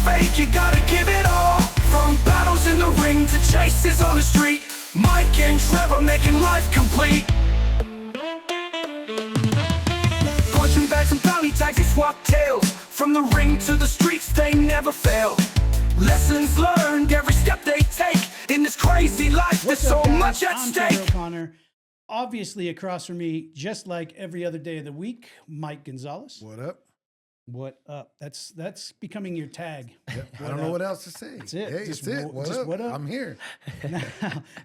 fake, you gotta give it all. From battles in the ring to chases on the street, Mike and Trevor making life complete. Punching bags and bounty tags, they swap tails. From the ring to the streets, they never fail. Lessons learned every step they take. In this crazy life, there's so much at stake. I'm Trevor. Obviously across from me, just like every other day of the week, Mike Gonzales. What up? What up? That's becoming your tag. Yep. I don't know what else to say. That's it. Hey, Just it's it. just What what up? up? I'm here. Now,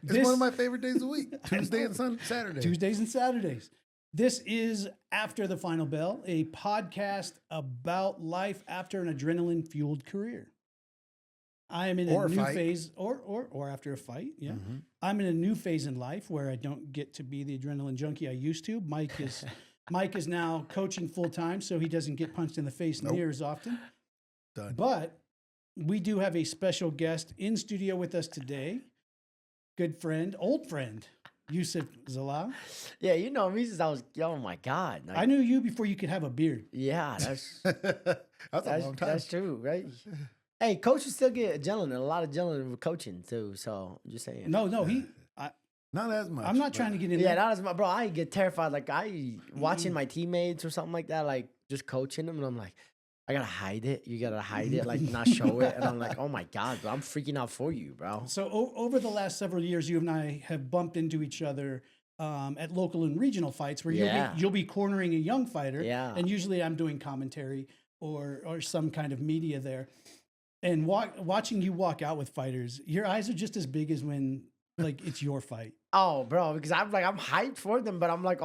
It's one of my favorite days of the week. Tuesday and Saturday. Tuesdays and Saturdays. This is After the Final Bell, a podcast about life after an adrenaline-fueled career. I am in a new phase, or after a fight. Yeah, I'm in a new phase in life where I don't get to be the adrenaline junkie I used to. Mike is now coaching full time, so he doesn't get punched in the face near as often. Done. But we do have a special guest in studio with us today. Good friend, old friend, Yousef Zalal. Yeah, you know me since I was, oh my God. Like, I knew you before you could have a beard. yeah, that's That's a long time. That's true, right? Hey, coaches still get adrenaline, a lot of adrenaline with coaching too. So I'm just saying. No, Not as much. I'm not trying to get in Yeah, there. that was my bro. I get terrified. Like I watching my teammates or something like that, like just coaching them, and I'm like, I gotta hide it. You gotta hide it, like not show it. And I'm like, oh my God, bro, I'm freaking out for you, bro. So over the last several years, you and I have bumped into each other at local and regional fights where you'll be cornering a young fighter. Yeah. And usually I'm doing commentary or some kind of media there. And watching you walk out with fighters, your eyes are just as big as when like it's your fight. Oh, bro, because I'm hyped for them, but I'm like,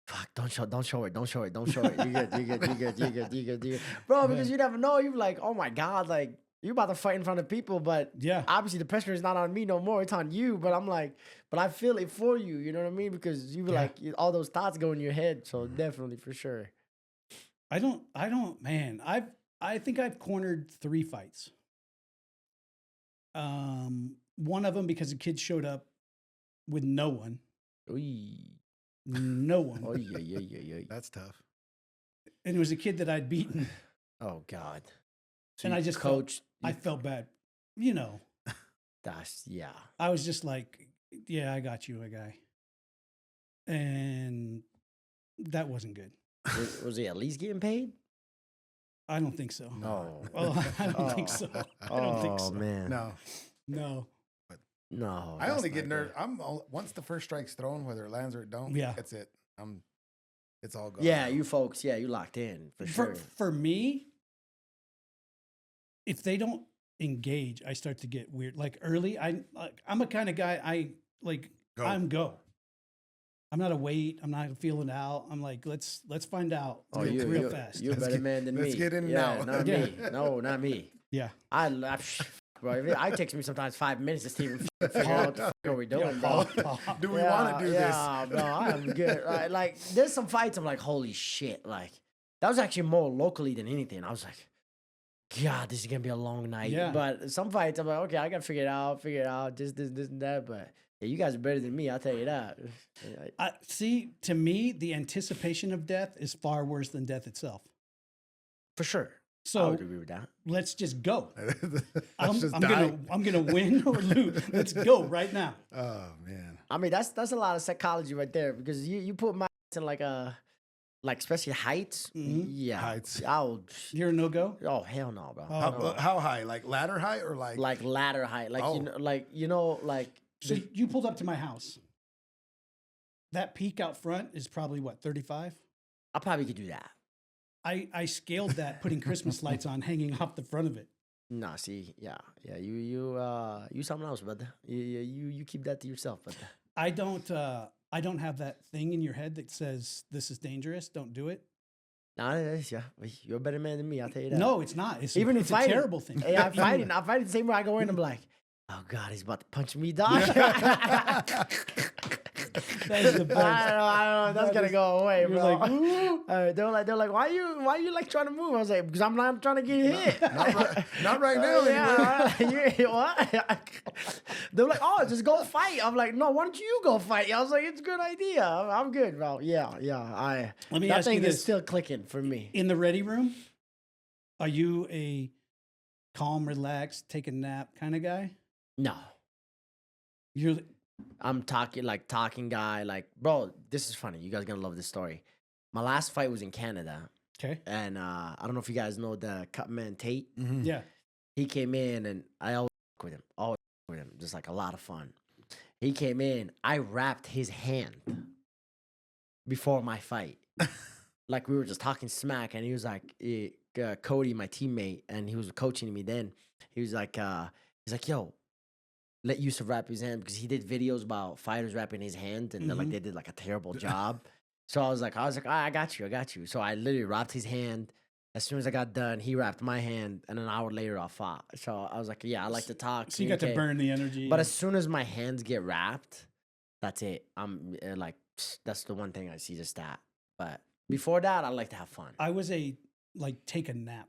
fuck, don't show it. You good. Bro, because you never know. You're like, oh my God, like, you're about to fight in front of people, but Yeah. obviously the pressure is not on me no more. It's on you, but I'm like, but I feel it for you. You know what I mean? Because you like, all those thoughts go in your head. So definitely, for sure. I don't, man. I think I've cornered 3 fights. One of them because the kid showed up with no one. Oy. No one. Oy, oy, oy, oy, oy. That's tough. And it was a kid that I'd beaten. Oh God. So And you I just coached. I felt bad. You know, That's yeah. I was just like, yeah, I got you, my guy. And that wasn't good. Was he at least getting paid? I don't think so. No. Oh, I don't think so. I don't think so. Man. No. No. I that's only not get good. nervous. Once the first strike's thrown, whether it lands or it don't, Yeah. that's it. It's all gone. Yeah, you folks. Yeah, you locked in for sure. For me, if they don't engage, I start to get weird. Like early, I'm a kind of guy. Go. I'm not a wait. I'm not feeling out. I'm like, let's find out Oh, real fast. You're a better man than me. let's get in yeah, now. Not me. No, not me. Yeah. Bro, I takes me sometimes 5 minutes just to even figure out what the fuck are we doing, bro. Do we want to do Yeah, bro, I'm good. Like, there's some fights I'm like, holy shit. Like, that was actually more locally than anything. I was like, God, this is going to be a long night. Yeah. But some fights, I'm like, okay, I got to figure it out, this, and that. But yeah, you guys are better than me, I'll tell you that. See, to me, the anticipation of death is far worse than death itself. For sure. I So would agree with that. let's just go. Let's just die. I'm gonna win or lose. Let's go right now. Oh man. I mean, that's a lot of psychology right there because you put my in like especially heights. Mhm. Yeah, Heights. You're a no go. Oh hell no, bro. Oh. How high? Like ladder height or Like ladder height, like Oh. So you pulled up to my house. That peak out front is probably what, 35? I probably could do that. I scaled that putting Christmas lights on hanging off the front of it. Nah, see, yeah. You something else, brother. You keep that to yourself, brother. I don't have that thing in your head that says this is dangerous. Don't do it. Nah, yeah, you're a better man than me. I'll tell you that. No, it's not. It's Even it's in a fighting, terrible thing. Hey, I'm fighting the same way I go in. I'm like, oh God, he's about to punch me, dog. That is the best. I don't know. That's gonna go away, You're bro. like, "Ooh." They're like, why you like trying to move? I was like, because I'm not trying to get hit. not right now. Anyway. Yeah, what? They're like, oh, just go fight. I'm like, no, why don't you go fight? I was like, it's a good idea. I'm good, bro. Yeah. Let me that ask you thing is this. still clicking for me. In the ready room, are you a calm, relaxed, take a nap kind of guy? No. You're I'm talking guy. Like, bro, this is funny. You guys gonna love this story. My last fight was in Canada. okay. And I don't know if you guys know the cut man Tate. Yeah. He came in and I always with him. Always with him. Just like a lot of fun. He came in, I wrapped his hand before my fight. Like we were just talking smack, and he was like, Cody, my teammate, and he was coaching me then. He was like, yo, let Youssef wrap his hand, because he did videos about fighters wrapping his hand, and like they did like a terrible job. So I was like, I got you. So I literally wrapped his hand. As soon as I got done, he wrapped my hand, and an hour later I fought. So I was like, yeah, I like to talk. So you got to burn the energy. But as soon as my hands get wrapped, that's it. I'm like, that's the one thing I see, just that. But before that, I like to have fun. I was take a nap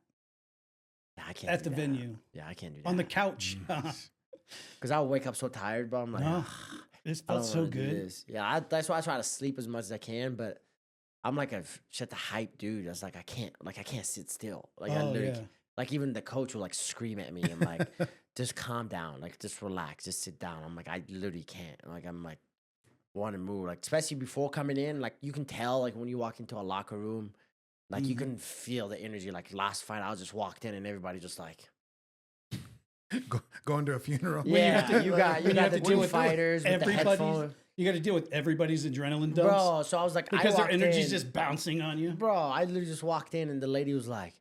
Yeah, I can't at do the that. venue Yeah, I can't do that. on the couch. Because I'll wake up so tired, bro. I'm like, Oh, this I don't felt so wanna do good. this. Yeah, that's why I try to sleep as much as I can, but I'm like a shit the hype dude. It's like I can't sit still. Like I Oh, literally, yeah. like even the coach will like scream at me and like, just calm down, like just relax, just sit down. I'm like, I literally can't. Like I'm like, want to move, like especially before coming in, like you can tell, like when you walk into a locker room, like you can feel the energy. Like last fight, I just walked in and everybody just like, Going to a funeral. yeah, you got when you have the to deal two with fighters with the everybody's. headphones. You got to deal with everybody's adrenaline dumps, Bro, so I was like, because I their walked energy's in, just bouncing on you. bro, I literally just walked in and the lady was like,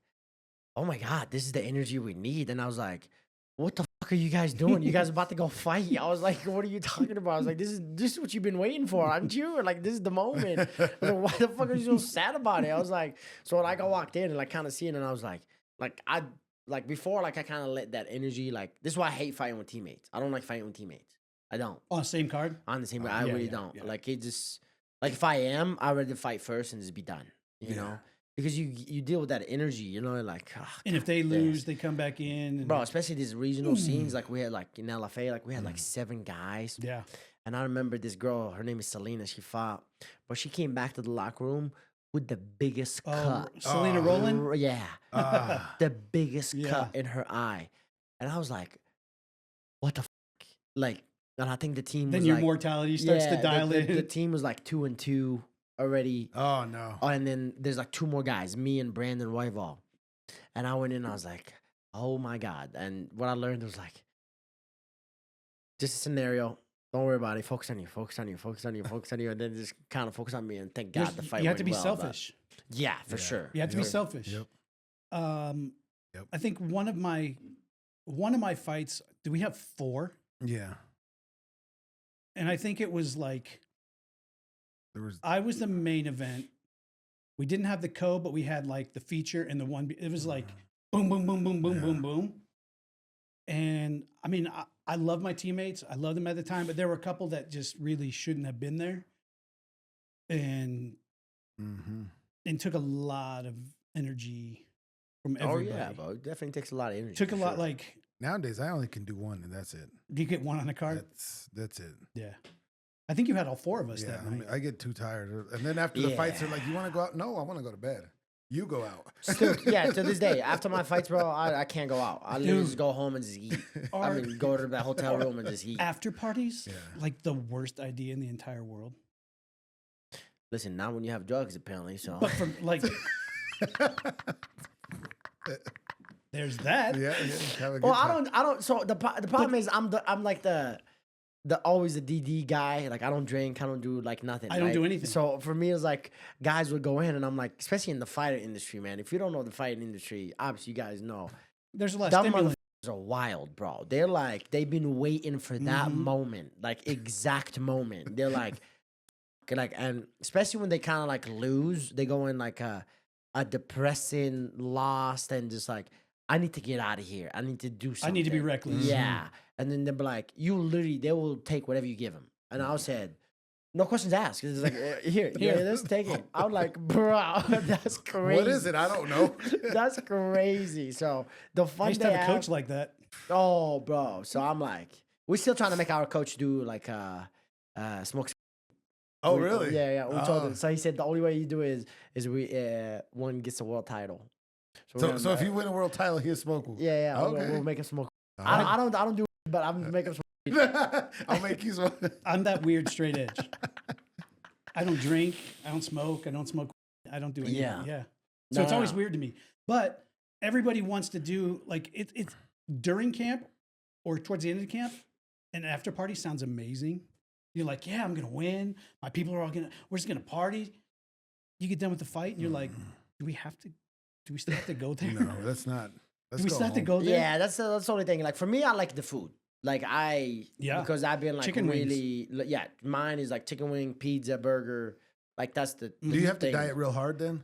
oh my God, this is the energy we need. And I was like, what the fuck are you guys doing? You guys about to go fight? I was like, what are you talking about? I was like, this is what you've been waiting for, aren't you? Like, this is the moment. I was like, why the fuck are you so sad about it? I was like, so like I walked in and like kind of seeing, and I was like before, like I kind of let that energy, like, this is why I hate fighting with teammates. I don't like fighting with teammates. I don't. On the same card. On the same, I yeah, really yeah, don't. yeah. Like, it just, like, if I am, I'd rather fight first and just be done, you know? Because you deal with that energy, you know, like, oh, And if they lose, they come back in. And bro, especially these regional scenes, like we had, like in LFA, like we had like 7 guys. yeah. And I remember this girl, her name is Selena, she fought, but she came back to the locker room with the biggest cut. Selena Rowland? Yeah. The biggest Yeah. cut in her eye. And I was like, what the fuck? Like, and I think the team Then was your like, mortality starts to dial the, in. the team was like 2-2 already. Oh no. Oh, and then there's like 2 more guys, me and Brandon Royval. And I went in, I was like, oh my God. And what I learned was like, just a scenario. Don't worry about it. Focus on you, focus on you, focus on you, focus on you. And then just kind of focus on me. And thank God the fight You have went to be well, but- selfish. Yeah, for sure. You have to be Yep. selfish. Yep. Yep. I think one of my fights, do we have 4? Yeah. And I think it was like, There was. I was the main event. We didn't have the co, but we had like the feature and the one. It was like boom, boom, boom, boom, boom, boom, boom. And I mean, I love my teammates. I loved them at the time, but there were a couple that just really shouldn't have been there. And it took a lot of energy from everybody. Oh, yeah, bro. It definitely takes a lot of energy. Took a for lot, sure. like, Nowadays, I only can do one, and that's it. do you get one on the card? That's it. Yeah. I think you had all 4 of us Yeah, that I, mean, night. I get too tired, and then after the fights, they're Yeah. like, "You want to go out?" No, I want to go to bed. You go out. Still, yeah, to this day, after my fights, bro, I can't go out. I literally Dude. just go home and just eat. I Our- mean, go to that hotel room and just eat. After parties, Yeah. like the worst idea in the entire world. Listen, not when you have drugs, apparently. So But from like, there's that. Yeah, have a good well, time. I don't. So the problem is, I'm like the always the DD guy. Like I don't drink, I don't do like nothing. I don't right? do anything. So for me, it's like guys would go in, and I'm like, especially in the fighter industry, man. If you don't know the fighting industry, obviously you guys know. There's a lot of Dumb stimulants. motherfuckers are wild, bro. They're like they've been waiting for that moment, like exact moment. They're like, and especially when they kind of like lose, they go in like a depressing, lost, and just like, I need to get out of here. I need to do something. I need to be reckless. Yeah. And then they'll be like, they will take whatever you give them. And I said, no questions asked. It's like, here, let's take it. I'm like, bro, that's crazy. What is it? I don't know. That's crazy. So the I fun used to day have a coach like that. oh, bro. So I'm like, we're still trying to make our coach do like smoke. Oh, We- really? Yeah, yeah. We told Oh. him. So he said the only way you do it is we one gets a world title. So if you win a world title, he'll smoke one. Yeah. Okay. We'll make him smoke. All right. I don't do it, but I'm make him smoke. I'll make you smoke. I'm that weird straight edge. I don't drink. I don't smoke. I don't smoke. I don't do anything. Yeah. So it's always weird to me. But everybody wants to do like it's during camp or towards the end of the camp. An after party sounds amazing. You're like, yeah, I'm gonna win. My people are all we're just gonna party. You get done with the fight, and you're like, do we still have to go there? No, that's not. Do we still have to go there? Yeah, that's the only thing. Like for me, I like the food. Like because I've been like chicken really, yeah. Mine is like chicken wing, pizza, burger. Like that's the. Do you have to diet real hard then?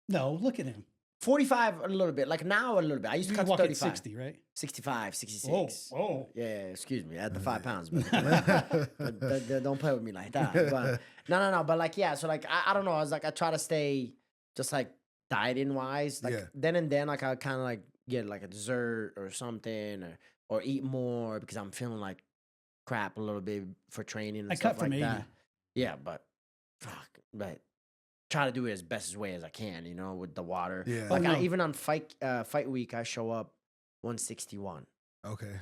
No, look at him. 45 a little bit. Like now a little bit. I used to You cut to walk at 35. 60, right? 65, 66. Oh. Yeah, excuse me. At the 5 pounds, but don't play with me like that. But no. But like, yeah. So like, I don't know. I was like, I try to stay just like dieting wise. Like then and then, like I kind of like get like a dessert or something, or eat more because I'm feeling like crap a little bit for training and I stuff cut from like 80. that. Yeah, but but try to do it as best way as I can, you know, with the water. Yeah. Like no. even on fight week, I show up 161. Okay.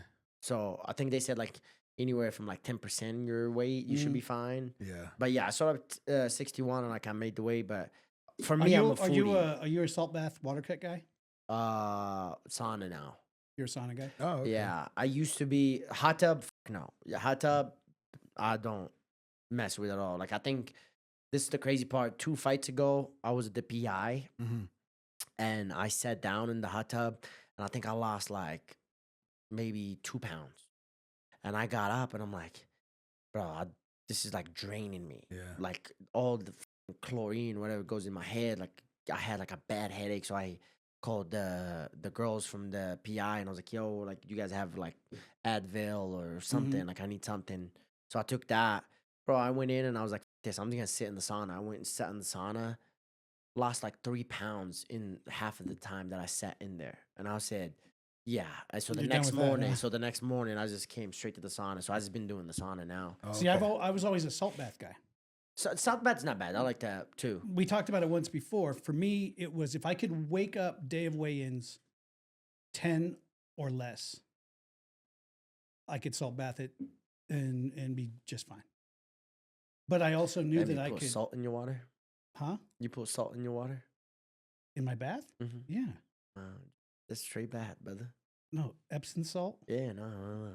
So I think they said like anywhere from like 10% your weight, you should be fine. Yeah. But yeah, I started 61 and like I made the weight. But for me, I'm a foodie. Are you a salt bath water cut guy? Sauna now. You're a sauna guy? Oh, okay. Yeah, I used to be hot tub. No, hot tub. I don't mess with it at all. Like I think this is the crazy part. 2 fights ago, I was at the PI, and I sat down in the hot tub, and I think I lost like maybe 2 pounds. And I got up, and I'm like, bro, this is like draining me. Yeah. Like all the chlorine, whatever goes in my head. Like I had like a bad headache, so I called the girls from the PI, and I was like, yo, like you guys have like Advil or something. Like I need something. So I took that. Bro, I went in and I was like, this, I'm just gonna sit in the sauna. I went and sat in the sauna, lost like 3 pounds in half of the time that I sat in there. And I said, yeah. And so the You're done next with that, morning, huh? the next morning I just came straight to the sauna. So I just been doing the sauna now. Oh, See, okay. I was always a salt bath guy. So South Bad's not bad. I like that too. We talked about it once before. For me, it was if I could wake up day of weigh-ins 10 or less, I could salt bath it and be just fine. But I also knew Have that you I put could. salt in your water? Huh? You put salt in your water? In my bath? Mm-hmm. Yeah. That's straight bad, brother. No, Epsom salt, Yeah, no.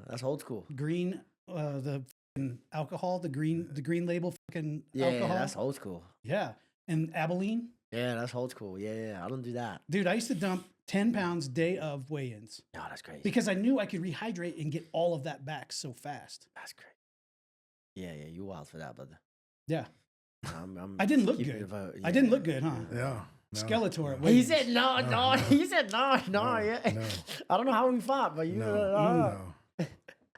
That's old school. green, the fucking alcohol, the green label fucking Yeah, alcohol. that's old school. Yeah. And Abilene. Yeah, that's old school. Yeah, I don't do that. Dude, I used to dump 10 pounds day of weigh-ins No, that's crazy. because I knew I could rehydrate and get all of that back so fast. That's crazy. Yeah, you wild for that, brother. Yeah. I'm I didn't look keeping good. it about- I didn't look good, huh? Yeah. No. Skeletor. at He weigh-ins. said no. He said no. Yeah. no. I don't know how we fought, but you. No.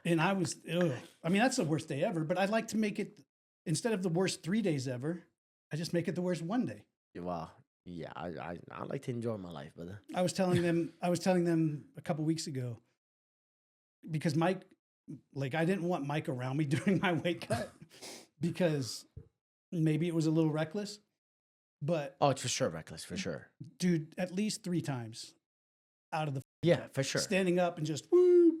And I was, ugh. I mean, that's the worst day ever, but I'd like to make it, instead of the worst 3 days ever, I just make it the worst one day. Well, yeah, I like to enjoy my life, brother. I was telling them a couple weeks ago, because Mike, like I didn't want Mike around me during my weight cut because maybe it was a little reckless, but Oh, it's for sure reckless, for sure. dude, at least 3 times out of the Yeah, for sure. standing up and just woo.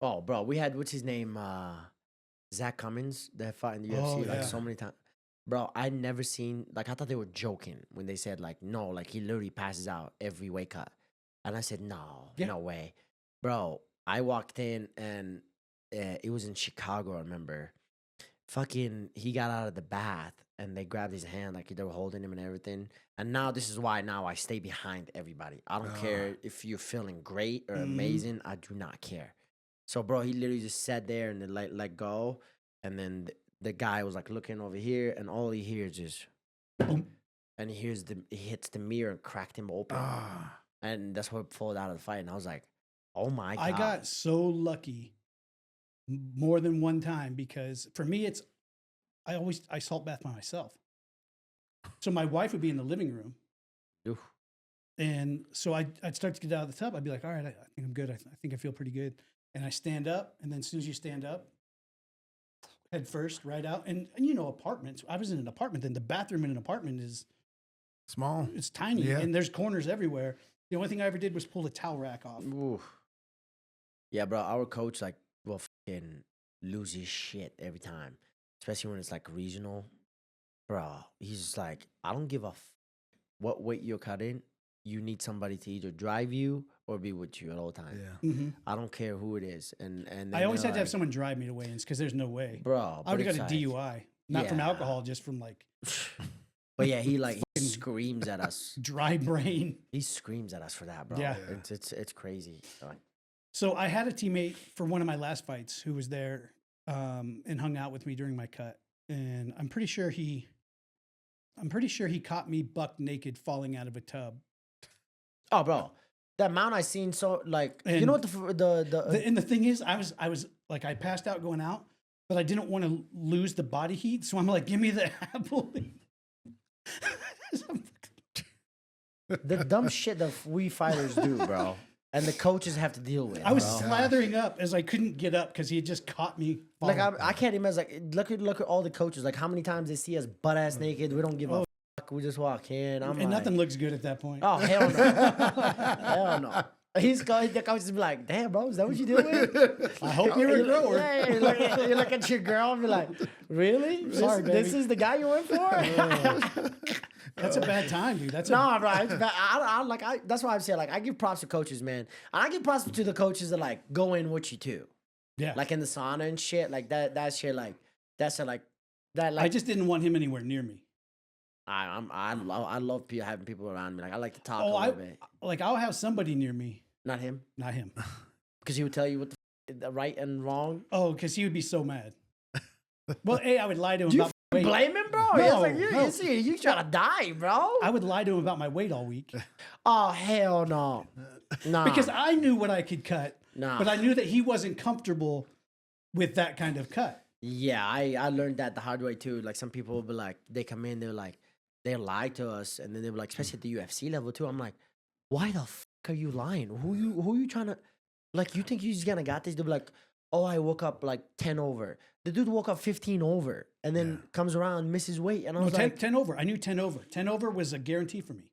Oh, bro, we had what's his name, Zach Cummins that fought in the UFC like yeah. so many times. Bro, I never seen like I thought they were joking when they said like no, like he literally passes out every weight cut, and I said no, Yeah. no way, bro. I walked in and it was in Chicago. I remember, fucking, he got out of the bath and they grabbed his hand like they were holding him and everything. And now this is why now I stay behind everybody. I don't care if you're feeling great or amazing. I do not care. So, bro, he literally just sat there and then let go. And then the guy was like looking over here, and all he hears is boom. And he hits the mirror and cracked him open. And that's what pulled out of the fight. And I was like, oh my God. I got so lucky more than one time because for me, I salt bath by myself. So my wife would be in the living room. Oof. And so I'd start to get out of the tub. I'd be like, all right, I think I'm good. I think I feel pretty good. And I stand up. And then as soon as you stand up, head first, right out. And you know, apartments, I was in an apartment. Then the bathroom in an apartment is Small. It's tiny, Yeah. and there's corners everywhere. The only thing I ever did was pull a towel rack off. Oof. Yeah, bro. Our coach like will fucking lose his shit every time, especially when it's like regional. Bro, he's just like, I don't give a what weight you're cutting. You need somebody to either drive you or be with you at all times. Yeah. Mm-hmm. I don't care who it is. And I always they're had to have like, someone drive me to weigh-ins because there's no way. bro. I would but have got a it's like- DUI, not from Yeah. alcohol, just from like But yeah, he like he screams at us. dry brain. He screams at us for that, bro. Yeah. It's crazy. Like, So I had a teammate for one of my last fights who was there and hung out with me during my cut, and I'm pretty sure he caught me buck naked falling out of a tub. oh, bro, the amount I seen, so like, you And know what the And the thing is, I was like, I passed out going out, but I didn't want to lose the body heat, so I'm like, give me the apple. the dumb shit that we fighters do, bro, and the coaches have to deal with. I was bro. slathering up as I couldn't get up because he had just caught me. Like falling. I can't imagine. Like look at all the coaches. Like how many times they see us butt ass naked. We don't give a fuck. We just walk in. I'm and like, nothing looks good at that point. oh hell no, hell no. The coach is be like, damn, bro, is that what you doing? I hope you're a grower. Yeah, you look at your girl and be like, really? Sorry, this baby. is the guy you went for? That's a bad time, dude. That's No, bro. It's bad. That's why I'm saying, like, I give props to coaches, man. And I give props to the coaches that, like, go in with you, too. yeah. Like, in the sauna and shit. Like, that shit, like, that's a, like, that, I like, just didn't want him anywhere near me. I love having people around me. Like, I like to talk Oh, a little bit. like I'll have somebody near me, Not him. not him. Because he would tell you what the right and wrong. Oh, because he would be so mad. Well, A, I would lie to him Do you about my weight. blame him, bro? No, It's like, no. you trying to die, bro. I would lie to him about my weight all week Oh, hell no. No. because I knew what I could cut, Nah. but I knew that he wasn't comfortable with that kind of cut. Yeah, I learned that the hard way too. Like some people will be like, they come in, they're like, they lie to us, and then they're like, especially at the UFC level too. I'm like, why the fuck are you lying? Who you trying to, like, you think you just gonna got this? They'll be like, oh, I woke up like 10 over. The dude woke up 15 over, and then comes around, misses weight, and I No, was 10, like, 10 over. I knew 10 over. 10 over was a guarantee for me.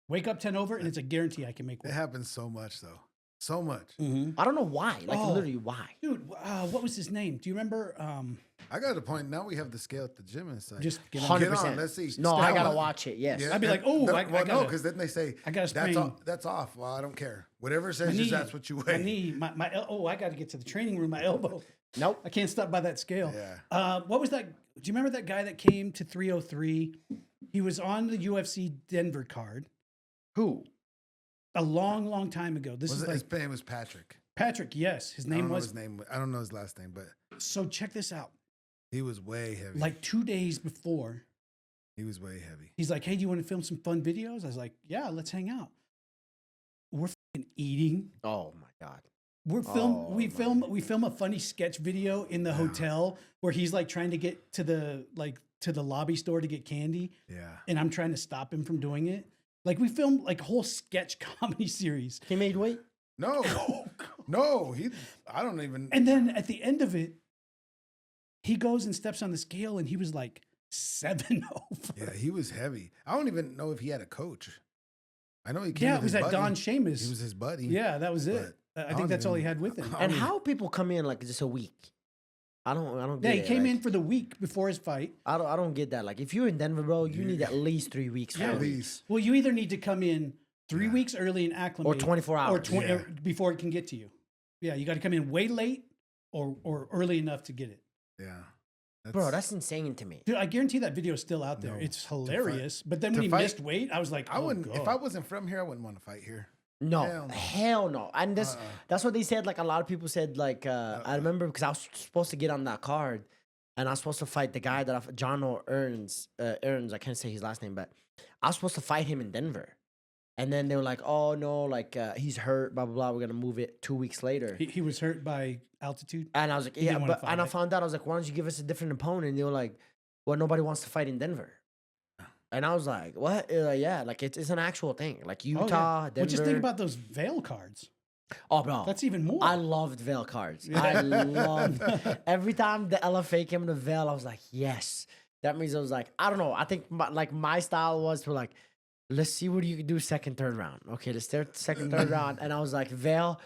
Wake up 10 over, and it's a guarantee I can make It weight. happens so much, though. So much. Mhm. I don't know why. Like Oh. literally why. Dude, what was his name? Do you remember? I got to the point now we have the scale at the gym and it's like, Just get on. 100%. Let's see. No, I Step gotta one. watch it. Yes. Yeah, I'd be like, oh, no, I well, no, gotta- because then they say I gotta sprain. that's off. Well, I don't care. Whatever it says, My just knee, that's what you my weigh. knee, I got to get to the training room. My elbow. Nope. I can't stop by that scale. Yeah. What was that? Do you remember that guy that came to 303? He was on the UFC Denver card Who? a long, long time ago. This Was is it, like his name was Patrick. Patrick. Yes, his I don't name know was. his name. I don't know his last name, but So check this out. he was way heavy. Like 2 days before, he was way heavy. he's like, "Hey, do you want to film some fun videos?" I was like, "Yeah, let's hang out." We're fucking eating. Oh my god. We film a funny sketch video in the hotel where he's like trying to get to the lobby store to get candy, Yeah. and I'm trying to stop him from doing it. Like we filmed like a whole sketch comedy series. He made weight. No. No. I don't even. And then at the end of it, he goes and steps on the scale and he was like 7 over. Yeah, he was heavy. I don't even know if he had a coach. I know he came Yeah, with it was his that buddy. Don Seamus. He was his buddy. Yeah, that was it. But I don't think that's all he even- had with him. I And don't how people come in like just a week? I don't Yeah, get he it. came Like, in for the week before his fight. I don't get that. Like if you're in Denver, bro, you need at least 3 weeks. Yeah. At 4 weeks. least. Well, you either need to come in 3 weeks early and acclimate, Or 24 or hours. Yeah. before it can get to you. Yeah, you got to come in way late or early enough to get it. Yeah. Bro, that's insane to me. Dude, I guarantee that video is still out there. No. It's hilarious. But then to when he fight- missed weight, I was like, I oh, wouldn't. If God. I wasn't from here, I wouldn't want to fight here. No, Hell hell no. no. And that's what they said. Like a lot of people said. Like I remember because I was supposed to get on that card, and I was supposed to fight the guy that John Earns. I can't say his last name, but I was supposed to fight him in Denver. And then they were like, "Oh no, like he's hurt. Blah blah blah. We're gonna move it 2 weeks later." He was hurt by altitude. And I was like, He "Yeah," didn't wanna but and I fight. found out I was like, "Why don't you give us a different opponent?" And they were like, "Well, nobody wants to fight in Denver." And I was like, "What?" They're like, yeah, like it's an actual thing. Like Oh, yeah. Utah, Denver. Well, just think about those veil cards. oh, bro, That's even more. I loved Veil cards. I loved every time the LFA came in the Veil. I was like, yes, That means I was like, I don't know. I think my style was to like, let's see what you can do second, third round. Okay, let's start second, third round. And I was like, Vale,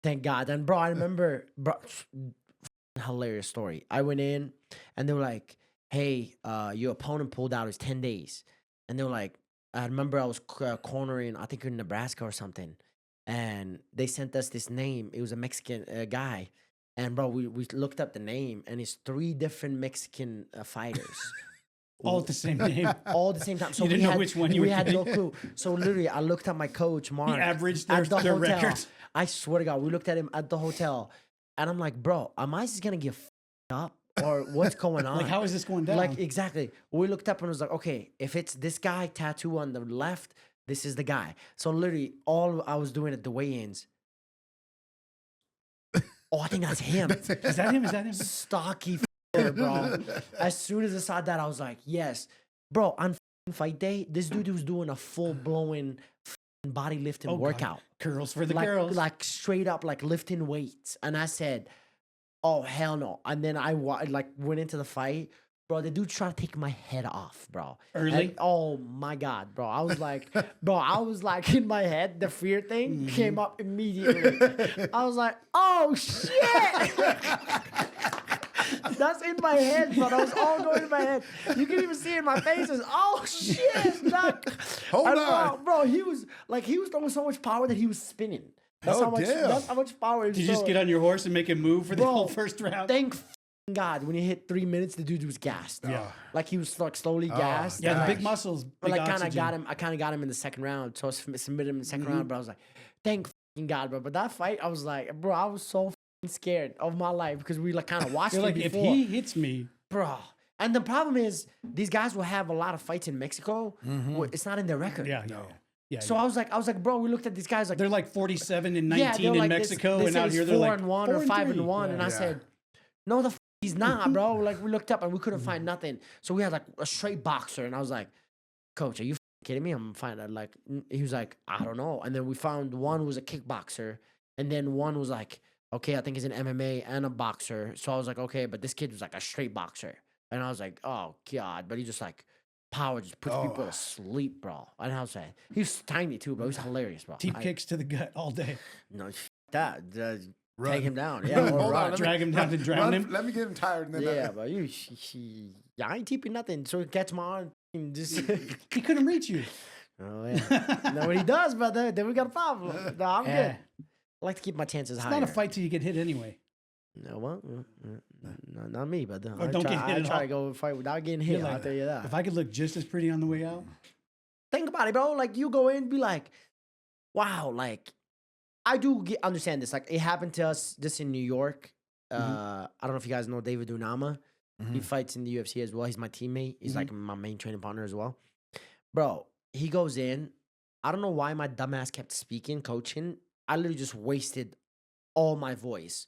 thank God. And bro, I remember, bro, hilarious story. I went in and they were like, hey, your opponent pulled out his 10 days. And they were like, I remember I was cornering, I think in Nebraska or something. And they sent us this name. It was a Mexican guy. And bro, we looked up the name and it's 3 different Mexican fighters. All at the same name. All at the same time. So You didn't know which one you we were had no getting. clue. So literally, I looked at my coach, Mark. He averaged at the their hotel. records. I swear to God, we looked at him at the hotel. And I'm like, bro, am I just going to get up? Or what's going on? Like, how is this going down? Like, exactly. We looked up and it was like, okay, if it's this guy tattoo on the left, this is the guy. So literally, all I was doing at the weigh-ins, oh, I think that's him. Is that him? Is that him? Stocky bro. As soon as I saw that, I was like, yes. Bro, on fight day, this dude was doing a full-blown body lifting Oh, God. workout. Curls for the like, girls. Like straight up, like lifting weights. And I said, oh, hell no. And then I went into the fight. Bro, the dude tried to take my head off, bro. Early? And, oh, my God, bro. I was like, in my head, the fear thing came up immediately. I was like, oh, shit. That's in my head, bro. That was all going in my head. You can even see it in my faces. Oh, shit. Hold on. Bro, he was throwing so much power that he was spinning. That's Oh, how much. damn. That's how much power. Did you just get on your horse and make him move for the Bro, whole first round? Thank God, when he hit 3 minutes, the dude was gassed. Yeah. Like he was like slowly gassed. Yeah, the Gosh. big muscles. But Big like kind of oxygen. got him. I kind of got him in the second round, so I submitted him in the 2nd round. But I was like, thank God, bro. But that fight, I was like, bro, I was so scared of my life because we like kind of watched You're it like, if before, he hits me, bro. And the problem is, these guys will have a lot of fights in Mexico. It's not in their record. yeah, yeah, yeah. So I was like, bro, we looked at these guys like They're like 47 and 19 yeah, they're in like, Mexico, they and say out he's here they're 4 like and 1 4 or 5 and 3. 1, Yeah. and I said, no, he's not, bro. Like we looked up and we couldn't find nothing. So we had like a straight boxer, and I was like, Coach, are you kidding me? I'm fine. Like he was like, I don't know. And then we found one who was a kickboxer, and then one was like, okay, I think he's an MMA and a boxer. So I was like, okay, but this kid was like a straight boxer, and I was like, oh God, but he just like power just puts people to sleep, bro. And I was like, he was tiny too, bro. He was hilarious, bro. Deep kicks to the gut all day. No, that. Run. Take him down. Yeah, or Hold run. on, let Drag him down to drown him. Let me get him tired. And then Yeah, but I ain't teeping nothing. So he catch my arm and just. He couldn't reach you. Oh yeah. No, what he does, brother. Then we got a problem. No, I'm Yeah. good. I like to keep my chances It's higher. not a fight till you get hit anyway. No, well, no, not me, but Or don't get hit I at try all. to go and fight without getting You're hit. like, I'll tell you that. If I could look just as pretty on the way out, Think about it, bro. Like you go in, be like, wow, like I do understand this. Like it happened to us this in New York. I don't know if you guys know David Dunama. He fights in the UFC as well. He's my teammate. He's like my main training partner as well. Bro, he goes in. I don't know why my dumbass kept speaking, coaching. I literally just wasted all my voice.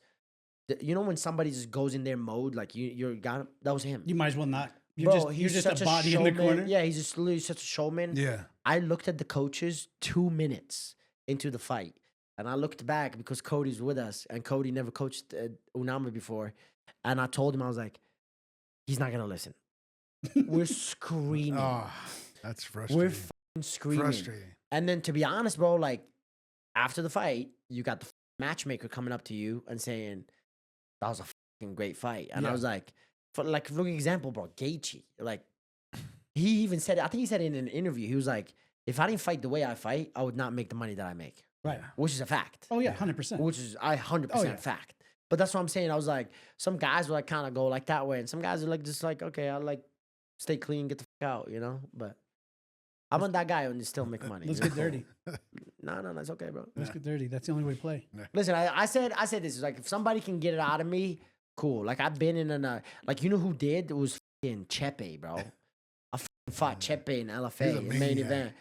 You know when somebody just goes in their mode, like you're got that was him. you might as well not. You're Bro, you're just such a body in the showman. corner. Yeah, he's just literally such a showman. Yeah. I looked at the coaches 2 minutes into the fight, and I looked back because Cody's with us, and Cody never coached Unama before, and I told him, I was like, he's not gonna listen. We're screaming. Oh, that's We're frustrating. fucking screaming. Frustrating. And then to be honest, bro, like after the fight, you got the matchmaker coming up to you and saying that was a fucking great fight, and I Yeah. was like, for example, bro, Gaethje, like he even said, I think he said in an interview, he was like, if I didn't fight the way I fight, I would not make the money that I make, Right. which is a fact. Oh yeah, 100%. Which is 100% yeah. fact. But that's what I'm saying. I was like, some guys will like kind of go like that way, and some guys are like just like, okay, I like stay clean, get the fuck out, you know. But I'm on that guy and still make money. Let's you get know? dirty. No, it's okay, bro. Let's get dirty. That's the only way to play. Listen, I said this is like if somebody can get it out of me, cool. Like I've been in like you know who did? It was fucking Chepe, bro. I fought Chepe in LFA He's a in main maniac. event.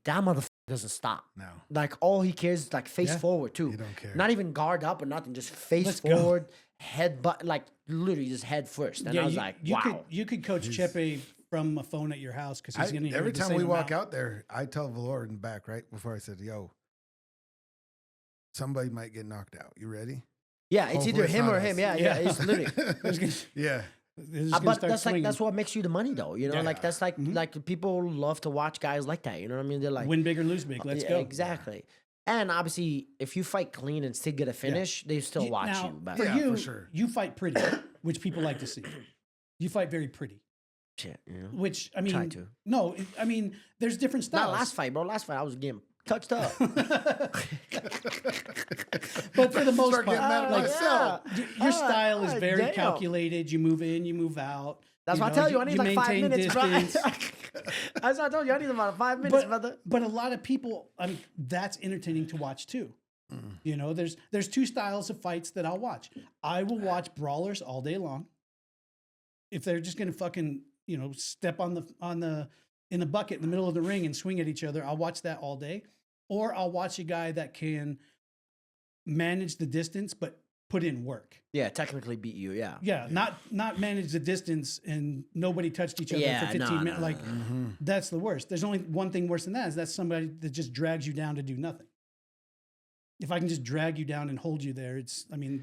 That motherfucker doesn't stop. No. Like all he cares is like face Yeah. forward too. He don't care. Not even guard up or nothing. Just face Let's go. forward, head butt, like literally just head first. And I was like, wow. You could coach Chepe from a phone at your house because he's going to Every time we walk out there, I tell Valor in the back right before I said, "Yo, somebody might get knocked out. You ready?" Yeah, it's Hopefully either it's him not or us. him. Yeah. It's literally. Yeah. They're just gonna But start that's swinging. that's what makes you the money, though. You know, Yeah. like that's like people love to watch guys like that. You know what I mean? They're like Win big or lose big. Let's yeah, go. exactly. And obviously, if you fight clean and still get a finish, they still watch Now, you. But for Yeah, you, for sure. you fight pretty, which people like to see. You fight very pretty, shit, you know. which I mean, Try to. no, I mean, there's different styles. Not last fight, bro. Last fight, I was getting touched up. But for the most Start part, getting mad at like, myself. your style is very damn. calculated. You move in, you move out. That's why I tell you, I need like 5 maintain minutes, bro. distance. That's why I told you, I need about 5 minutes, brother. But a lot of people, I mean, that's entertaining to watch too. You know, there's two styles of fights that I'll watch. I will watch brawlers all day long. If they're just gonna fucking, you know, step in the bucket in the middle of the ring and swing at each other, I'll watch that all day. Or I'll watch a guy that can manage the distance but put in work. Yeah, technically beat you, yeah. Yeah, not manage the distance and nobody touched each other Yeah, for 15 no, minutes. no, Like that's the worst. There's only one thing worse than that, is that's somebody that just drags you down to do nothing. If I can just drag you down and hold you there,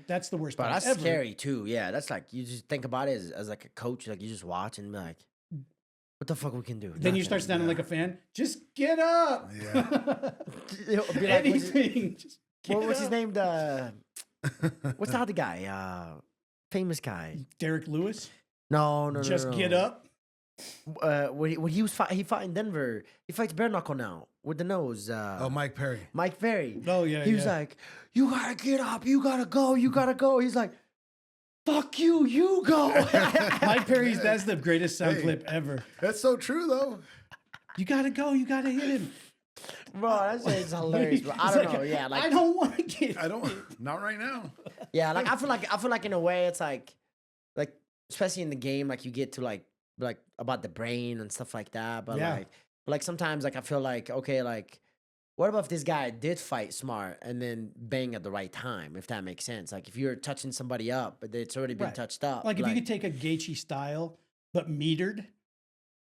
that's the worst But part that's ever. scary too. Yeah, that's like you just think about it as like a coach, like you just watch and be like, what the fuck we can do? Then you start sounding like a fan. Just get up. Yeah. Be like, Anything. Just get what's his up. name? What's the other guy? Famous guy. Derek Lewis. No. Just get up. When he was he fought in Denver, he fights bare knuckle now with the nose. Oh, Mike Perry. Mike Perry. Oh yeah. He was like, "You gotta get up. You gotta go. You gotta go." He's like, "Fuck you. You go." Mike Perry's. That's the greatest sound Hey. clip ever. That's so true, though. You gotta go. You gotta hit him. Bro, that's it's hilarious. Bro. I He's don't like, know. Yeah, like I don't want to get. I don't. Not right now. yeah, like I feel like in a way it's like especially in the game, like you get to like about the brain and stuff like that. But Yeah. like sometimes like I feel like okay, like what about if this guy did fight smart and then bang at the right time, if that makes sense? Like if you're touching somebody up, but it's already been Right. touched up. Like if you could take a Gaethje style, but metered,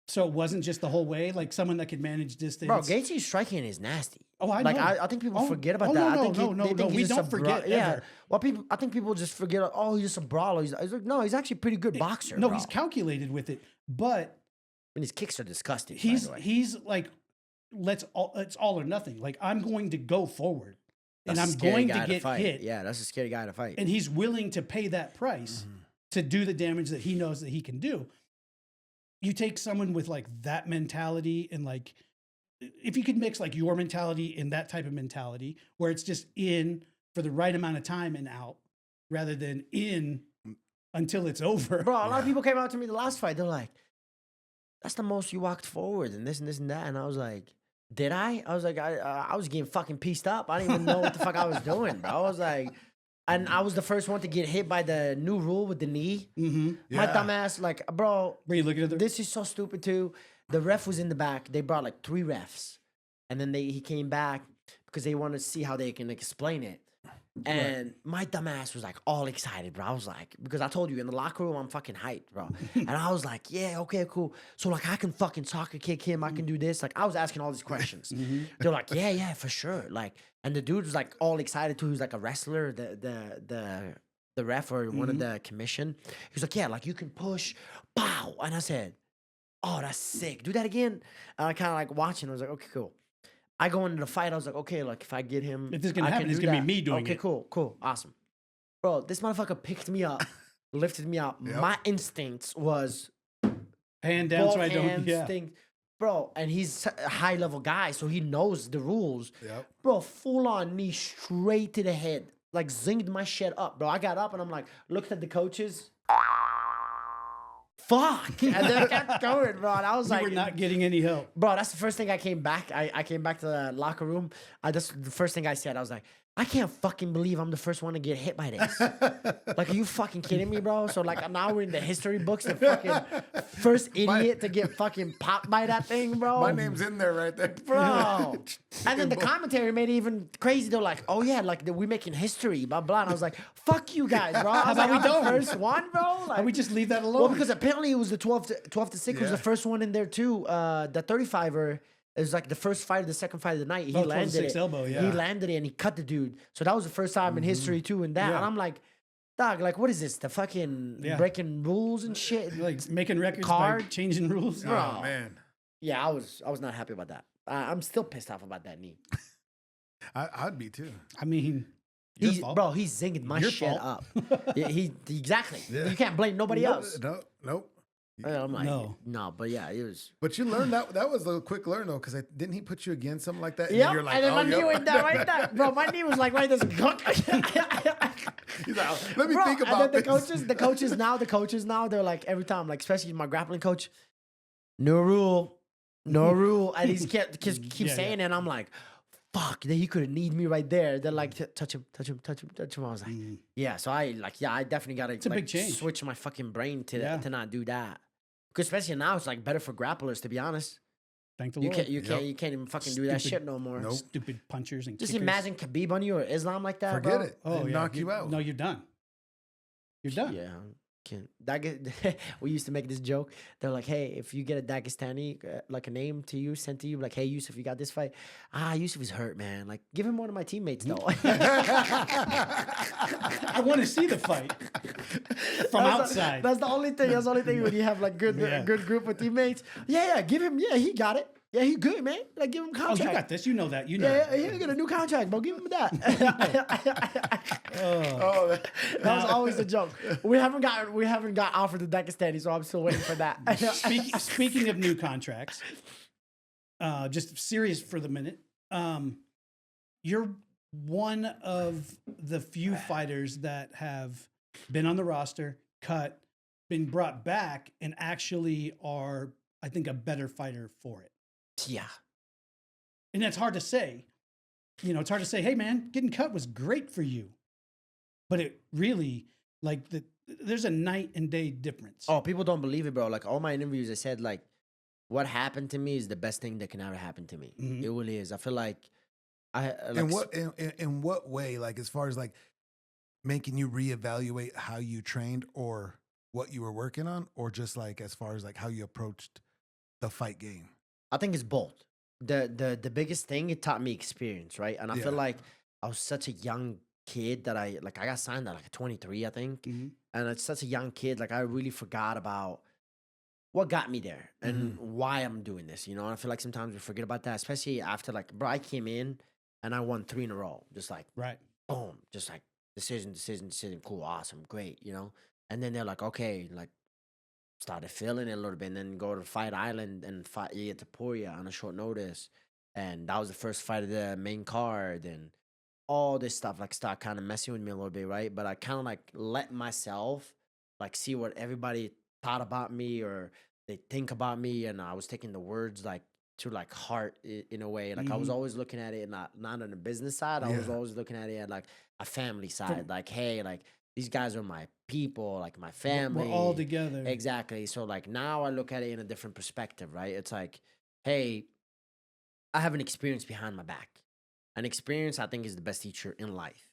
so it wasn't just the whole way. Like someone that could manage distance. bro, Gaethje's striking is nasty. Oh, I Like know. I think people Oh, forget about oh, that. no, I think no, they think we he's just don't a forget yeah. ever. Well, I think people just forget. Oh, he's just a brawler. He's like, no, he's actually a pretty good boxer. No, bro. he's calculated with it, but And his kicks are disgusting. by he's the way. he's like, it's all or nothing. Like I'm going to go forward, That's and a I'm scary going guy to get fight. hit. Yeah, that's a scary guy to fight. And he's willing to pay that price to do the damage that he knows that he can do. You take someone with like that mentality, and like if you could mix like your mentality and that type of mentality where it's just in for the right amount of time and out rather than in until it's over. Bro, a lot of people came out to me the last fight. They're like, that's the most you walked forward and this and this and that. And I was like, did I? I was like, I was getting fucking pieced up. I didn't even know what the fuck I was doing, bro. I was like, and I was the first one to get hit by the new rule with the knee. Mm-hmm. My Yeah. dumbass, like, bro, Were you looking at the this is so stupid too. The ref was in the back. They brought like 3 refs. And then he came back because they wanted to see how they can explain it. And my dumbass was like all excited, bro. I was like, because I told you in the locker room, I'm fucking hyped, bro. And I was like, yeah, okay, cool. So like I can fucking soccer kick him. I can do this. Like I was asking all these questions. They're like, yeah, for sure. Like, and the dude was like all excited too. He was like a wrestler, the ref or one of the commission. He was like, yeah, like you can push, pow. And I said, oh, that's sick. Do that again. And I kind of like watching. I was like, okay, cool. I go into the fight. I was like, okay, like if I get him, If this is gonna I happen, can it's do gonna be that. me doing Okay, it. cool, awesome, bro. This motherfucker picked me up, lifted me up. Yep. My instincts was hand down both so I don't hands thing, bro. And he's a high level guy, so he knows the rules, Yep. bro. Full on knee straight to the head, like zinged my shit up, bro. I got up and I'm like, looked at the coaches. Fuck, and then I kept going, bro. And I was You like, were not getting any help. bro, that's the first thing I came back. I came back to the locker room. That's the first thing I said. I was like, I can't fucking believe I'm the first one to get hit by this. Like, are you fucking kidding me, bro? So like now we're in the history books, the fucking first idiot to get fucking popped by that thing, bro. My name's in there right there. Bro. And then the commentary made it even crazy. They're like, oh yeah, like we're making history, blah blah. And I was like, fuck you guys, bro. I was about like, we I'm don't? the first one, bro. Like, And we just leave that alone. well, because apparently it was the 12 to 6 was Yeah. the first one in there too. The 35er is like the first fight of the second fight of the night. He 12 to landed 6 it. elbow, yeah. He landed it and he cut the dude. So that was the first time in history too. And that, Yeah. and I'm like, Dog, like, what is this? The fucking breaking rules and shit? Like making records by changing rules? Bro. Oh, man. Yeah, I was not happy about that. I'm still pissed off about that knee. I'd be too. I mean, He's zinging my shit up. Yeah, exactly. Yeah. You can't blame nobody else. Nope. I'm like, no, but yeah, it was. But you learned that was a quick learn though, because didn't he put you against something like that? Yeah, And, you're like, and then my knee yep. went down right there, bro. My knee was like right this. He's like, let me think about and then this. the coaches now, they're like every time, like especially my grappling coach, no rule, and he's keep saying it, and I'm like, fuck, he could have kneed me right there. They're like, touch him. I was like, yeah. So I definitely got to a big change. Switch my fucking brain to not do that. Because especially now, it's like better for grapplers, to be honest. Thank the You Lord. can't even fucking do that shit no more. Nope. Stupid punchers and Just kickers. imagine Khabib on you or Islam like that. Forget bro. it. Oh, They knock you out. No, you're done. You're done. Yeah. Can't. We used to make this joke. They're like, hey, if you get a Dagestani, like a name to you, sent to you, like, hey, Youssef, you got this fight. Youssef is hurt, man. Like, give him one of my teammates, though. I want to see the fight from outside. That's the only thing. That's the only thing when you have like good group of teammates. Yeah, give him. Yeah, he got it. Yeah, he good, man. Like, give him Oh, contract. you got this. You know that. You know. Yeah, he got a new contract, bro. Give him that. Oh, That was always the joke. We haven't got offered the Dagestani, so I'm still waiting for that. Speaking of new contracts, just serious for the minute. You're one of the few fighters that have been on the roster, cut, been brought back, and actually are, I think, a better fighter for it. Yeah. And that's hard to say. You know, it's hard to say, hey, man, getting cut was great for you. But it really, like, there's a night and day difference. Oh, people don't believe it, bro. Like, all my interviews, I said, like, what happened to me is the best thing that can ever happen to me. Mhm. It really is. I feel like in what way? Like, as far as like making you reevaluate how you trained or what you were working on, or just like as far as like how you approached the fight game? I think it's both. The biggest thing, it taught me experience, right? And I feel like I was such a young kid that I got signed at like 23, I think. Mhm. And it's such a young kid. Like, I really forgot about what got me there and why I'm doing this, you know? And I feel like sometimes we forget about that, especially after, like, bro, I came in and I won 3 in a row. Just like, Right. boom, just like decision, cool, awesome, great, you know? And then they're like, okay, like, started feeling it a little bit, and then go to Fight Island and fight Taporia on a short notice. And that was the first fight of the main card, and all this stuff like start kind of messing with me a little bit, right? But I kind of like let myself like see what everybody thought about me or they think about me, and I was taking the words like to like heart in a way. Like I was always looking at it not on the business side. I was always looking at it at like a family side. Like, hey, like these guys are my people, like my family. We're all together. Exactly. So like now I look at it in a different perspective, right? It's like, hey, I have an experience behind my back. An experience, I think, is the best teacher in life.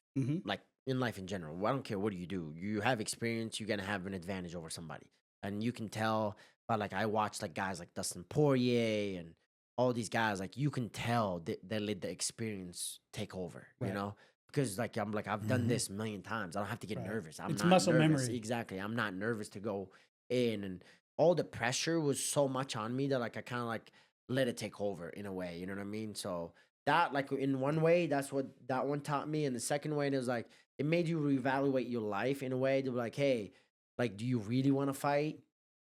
Like in life in general. I don't care what you do. You have experience, you're gonna have an advantage over somebody. And you can tell by like I watch like guys like Dustin Poirier and all these guys, like you can tell they let the experience take over, you know? Because like I've done this a million times. I don't have to get nervous. It's not muscle nervous. memory. Exactly. I'm not nervous to go in, and all the pressure was so much on me that like I kind of like let it take over in a way. You know what I mean? So that like in one way, that's what that one taught me. And the second way, it was like it made you reevaluate your life in a way to be like, hey, like, do you really want to fight?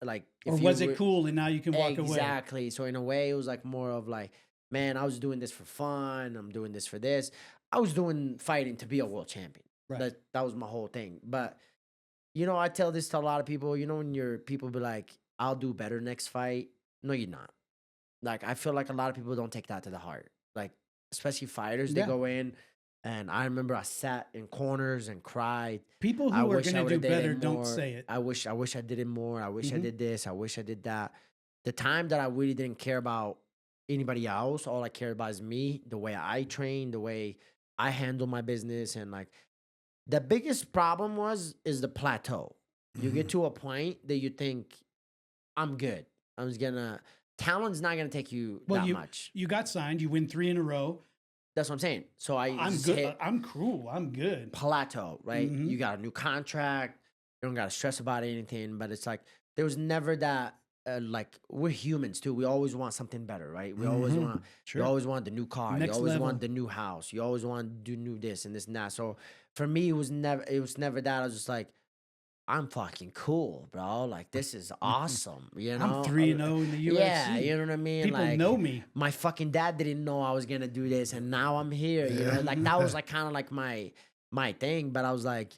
Like, Or was it cool and now you can walk away? Exactly. So in a way, it was like more of like, man, I was doing this for fun. I'm doing this for this. I was doing fighting to be a world champion. Right. That was my whole thing. But, you know, I tell this to a lot of people, you know, when your people be like, I'll do better next fight. No, you're not. Like, I feel like a lot of people don't take that to the heart. Like, especially fighters, they go in. And I remember I sat in corners and cried. People who are going to do better don't say it. I wish I did it more. I wish I did this. I wish I did that. The time that I really didn't care about anybody else, all I cared about is me, the way I train, the way I handle my business. And like the biggest problem is the plateau. You get to a point that you think, I'm good. Talent's not gonna take you that much. You got signed, you win 3 in a row. That's what I'm saying. So I'm just good. hit I'm cool. I'm good. plateau, right? Mhm. You got a new contract. You don't got to stress about anything. But it's like there was never that. Like we're humans too. We always want something better, right? We always want. Sure. You always want the new car. Next you always level. want the new house. You always want to do new this and this and that. So for me, it was never. It was never that. I was just like, I'm fucking cool, bro. Like this is awesome. You know, I'm 3-0 in the UFC. Yeah, you know what I mean. People like, know me. My fucking dad didn't know I was gonna do this, and now I'm here. You know, like that was like kind of like my thing. But I was like,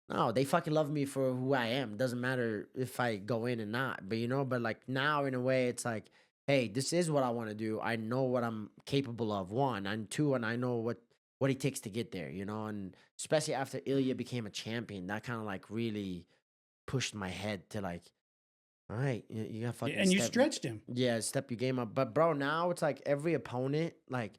no, they fucking love me for who I am. Doesn't matter if I go in or not. But you know, but like now in a way, it's like, hey, this is what I want to do. I know what I'm capable of. One and two, and I know what it takes to get there. You know, and especially after Ilya became a champion, that kind of like really pushed my head to like, all right, you gotta fucking And you stretched him. yeah, step your game up. But bro, now it's like every opponent, like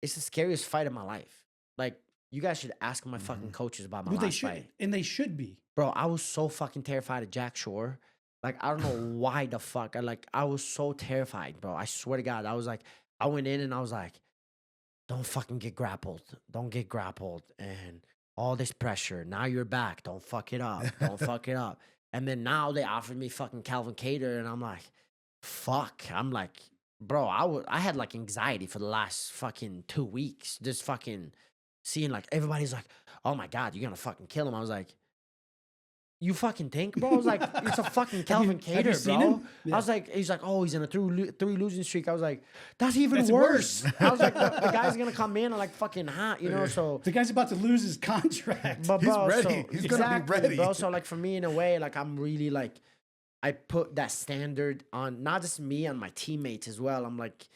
it's the scariest fight of my life. Like you guys should ask my fucking coaches about my Well, they last should, fight. and they should be. Bro, I was so fucking terrified of Jack Shore. Like I don't know why the fuck. I was so terrified, bro. I swear to God, I went in and I was like, don't fucking get grappled. Don't get grappled. And all this pressure. Now you're back. Don't fuck it up. Don't fuck it up. And then now they offered me fucking Calvin Cater, and I'm like, fuck. I'm like, bro, I had like anxiety for the last fucking 2 weeks. Just fucking seeing like everybody's like, oh my God, you're gonna fucking kill him. I was like, you fucking think, bro? I was like, it's a fucking Calvin Cater, seen bro. him? Yeah. I was like, he's like, oh, he's in a three losing streak. I was like, that's even That's worse. worse. I was like, the guy's gonna come in and like fucking hot, you know? So, The guy's about to lose his contract. but He's bro, ready. so, He's gonna be exactly, ready. bro. So like for me, in a way, like I'm really like, I put that standard on not just me, on my teammates as well. I'm like,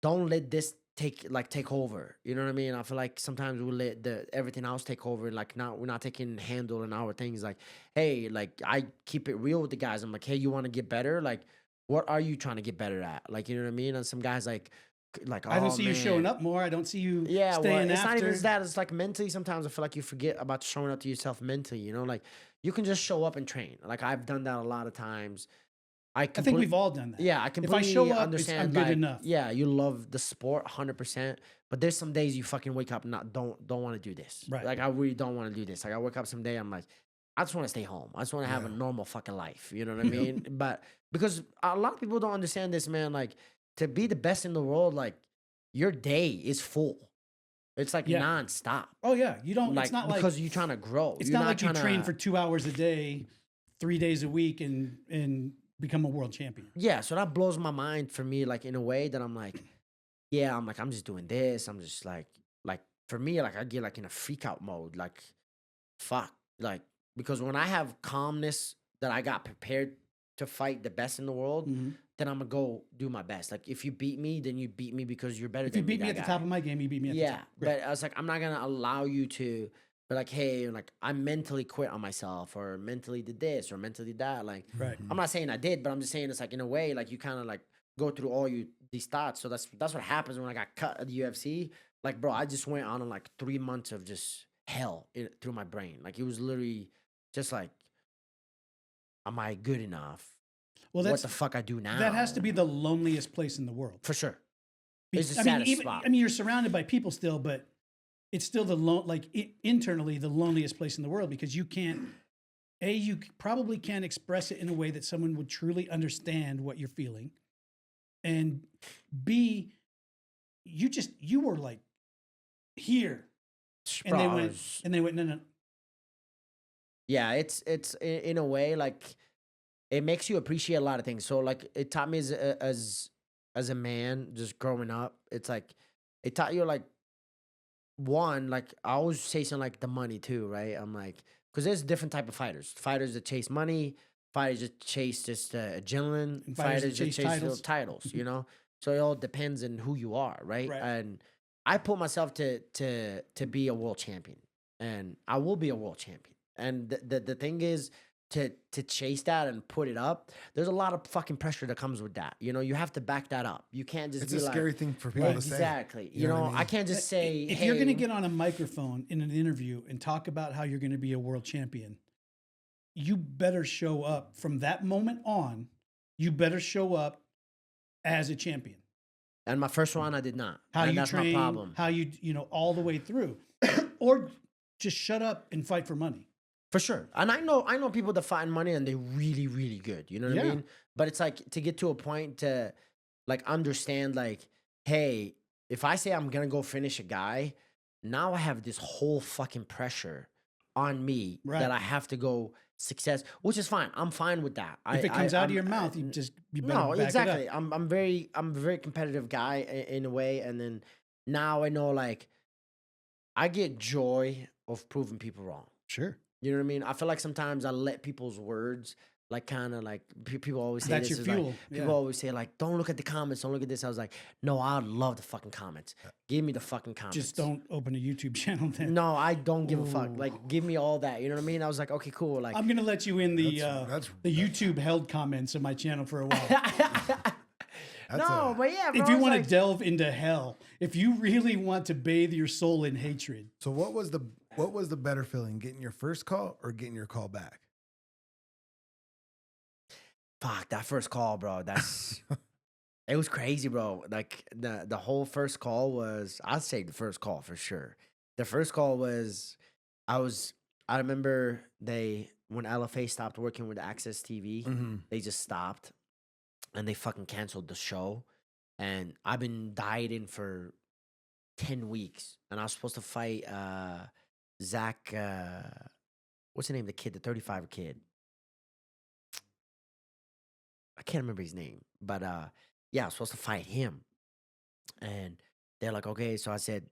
don't let this take over. You know what I mean? I feel like sometimes we let everything else take over. Like now we're not taking handle in our things. Like, hey, like I keep it real with the guys. I'm like, hey, you want to get better? Like, what are you trying to get better at? Like, you know what I mean? And some guys like, I don't oh, see you showing man. up more. I don't see you Yeah, well, staying it's after. not even that. It's like mentally. Sometimes I feel like you forget about showing up to yourself mentally. You know, like you can just show up and train. Like I've done that a lot of times. I think we've all done that. Yeah, I If completely I show up, understand. I'm good like, enough. Yeah, you love the sport 100%, but there's some days you fucking wake up and don't want to do this. Right. Like I really don't want to do this. Like I wake up someday, I'm like, I just want to stay home. I just want to have a normal fucking life. You know what I mean? But because a lot of people don't understand this, man. Like to be the best in the world, like your day is full. It's like nonstop. Oh yeah, you don't. Like It's not because like you're trying to grow. it's You're not like you train tryna- for 2 hours a day, 3 days a week, and become a world champion. Yeah, so that blows my mind for me, like in a way that I'm like, yeah, I'm just doing this. I'm just like for me, like I get like in a freak out mode, like fuck, like because when I have calmness that I got prepared to fight the best in the world, then I'm gonna go do my best. Like if you beat me, then you beat me because you're better If than you beat me that at the guy. top of my game, you beat me at the Yeah, top. Right. but I was like, I'm not gonna allow you to. But like, hey, like I mentally quit on myself, or mentally did this, or mentally did that. Like, Right. I'm not saying I did, but I'm just saying it's like in a way, like you kind of like go through all these thoughts. So that's what happens when I got cut at the UFC. Like, bro, I just went on like 3 months of just hell through my brain. Like it was literally just like, am I good enough? Well, What the fuck I do now? that has to be the loneliest place in the world. for sure. Be- It's the I mean, saddest even, spot. I mean, you're surrounded by people still, but it's still internally the loneliest place in the world because you can't. You probably can't express it in a way that someone would truly understand what you're feeling, and B, you were like here, and Bro, they I went was- no. Yeah, it's in a way like it makes you appreciate a lot of things. So like it taught me as a man just growing up. It's like it taught you like one, like I always chasing like the money too, right? I'm like because there's different type of fighters that chase money, fighters that chase just adrenaline, And fighters that chase titles. titles, you know. So it all depends on who you are, right? Right. And I put myself to be a world champion, and I will be a world champion. And the thing is to chase that and put it up. There's a lot of fucking pressure that comes with that. You know, you have to back that up. You can't just It's be a like scary thing for people to say. exactly. You You know know, what I mean? I can't just say If hey, you're going to get on a microphone in an interview and talk about how you're going to be a world champion, you better show up from that moment on. You better show up as a champion. And my first round, I did not. How and you that's train, my problem. how you know, all the way through. Or just shut up and fight for money. For sure. And I know people that fight in money and they're really, really good. You know what I mean? But it's like to get to a point to like understand like, hey, if I say I'm gonna go finish a guy, now I have this whole fucking pressure on me that I have to go success, which is fine. I'm fine with that. If it comes out of your mouth, you better no, back exactly. it up. I'm a very competitive guy in a way, and then now I know like I get joy of proving people wrong. Sure. You know what I mean? I feel like sometimes I let people's words like kind of like people always say That's this your is like, fuel. people always say like, don't look at the comments, don't look at this. I was like, no, I love the fucking comments. Give me the fucking comments. Just don't open a YouTube channel then. No, I don't give a fuck. Ooh. Like, give me all that. You know what I mean? I was like, okay, cool. Like, I'm gonna let you in the That's YouTube held comments of my channel for a while. but yeah, bro, If you want like, to delve into hell, if you really want to bathe your soul in hatred, So what was the better feeling, getting your first call or getting your call back? fuck that first call, bro. That's it was crazy, bro. Like the whole first call was, I'd say the first call for sure. The first call was, I remember when LFA stopped working with Access TV, they just stopped and they fucking canceled the show. And I've been dieting for 10 weeks and I was supposed to fight Zach, what's the name of the kid, the 35 kid? I can't remember his name, but yeah, I was supposed to fight him. And they're like, okay. So I said,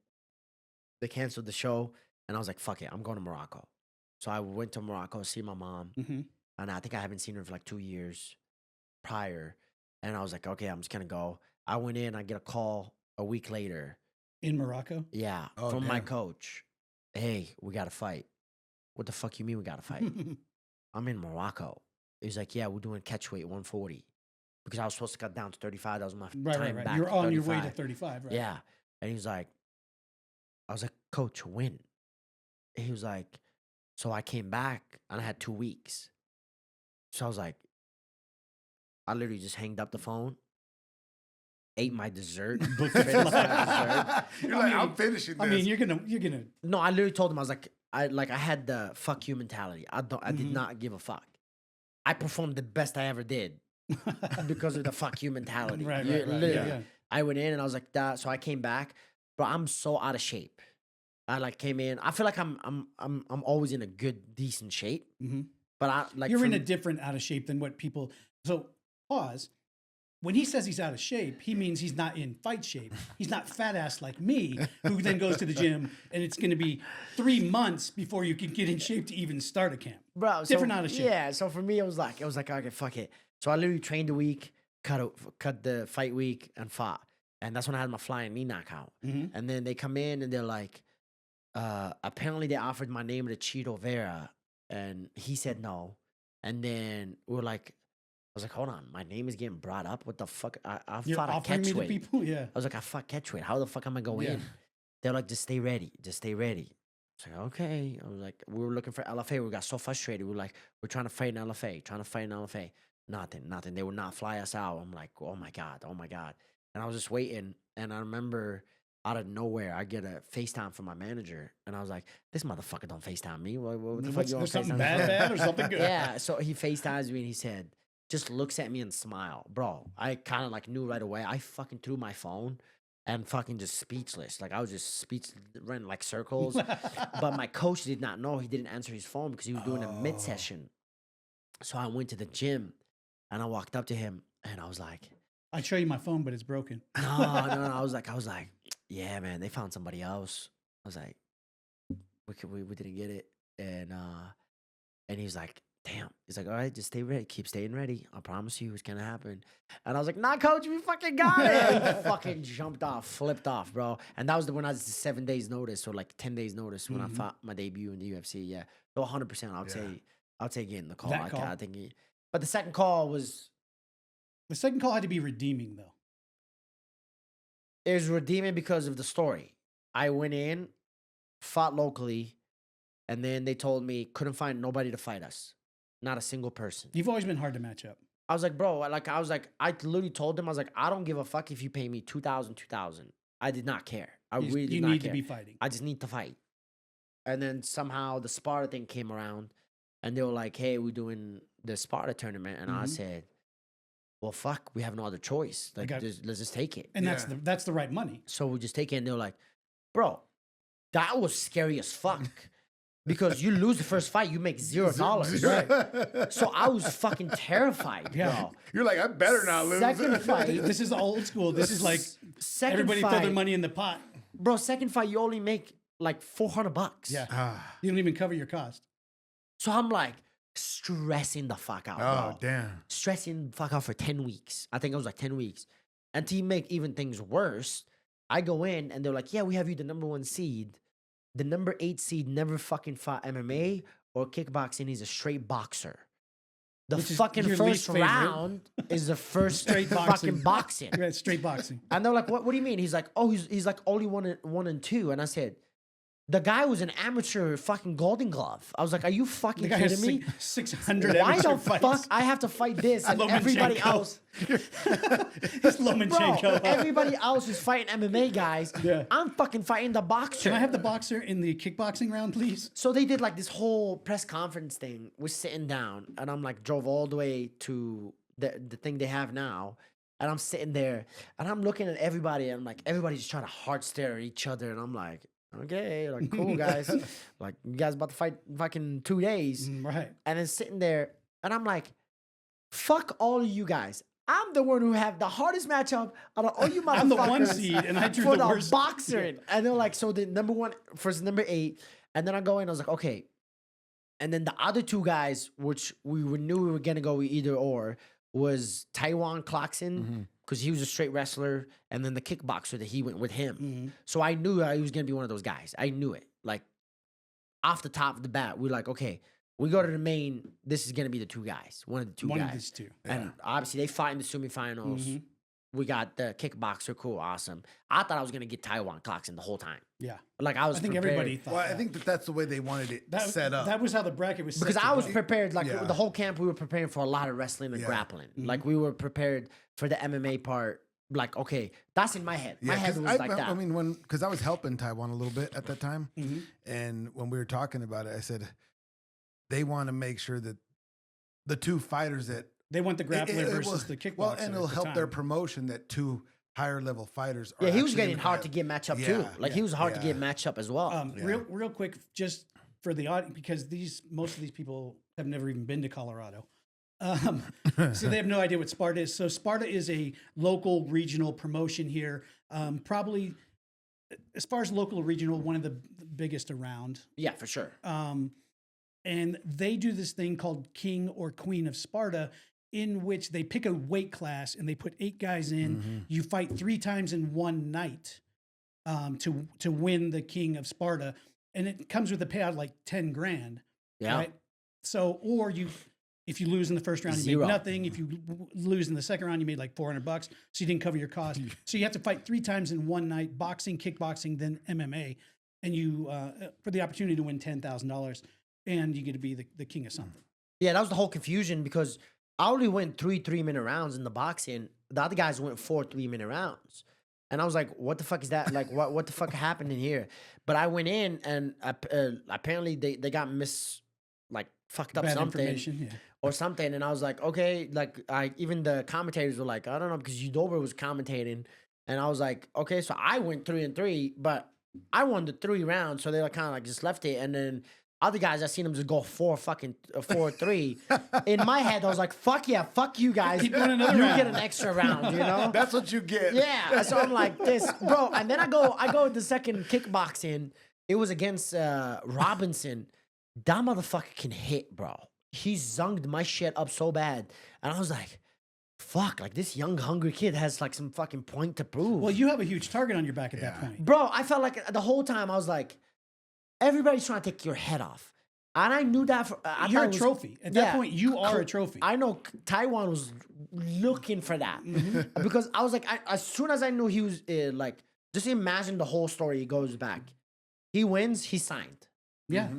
they canceled the show. And I was like, fuck it, I'm going to Morocco. So I went to Morocco to see my mom. And I think I haven't seen her for like 2 years prior. And I was like, okay, I'm just going to go. I went in, I get a call a week later. in Morocco. Yeah, from my coach. Hey, we got to fight. What the fuck you mean we got to fight? I'm in Morocco. He's like, yeah, we're doing catchweight 140. Because I was supposed to cut down to 35. That was my time back. You're on your way to 35. 35, right? Yeah. And he was like, I was like, coach, when? And he was like, so I came back and I had 2 weeks. So I was like, I literally just hanged up the phone, ate my dessert, finished my dessert. You're like, I'm finishing this. I mean, you're gonna. No, I literally told him, I was like, I had the fuck you mentality. I did not give a fuck. I performed the best I ever did because of the fuck you mentality. Right. Literally. I went in and I was like that. So I came back, but I'm so out of shape. I like came in. I feel like I'm always in a good, decent shape. But I like You're in a different out of shape than what people. So pause. When he says he's out of shape, he means he's not in fight shape. He's not fat ass like me, who then goes to the gym, and it's going to be 3 months before you can get in shape to even start a camp. Bro, Different out of shape. Yeah, so for me, it was like, okay, fuck it. So I literally trained a week, cut the fight week, and fought. And that's when I had my flying knee knockout. And then they come in and they're like, apparently they offered my name to Cheeto Vera, and he said no. And then we're like, I was like, hold on, my name is getting brought up. What the fuck? I You're fought a offering me to catchweight. people, yeah. I was like, I fought catchweight. How the fuck am I going Yeah. in? They're like, just stay ready. Just stay ready. I was like, okay. I was like, we were looking for LFA. We got so frustrated. We were like, we're trying to fight an LFA. Nothing. They would not fly us out. I'm like, oh my God. And I was just waiting. And I remember out of nowhere, I get a FaceTime from my manager. And I was like, this motherfucker don't FaceTime me. What the fuck you on There's something FaceTime? bad or something good? Yeah. So he FaceTimes me and he said, just looks at me and smile. Bro, I kind of like knew right away. I fucking threw my phone and fucking just speechless. Like I was just running like circles. But my coach did not know. He didn't answer his phone because he was doing a mid session. So I went to the gym and I walked up to him and I was like, I'd show you my phone, but it's broken. no. I was like, yeah, man, they found somebody else. I was like, we didn't get it. And he's like, damn. He's like, all right, just stay ready. Keep staying ready. I promise you it's going to happen. And I was like, nah, coach, we fucking got it. He fucking jumped off, flipped off, bro. And that was when I was 7 days notice or like 10 days notice when I fought my debut in the UFC. Yeah. So 100%, I'll take getting the call. That call. I think but the second call was. The second call had to be redeeming, though. It was redeeming because of the story. I went in, fought locally, and then they told me couldn't find nobody to fight us. Not a single person. You've always been hard to match up. I was like, bro, like, I literally told him, I was like, I don't give a fuck if you pay me 2,000. I did not care. I really did not care. You need to be fighting. I just need to fight. And then somehow the Sparta thing came around, and they were like, hey, we're doing the Sparta tournament. And I said, well, fuck, we have no other choice. Like, let's just take it. And that's the right money. So we just take it, and they were like, bro, that was scary as fuck. Because you lose the first fight, you make $0. Right. So I was fucking terrified, bro. You're like, I better not lose. Second fight, This is old school. This is like second everybody fight, throw their money in the pot. bro. Second fight, you only make like $400. Yeah. You don't even cover your cost. So I'm like stressing the fuck out. Bro. Damn. Stressing the fuck out for 10 weeks. I think it was like 10 weeks. And to make even things worse, I go in and they're like, yeah, we have you the number 1 seed. The number 8 seed never fucking fought MMA or kickboxing. He's a straight boxer. The fucking first round is the first Straight fucking boxing. Right, straight boxing. And they're like, what do you mean? He's like, oh, he's like only one and two. And I said, the guy was an amateur fucking Golden Glove. I was like, are you fucking The guy has kidding me? 600 Why amateur the fights. fuck I have to fight this and everybody Lomachenko. else? It's Lomachenko. Bro, everybody else is fighting MMA guys. Yeah. I'm fucking fighting the boxer. Can I have the boxer in the kickboxing round, please? So they did like this whole press conference thing. We're sitting down, and I'm like, drove all the way to the thing they have now. And I'm sitting there, and I'm looking at everybody, and I'm like, everybody's just trying to hard stare at each other. And I'm like, okay, like, cool, guys. Like, you guys about to fight fucking 2 days. Right. And then sitting there, and I'm like, fuck all of you guys. I'm the one who have the hardest matchup out of all you motherfuckers. I'm the 1 seed, and I drew for the the worst. boxing. And they're like, so the number 1 versus number 8. And then I go in, I was like, okay. And then the other 2 guys, which we knew we were going to go either or, was Taiwan Clarkson, because he was a straight wrestler, and then the kickboxer that he went with him. So I knew he was going to be one of those guys. I knew it. Like, off the top of the bat, we're like, okay, we go to the main, this is going to be the 2 guys. One of the 2 guys. One of these 2. And obviously, they fight in the semifinals. We got the kickboxer, cool, awesome. I thought I was going to get Taiwan Clarkson the whole time. Yeah. Like, I think prepared. everybody thought Well, that. I think that's the way they wanted it set up. That was how the bracket was set Because to I was go. prepared, like, Yeah. the whole camp, we were preparing for a lot of wrestling and grappling. Like, we were prepared for the MMA part. Like, okay, that's in my head. My head 'cause was like that. I mean, because I was helping Taiwan a little bit at that time, and when we were talking about it, I said they want to make sure that the 2 fighters that They want the grappler it versus will- the kickboxer. well, and it'll at the help their time. promotion that 2 higher level fighters are Yeah, he was actually getting gonna hard have- to get matchup too. Like, he was hard to yeah. get matchup as well. Real quick, just for the audience, because most of these people have never even been to Colorado. So they have no idea what Sparta is. So Sparta is a local regional promotion here. Probably, as far as local regional, one of the biggest around. Yeah, for sure. And they do this thing called King or Queen of Sparta, in which they pick a weight class and they put 8 guys in. You fight 3 times in one night to win the King of Sparta, and it comes with a payout like 10 grand. Yeah. Right? So, or if you lose in the first round, you Zero. make nothing. If you lose in the second round, you made like $400, so you didn't cover your cost. So you have to fight 3 times in one night: boxing, kickboxing, then MMA, and you for the opportunity to win $10,000, and you get to be the king of something. Yeah, that was the whole confusion, because I only went 3 3-minute rounds in the boxing. The other guys went 4 3-minute rounds. And I was like, what the fuck is that? Like, what the fuck happened in here? But I went in, and apparently they got fucked up Bad something information, yeah. or something. And I was like, okay, like, even the commentators were like, I don't know, because Udover was commentating. And I was like, okay, so I went 3 and 3, but I won the 3 rounds. So they kind of like just left it. And then other guys, I seen them just go 4-3. In my head, I was like, fuck yeah, fuck you guys. Keep going another you round. get an extra round, you know? That's what you get. Yeah. So I'm like, this, bro. And then I go the second kickboxing. It was against Robinson. That motherfucker can hit, bro. He zunged my shit up so bad. And I was like, fuck, like, this young, hungry kid has like some fucking point to prove. Well, you have a huge target on your back at that point. Bro, I felt like the whole time I was like, everybody's trying to take your head off. And I knew that. You're a trophy. At that point, you are a trophy. I know Taiwan was looking for that. Because I was like, as soon as I knew he was like, just imagine the whole story. He goes back. He wins, he signed. Yeah.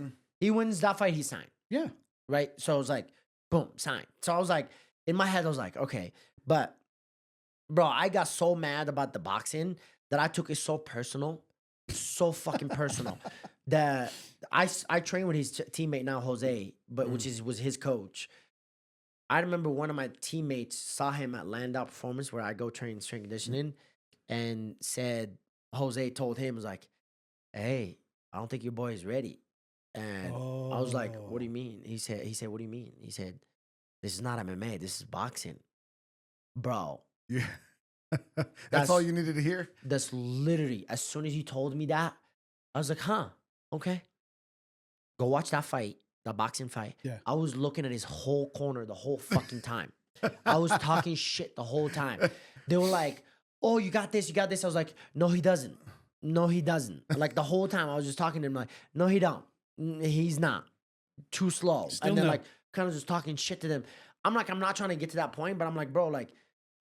He wins that fight, he signed. Yeah. Right? So it was like, boom, signed. So I was like, in my head, I was like, okay, but bro, I got so mad about the boxing that I took it so personal, so fucking personal that I train with his teammate now, Jose, but which was his coach. I remember one of my teammates saw him at Landau Performance where I go train strength conditioning and said, Jose told him, was like, hey, I don't think your boy is ready. And I was like, what do you mean? He said, what do you mean? He said, this is not MMA, this is boxing. Bro. Yeah. That's all you needed to hear? That's literally, as soon as you told me that, I was like, huh, okay. Go watch that fight, the boxing fight. Yeah. I was looking at his whole corner the whole fucking time. I was talking shit the whole time. They were like, oh, you got this, you got this. I was like, no, he doesn't. No, he doesn't. Like the whole time I was just talking to him like, no, he don't. He's not. Too slow. Still and then no. like kind of just talking shit to them. I'm like, I'm not trying to get to that point, but I'm like, bro, like,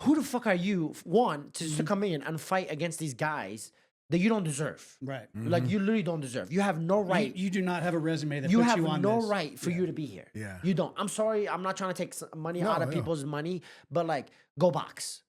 who the fuck are you, one, to come in and fight against these guys that you don't deserve? Right. Like, you literally don't deserve. You have no right. You do not have a resume that You puts have you on no this. right for you to be here. Yeah. You don't. I'm sorry. I'm not trying to take money No, out of no. people's money, but like, go box.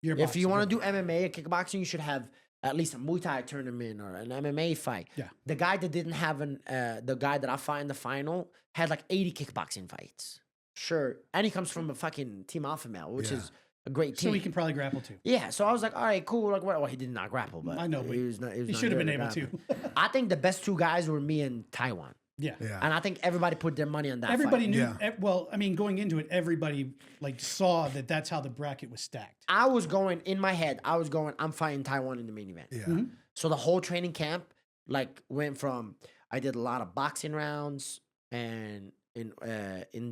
You're If you boxing. want to do MMA or kickboxing, you should have at least a Muay Thai tournament or an MMA fight. Yeah. The guy that didn't have the guy that I fought in the final had like 80 kickboxing fights. Sure. And he comes from a fucking Team Alpha Male, which Yeah. is a great team. So he can probably grapple too. Yeah, so I was like, all right, cool. Like, well, he did not grapple, but I know, but he was not. He not should have good been at able to. grappling. I think the best two guys were me and Taiwan, Yeah. Yeah. and I think everybody put their money on that. Everybody fight. knew. Yeah. Well, I mean, going into it, everybody like saw that that's how the bracket was stacked. I was going in my head. I'm fighting Taiwan in the main event. Yeah. So the whole training camp, like, went from I did a lot of boxing rounds, and in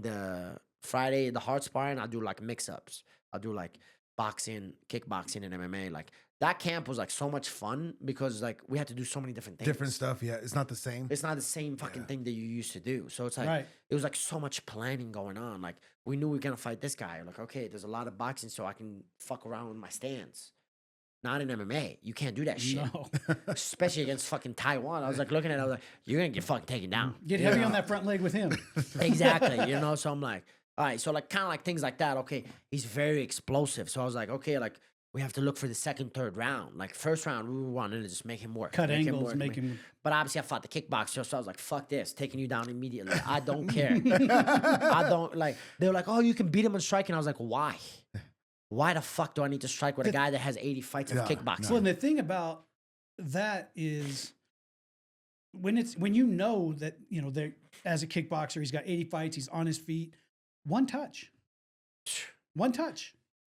the Friday the hard sparring, I do like mix ups. I'll do like boxing, kickboxing, and MMA. Like that camp was like so much fun because like we had to do so many different things. Different stuff. Yeah. It's not the same. It's not the same fucking thing that you used to do. So it's like Right. it was like so much planning going on. Like we knew we were gonna fight this guy. Like, okay, there's a lot of boxing, so I can fuck around with my stance. Not in MMA. You can't do that shit. No. Especially against fucking Taiwan. I was like looking at it, I was like, you're gonna get fucking taken down. Get heavy on that front leg with him. Exactly. You know, so I'm like, all right, so like kind of like things like that. Okay, he's very explosive. So I was like, okay, like we have to look for the second, third round. Like first round, we wanted to just make him work. Cut make him angles, work, make him. But obviously, I fought the kickboxer, so I was like, fuck this, taking you down immediately. I don't care. I don't like, they were like, oh, you can beat him in striking. I was like, why? Why the fuck do I need to strike with a guy that has 80 fights of Yeah, kickboxing? Well, and the thing about that is when you know that there as a kickboxer, he's got 80 fights, he's on his feet. One touch.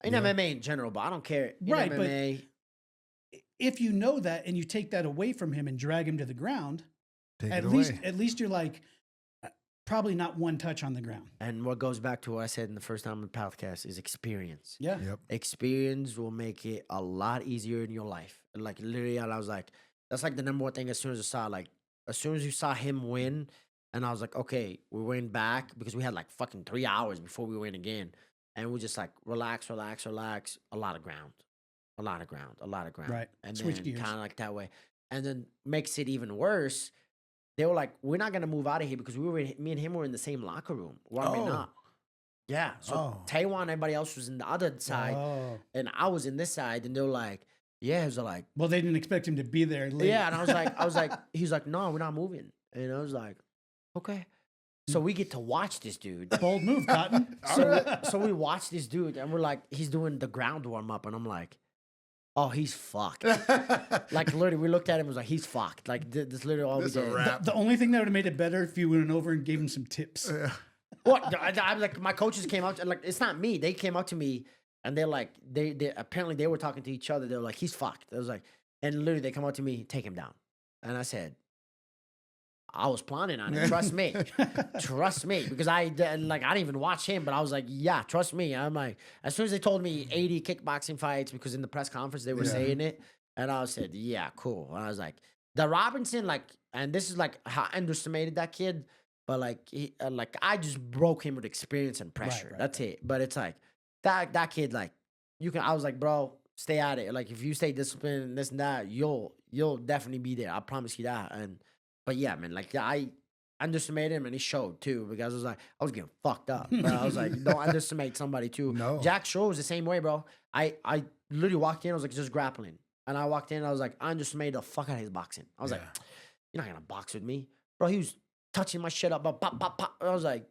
In MMA in general, but I don't care. In Right, but- MMA, If you know that and you take that away from him and drag him to the ground, Take at it least away. at least you're like probably not one touch on the ground. and what goes back to what I said in the first time on the podcast is experience. Yeah. Yep. Experience will make it a lot easier in your life. Like literally, I was like, that's like the number one thing. As soon as you saw him win, and I was like, okay, we went back because we had like fucking 3 hours before we went again, and we just like relax, a lot of ground. Right. and Switch then gears. kind of like that way, and then makes it even worse. They were like, we're not gonna move out of here because me and him were in the same locker room. Why are we Oh. not? Yeah. So Oh. Taiwan, everybody else was in the other side, Oh. and I was in this side, and they were like, yeah, it was like, Well, they didn't expect him to be there late. yeah, and I was like, he's like, no, we're not moving, and I was like, okay. So we get to watch this dude. Bold move, Cotton. So we watch this dude, and we're like, he's doing the ground warm up, and I'm like, oh, he's fucked. Like literally, we looked at him and was like, he's fucked. Like this literally all This we a did. wrap. The only thing that would have made it better if you went over and gave him some tips. What? I like my coaches came out, and like it's not me. They came up to me, and they're like, they apparently they were talking to each other. They were like, he's fucked. I was like, and literally they come up to me, take him down, and I said, I was planning on it. Trust me, trust me, because I didn't even watch him, but I was like, yeah, trust me. I'm like, as soon as they told me 80 kickboxing fights, because in the press conference they were saying it, and I said, yeah, cool. And I was like, the Robinson, like, and this is like how I underestimated that kid, but like, he, I just broke him with experience and pressure. right, That's it. But it's like that kid, like, you can. I was like, bro, stay at it. Like, if you stay disciplined and this and that, you'll definitely be there. I promise you that. But yeah, man, like I underestimated him, and he showed too, because I was getting fucked up. But I was like, don't underestimate somebody too. No. Jack Shaw was the same way, bro. I literally walked in, I was like, just grappling. And I walked in, I was like, I underestimated the fuck out of his boxing. I was like, you're not gonna box with me. Bro, he was touching my shit up, pop, pop, pop. I was like,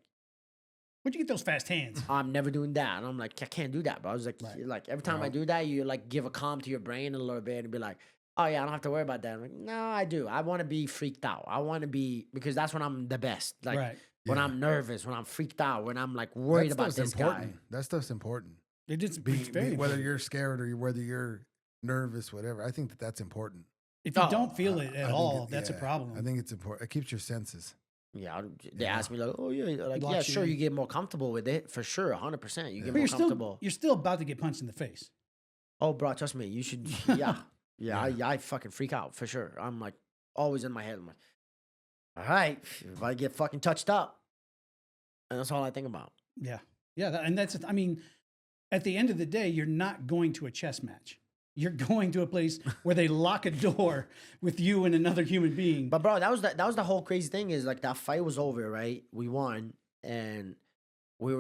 where'd you get those fast hands? I'm never doing that. And I'm like, I can't do that, bro. I was like, every time I do that, you like give a calm to your brain a little bit and be like, oh yeah, I don't have to worry about that. I'm like, no, I do. I want to be freaked out. I want to be, because that's when I'm the best. Like when I'm nervous, when I'm freaked out, when I'm like worried about this important. guy. That stuff's important. It's very whether important. you're scared or whether you're nervous, whatever. I think that's important. If you don't feel it at all, that's a problem. I think it's important. It keeps your senses. Yeah, they asked me like, oh yeah, like yeah, sure, you get more comfortable with it for sure, 100%. You get But more comfortable. You're still about to get punched in the face. Oh, bro, trust me, you should. Yeah, I fucking freak out for sure. I'm like always in my head. I'm like, all right, if I get fucking touched up, and that's all I think about. Yeah, and that's. I mean, at the end of the day, you're not going to a chess match. You're going to a place where they lock a door with you and another human being. But bro, that was the whole crazy thing, is like that fight was over, right? We won, and they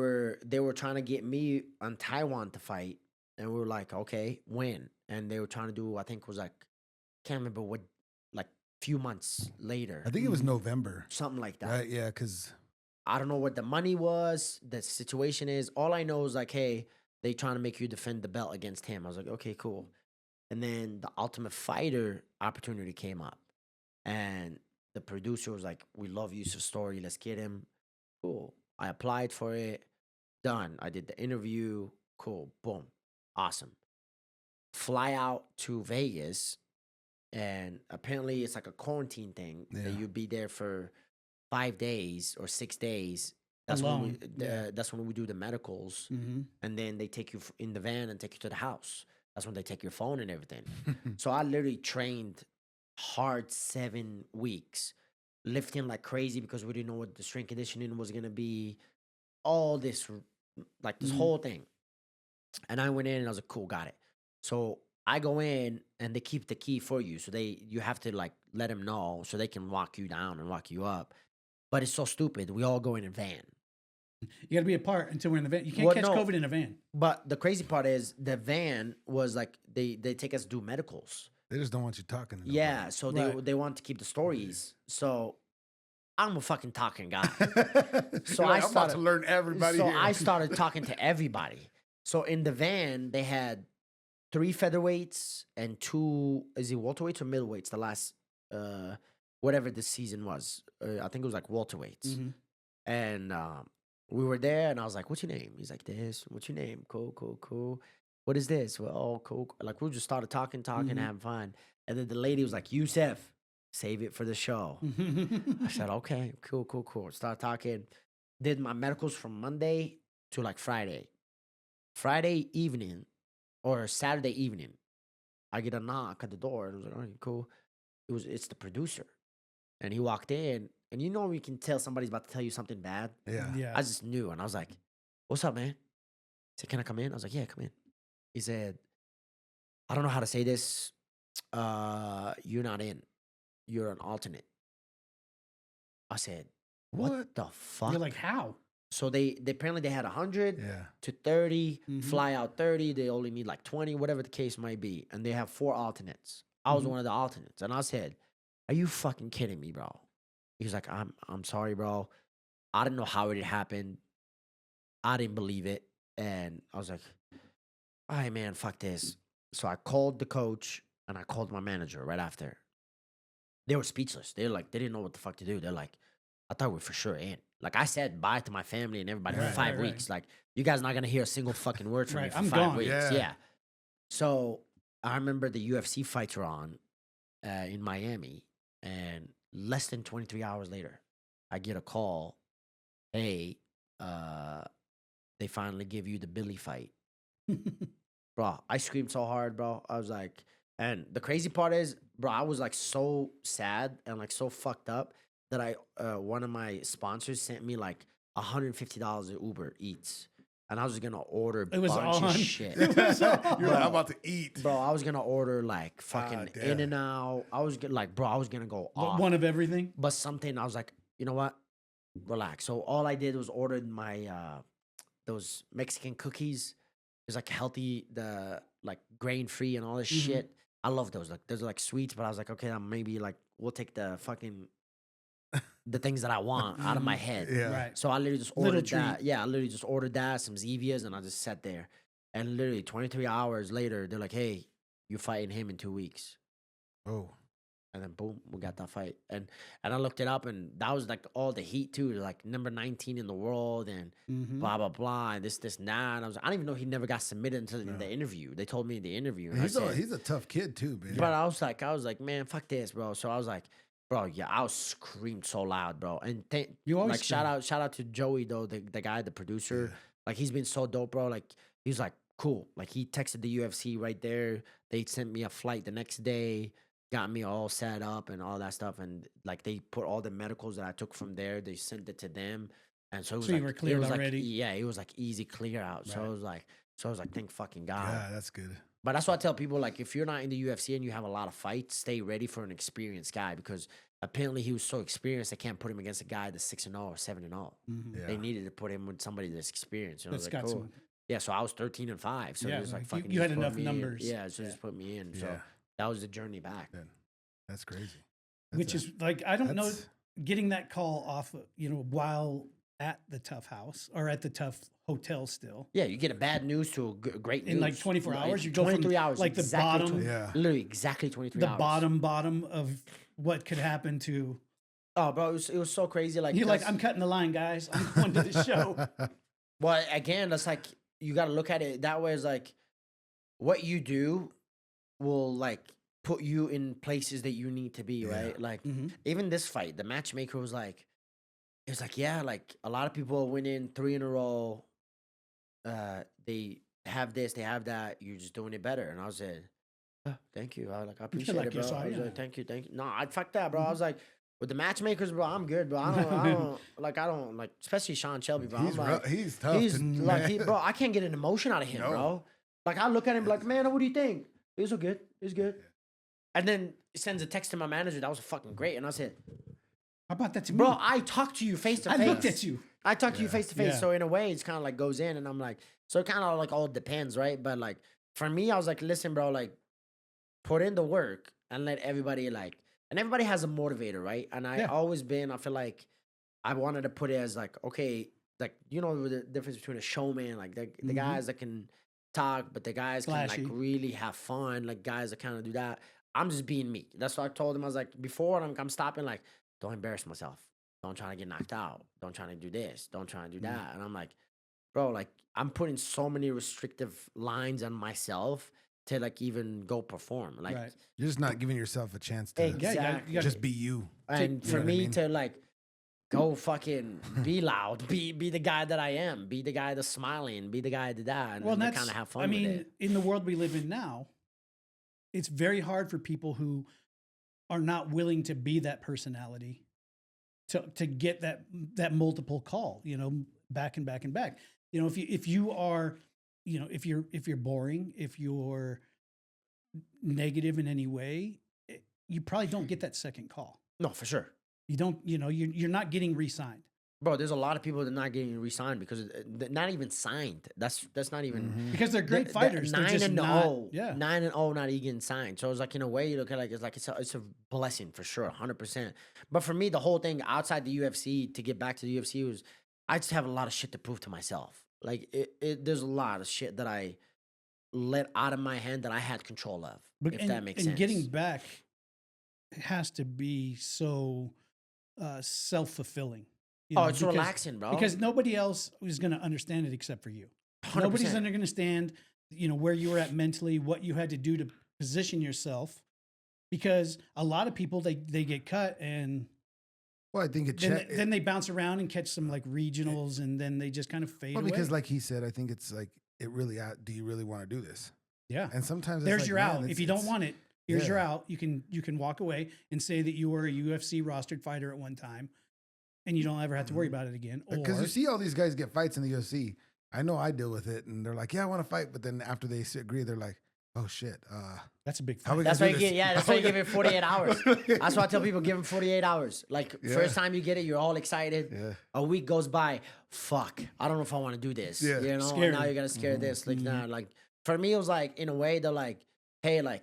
were trying to get me on Taiwan to fight, and we were like, okay, win. And they were trying to do, I think it was like, can't remember what, like few months later. I think it was November. Something like that. Right? Yeah, because I don't know what the money was, the situation is. All I know is like, hey, they trying to make you defend the belt against him. I was like, okay, cool. And then the Ultimate Fighter opportunity came up. And the producer was like, we love Yousef's story. Let's get him. Cool. I applied for it. Done. I did the interview. Cool. Boom. Awesome. Fly out to Vegas. And apparently it's like a quarantine thing. That you'd be there for 5 days or 6 days. That's when we do the medicals. Mm-hmm. And then they take you in the van and take you to the house. That's when they take your phone and everything. So I literally trained hard 7 weeks, lifting like crazy because we didn't know what the strength conditioning was going to be. All this, like this whole thing. And I went in and I was like, cool, got it. So I go in and they keep the key for you. So you have to like let them know so they can walk you down and walk you up. But it's so stupid. We all go in a van. You got to be apart until we're in the van. You can't catch COVID in a van. But the crazy part is the van was like they take us to do medicals. They just don't want you talking. Yeah, so they want to keep the stories. So I'm a fucking talking guy. So I'm about to learn everybody. So here. I started talking to everybody. So in the van they had 3 featherweights and 2 is it welterweights or middleweights? The last whatever this season was, I think it was like welterweights, and. We were there, and I was like, what's your name? He's like, this. What's your name? Cool. What is this? Well, oh, cool. Like, we just started talking, having fun. And then the lady was like, Yousef, save it for the show. I said, okay, cool. Started talking. Did my medicals from Monday to like Friday. Friday evening or Saturday evening, I get a knock at the door, and I was like, all right, cool. It's the producer. And he walked in. And you know, you can tell somebody's about to tell you something bad. Yeah. I just knew. And I was like, what's up, man? He said, can I come in? I was like, yeah, come in. He said, I don't know how to say this. You're not in. You're an alternate. I said, what the fuck? You're like, how? So they apparently they had 100 to 30, fly out 30. They only need like 20, whatever the case might be. And they have 4 alternates. I was one of the alternates. And I said, are you fucking kidding me, bro? He was like, I'm sorry, bro. I didn't know how it happened. I didn't believe it. And I was like, all right, man, fuck this. So I called the coach and I called my manager right after. They were speechless. They didn't know what the fuck to do. They're like, I thought we were for sure in. Like, I said bye to my family and everybody for 5 weeks. Like, you guys not going to hear a single fucking word from me for 5 weeks. Yeah. So I remember the UFC fights were on in Miami. And less than 23 hours later, I get a call. Hey, they finally give you the Billy fight. Bro, I screamed so hard, bro. I was like, and the crazy part is, bro, I was like so sad and like so fucked up that one of my sponsors sent me like $150 at Uber Eats. And I was gonna order a bunch of shit. You're like, I'm about to eat. Bro, I was gonna order like fucking In-N-Out. I was gonna go off. One of everything? But something, I was like, you know what? Relax. So all I did was ordered my those Mexican cookies. It's like healthy, the like grain free and all this shit. I love those. Like those are like sweets, but I was like, okay, maybe like we'll take the fucking the things that I want out of my head. Yeah. Right. So I literally just Little ordered that. treat. Yeah, I literally just ordered that, some Zevias, and I just sat there. And literally 23 hours later, they're like, hey, you're fighting him in 2 weeks. Oh. And then boom, we got that fight. And I looked it up, and that was like all the heat too, like number 19 in the world, and blah blah blah, and this and that. And I don't even know he never got submitted until in the interview. They told me in the interview. And He's a tough kid too, man. but I was like, man, fuck this, bro. So I was like, bro, yeah, I was screamed so loud, bro. And You always like shout out to Joey though, the guy, the producer. Like he's been so dope, bro. Like he was like, cool. Like he texted the UFC right there. They sent me a flight the next day, got me all set up and all that stuff. And like they put all the medicals that I took from there, they sent it to them. And so it was So like, you were cleared like, already? yeah, it was like easy clear out. So it was like, thank fucking God. Yeah, that's good. But that's why I tell people, like, if you're not in the UFC and you have a lot of fights, stay ready for an experienced guy, because apparently he was so experienced they can't put him against a guy that's 6-0 or 7-0. Yeah. They needed to put him with somebody that's experienced. And I was That's like, got cool. some. Yeah, so I was 13-5. So Yeah, it was like like, fucking. you just had put enough me in. numbers. Yeah, so just put me in. So Yeah. that was the journey back. Yeah. That's crazy. Which is like, I don't know, that's- getting that call off, while at the Tough House or at the Tough Hotel still. Yeah, you get a bad news to a great news. In like 24 Like, hours, you go from 23 hours. like the exactly bottom, Yeah. Literally exactly 23 the hours. bottom of what could happen to. Oh, bro, it was so crazy. Like, You're like, that's- I'm cutting the line, guys. I'm going to the show. Well, again, that's like, you got to look at it that way. Is like, what you do will like put you in places that you need to be, right? Like, even this fight, the matchmaker was like, it was like, yeah, like a lot of people went in 3 in a row. They have this, they have that. You're just doing it better. And I was like, oh, thank you. I appreciate like, it, bro. yes, I was yeah. like, thank you. No, I'd fuck that, bro. I was like, with the matchmakers, bro, I'm good, bro. I don't like, especially Sean Shelby, bro. He's, I'm like, he's tough. he's to- like, bro, I can't get an emotion out of him, No. bro. Like, I look at him like, man, what do you think? It was so good. It was good. And then he sends a text to my manager. That was fucking great. And I said, How about that to me? bro, I talked to you face to I face. looked at you. I talked to you face to face. Yeah. So in a way, it's kind of like goes in, and I'm like, so it kind of like all depends, right? But like for me, I was like, listen, bro, like put in the work and let everybody like, and everybody has a motivator, right? And I always been, I feel like I wanted to put it as like, okay, like, you know, the difference between a showman, like the guys that can talk, but the guys Flashy. can like really have fun, like guys that kind of do that. I'm just being me. That's what I told him. I was like, before I'm stopping, like, don't embarrass myself. Don't try to get knocked out. Don't try to do this. Don't try to do that. And I'm like, bro, like, I'm putting so many restrictive lines on myself to like even go perform. Like, Right. You're just not giving yourself a chance to exactly. you gotta- just be you. And You for know what I me mean? to like go fucking be loud, be the guy that I am, be the guy that's smiling, be the guy that did that, and Well, then that's kind of have fun I mean, with it. in the world we live in now, it's very hard for people who are not willing to be that personality to get that multiple call, back and back and back. If you are, if you're boring, if you're negative in any way, you probably don't get that second call. No, for sure. You don't, you're not getting re-signed. Bro, there's a lot of people that are not getting re-signed because they're not even signed. That's not even Because they're great fighters. They're 9 just and not, 0, yeah. 9 and 0, not even getting signed. So it's like in a way you look at it like it's a blessing for sure, 100%. But for me, the whole thing outside the UFC to get back to the UFC was I just have a lot of shit to prove to myself. Like there's a lot of shit that I let out of my hand that I had control of. If that makes sense. And getting back has to be so self-fulfilling. It's relaxing, bro. Because nobody else is going to understand it except for you. 100%. Nobody's going to understand, where you were at mentally, what you had to do to position yourself. Because a lot of people, they get cut and Well, I think then they bounce around and catch some like regionals and then they just kind of fade well, away. because like he said, I think it's like it really. Do you really want to do this? Yeah. And sometimes There's it's your like, out. man, If you don't want it, here's your yeah. out. You can walk away and say that you were a UFC rostered fighter at one time, and you don't ever have to worry about it again. Because Or you see all these guys get fights in the UFC. I know I deal with it, and they're like, "Yeah, I want to fight," but then after they agree, they're like, Oh shit. That's a big How fight. we That's gonna why do you this? get, yeah, that's How why we you give it 48 hours. Yeah. That's why I tell people give them 48 hours. Like Yeah. first time you get it, you're all excited. Yeah. A week goes by. Fuck, I don't know if I want to do this. Yeah. You know, Scary. and now you gotta scare this. Like nah, like for me, it was like in a way they're like, hey, like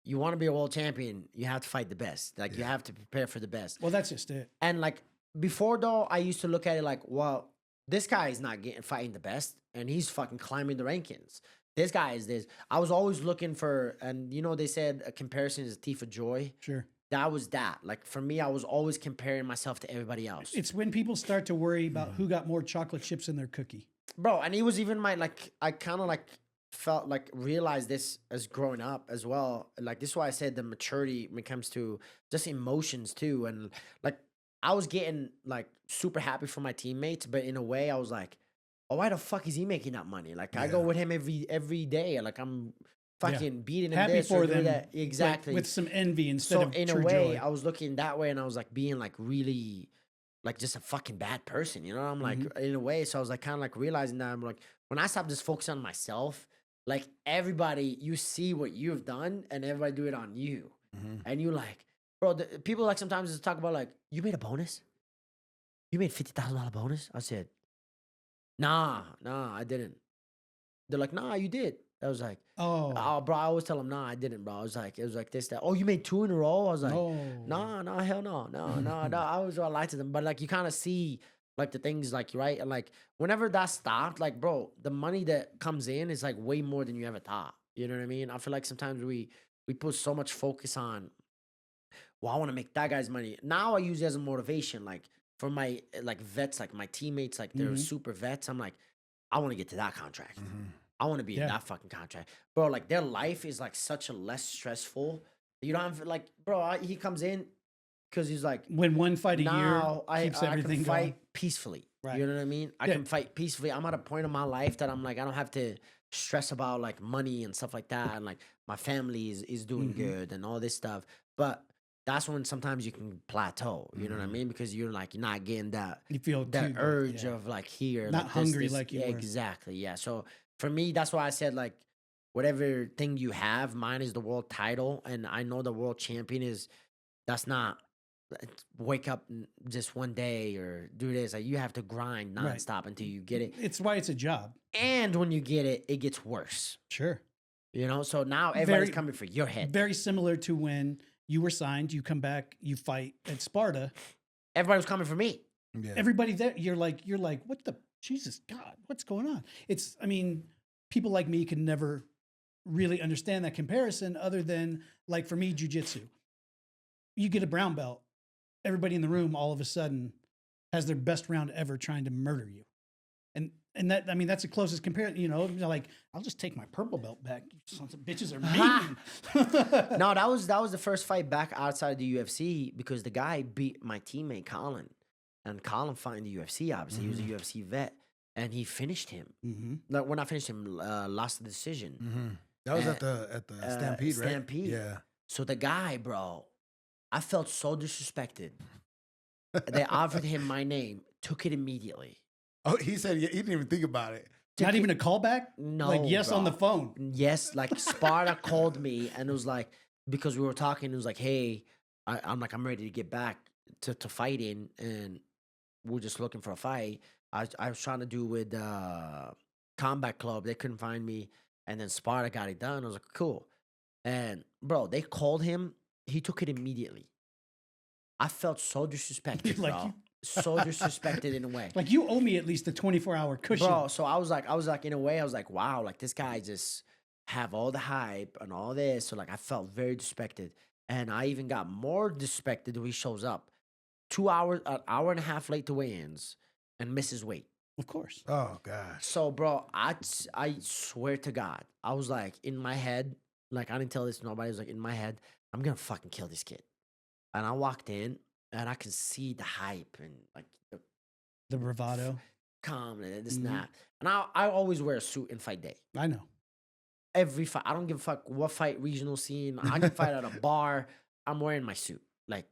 you want to be a world champion, you have to fight the best. Like you have to prepare for the best. Well, that's just it. And like before though, I used to look at it like, well, this guy is not fighting the best, and he's fucking climbing the rankings. This guy is this. I was always looking for, and you know, they said a comparison is a thief of joy. Sure. That was that. Like for me, I was always comparing myself to everybody else. It's when people start to worry about who got more chocolate chips in their cookie. Bro, and it was even my, like, I kind of like felt like realized this as growing up as well. Like this is why I said the maturity when it comes to just emotions too. And like I was getting like super happy for my teammates, but in a way I was like, oh, why the fuck is he making that money? Like I go with him every day. Like I'm fucking beating him Happy this for or doing them. that. Exactly. With some envy instead So of in a true way, joy. I was looking that way, and I was like being like really, like just a fucking bad person, you know? I'm like in a way, so I was like kind of like realizing that I'm like when I stop just focusing on myself, like everybody, you see what you've done, and everybody do it on you, and you like, bro, people like sometimes just talk about like you made a bonus, you made $50,000 bonus. I said, nah, I didn't. They're like, nah, you did. I was like, oh, bro, I always tell them, nah, I didn't, bro. It was like this, that. Oh, you made 2 in a row? I was like, no. nah, hell no. I always lie to them. But like, you kind of see like the things like, right? And like, whenever that stopped, like, bro, the money that comes in is like way more than you ever thought. You know what I mean? I feel like sometimes we put so much focus on, well, I want to make that guy's money. Now I use it as a motivation. Like for my like vets, like my teammates, like they're super vets. I'm like, I want to get to that contract. I want to be in that fucking contract. Bro, like their life is like such a less stressful. You don't have like, bro, he comes in because he's like, When one fight a year now keeps I everything can fight going. peacefully. Right. You know what I mean? I Yeah. can fight peacefully. I'm at a point in my life that I'm like, I don't have to stress about like money and stuff like that. And like my family is doing good and all this stuff. But that's when sometimes you can plateau. You know what I mean? Because you're like, you're not getting that You feel that too good, urge yeah. of like here. Not like hungry like you were. Exactly. Yeah. So for me, that's why I said like whatever thing you have, mine is the world title. And I know the world champion that's not wake up just one day or do this. Like you have to grind Right. nonstop until you get it. It's why it's a job. And when you get it, it gets worse. Sure. You know? So now everybody's coming for your head. Very similar to when you were signed, you come back, you fight at Sparta. Everybody was coming for me. Yeah. Everybody there, you're like, what the Jesus God, what's going on? I mean, people like me can never really understand that comparison other than like for me, jujitsu. You get a brown belt, everybody in the room all of a sudden has their best round ever trying to murder you. And that, I mean, that's the closest comparison, you know, like, I'll just take my purple belt back. You sons of bitches are mean. No, that was the first fight back outside of the UFC because the guy beat my teammate Colin. And Colin fought in the UFC, obviously. He was a UFC vet. And he finished him. Like, when I finished him, lost the decision. That was at the Stampede, right? Stampede. Yeah. So the guy, bro, I felt so disrespected. They offered him my name, took it immediately. Oh, he said he didn't even think about it. Not even a callback? No, Like, yes, bro. on the phone. Yes, like Sparta called me and it was like, because we were talking, it was like, hey, I'm ready to get back to fighting and we're just looking for a fight. I was trying to do with Combat Club. They couldn't find me. And then Sparta got it done. I was like, cool. And bro, they called him. He took it immediately. I felt so disrespected, Like bro. So disrespected in a way. Like, you owe me at least a 24-hour cushion. Bro, so I was like, in a way, I was like, wow, like this guy just have all the hype and all this. So like, I felt very disrespected. And I even got more disrespected when he shows up. 2 hours, an hour and a half late to weigh-ins and misses weight. Of course. Oh gosh. So, bro, I swear to God, I was like in my head, like I didn't tell this to nobody. I was like in my head, I'm gonna fucking kill this kid. And I walked in and I can see the hype and like The bravado. calm and this and that. And I always wear a suit in fight day. I know. Every fight, I don't give a fuck what fight regional scene. I can fight at a bar. I'm wearing my suit. Like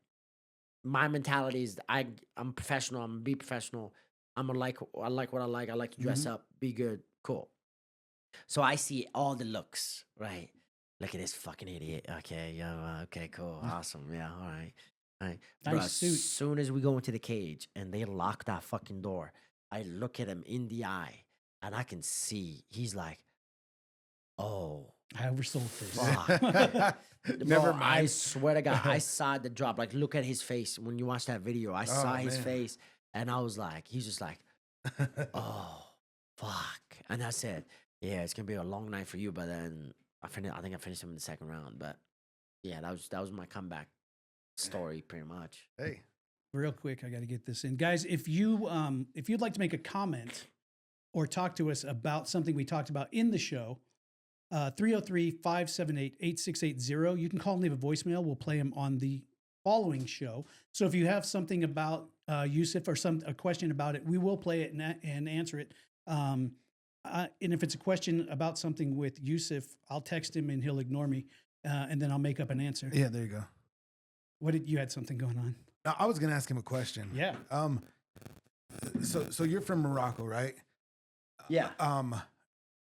my mentality is I'm professional. I'm gonna be professional. I like what I like. I like to dress up, be good, cool. So I see all the looks, right? look at this fucking idiot. Okay, yeah, okay, cool, awesome, yeah, all right. All right. Nice Bro, as suit. soon as we go into the cage and they lock that fucking door, I look at him in the eye and I can see he's like, oh, I oversold this. fuck. Never Bro, I mind. swear to God, I saw the drop. Like, look at his face when you watch that video. I saw his man. face and I was like, he's just like, oh, fuck. And I said, yeah, it's going to be a long night for you. But then I think I finished him in the second round. But yeah, that was my comeback story pretty much. Hey, Real quick, I got to get this in, guys. If you'd like to make a comment or talk to us about something we talked about in the show, 303-578-8680. You can call and leave a voicemail. We'll play them on the following show. So if you have something about Yousef or a question about it, we will play it and answer it. And if it's a question about something with Yousef, I'll text him and he'll ignore me, and then I'll make up an answer. yeah, there you go. You had something going on? I was gonna ask him a question. Yeah. So you're from Morocco, right? Yeah.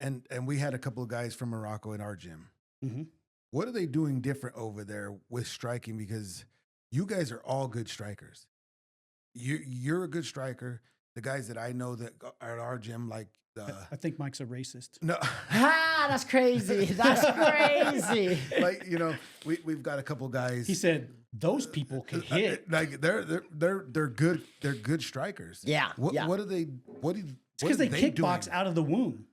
And we had a couple of guys from Morocco in our gym. Mm-hmm. What are they doing different over there with striking? Because you guys are all good strikers. You're a good striker. The guys that I know that are at our gym, like I think Mike's a racist. no, Ah, that's crazy. That's crazy. like we've got a couple guys. He said those people can hit. Like they're good. They're good strikers. Yeah. What yeah. what are they? What do? It's because they kickbox doing? out of the womb.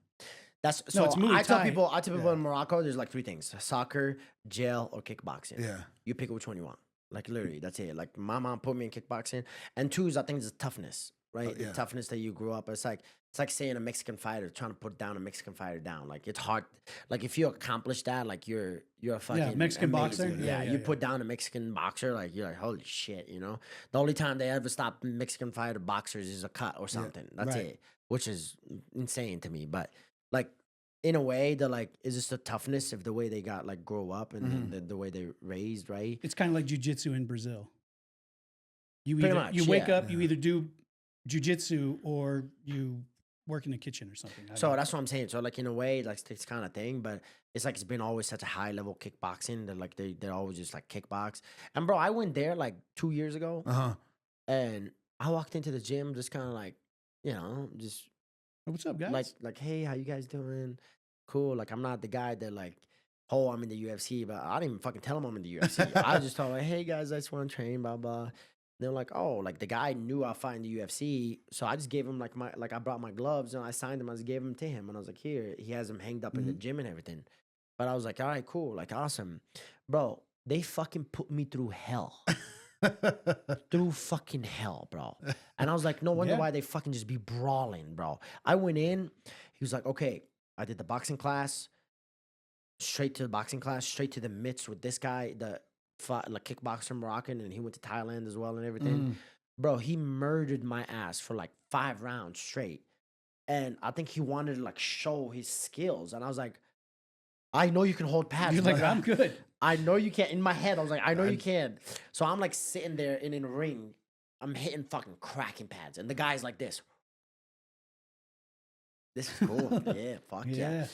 That's No, so it's Muay I tell Thai. people in Morocco, there's like three things: soccer, jail, or kickboxing. Yeah. You pick which one you want. Like literally, that's it. Like my mom put me in kickboxing. And two is I think it's toughness, right? yeah. The toughness that you grew up. It's like saying a Mexican fighter trying to put down a Mexican fighter down. Like it's hard. Like if you accomplish that, like you're a fucking Mexican amazing. boxer? Yeah, Yeah, you yeah. put down a Mexican boxer, like you're like holy shit, you know. The only time they ever stop Mexican fighter boxers is a cut or something. That's right. it, which is insane to me. But like. In a way, they're like, is this the toughness of the way they got like grow up and then the way they raised, right? It's kind of like jujitsu in Brazil. You Pretty either much, you wake yeah. up, you either do jujitsu or you work in the kitchen or something. I So don't- that's what I'm saying. So like in a way, like this kind of thing, but it's like it's been always such a high level kickboxing that like they're always just like kickbox. And bro, I went there like 2 years ago, and I walked into the gym just kind of like, just what's up, guys? like, hey, how you guys doing? Cool. Like I'm not the guy that like, oh, I'm in the UFC, but I didn't even fucking tell them I'm in the UFC. I just told them, like, hey guys, I just want to train, blah blah. They're like, oh, like the guy knew I'd fight in the UFC, so I just gave him like I brought my gloves and I signed them. I just gave them to him, and I was like, here, he has them hanged up in the gym and everything. But I was like, all right, cool, like awesome, bro. They fucking put me through hell. Through fucking hell, bro. And I was like, no wonder why they fucking just be brawling, bro. I went in, he was like, okay, I did the boxing class, straight to the mitts with this guy, the kickboxer Moroccan, and he went to Thailand as well and everything. Bro, he murdered my ass for like 5 rounds straight. And I think he wanted to like show his skills. And I was like, I know you can hold pads. You're like, brother. I'm good. I know you can. In my head, I was like, I know you can. So I'm like sitting there in a ring. I'm hitting fucking cracking pads. And the guy's like this. This is cool. Yeah, fuck yeah. Yeah.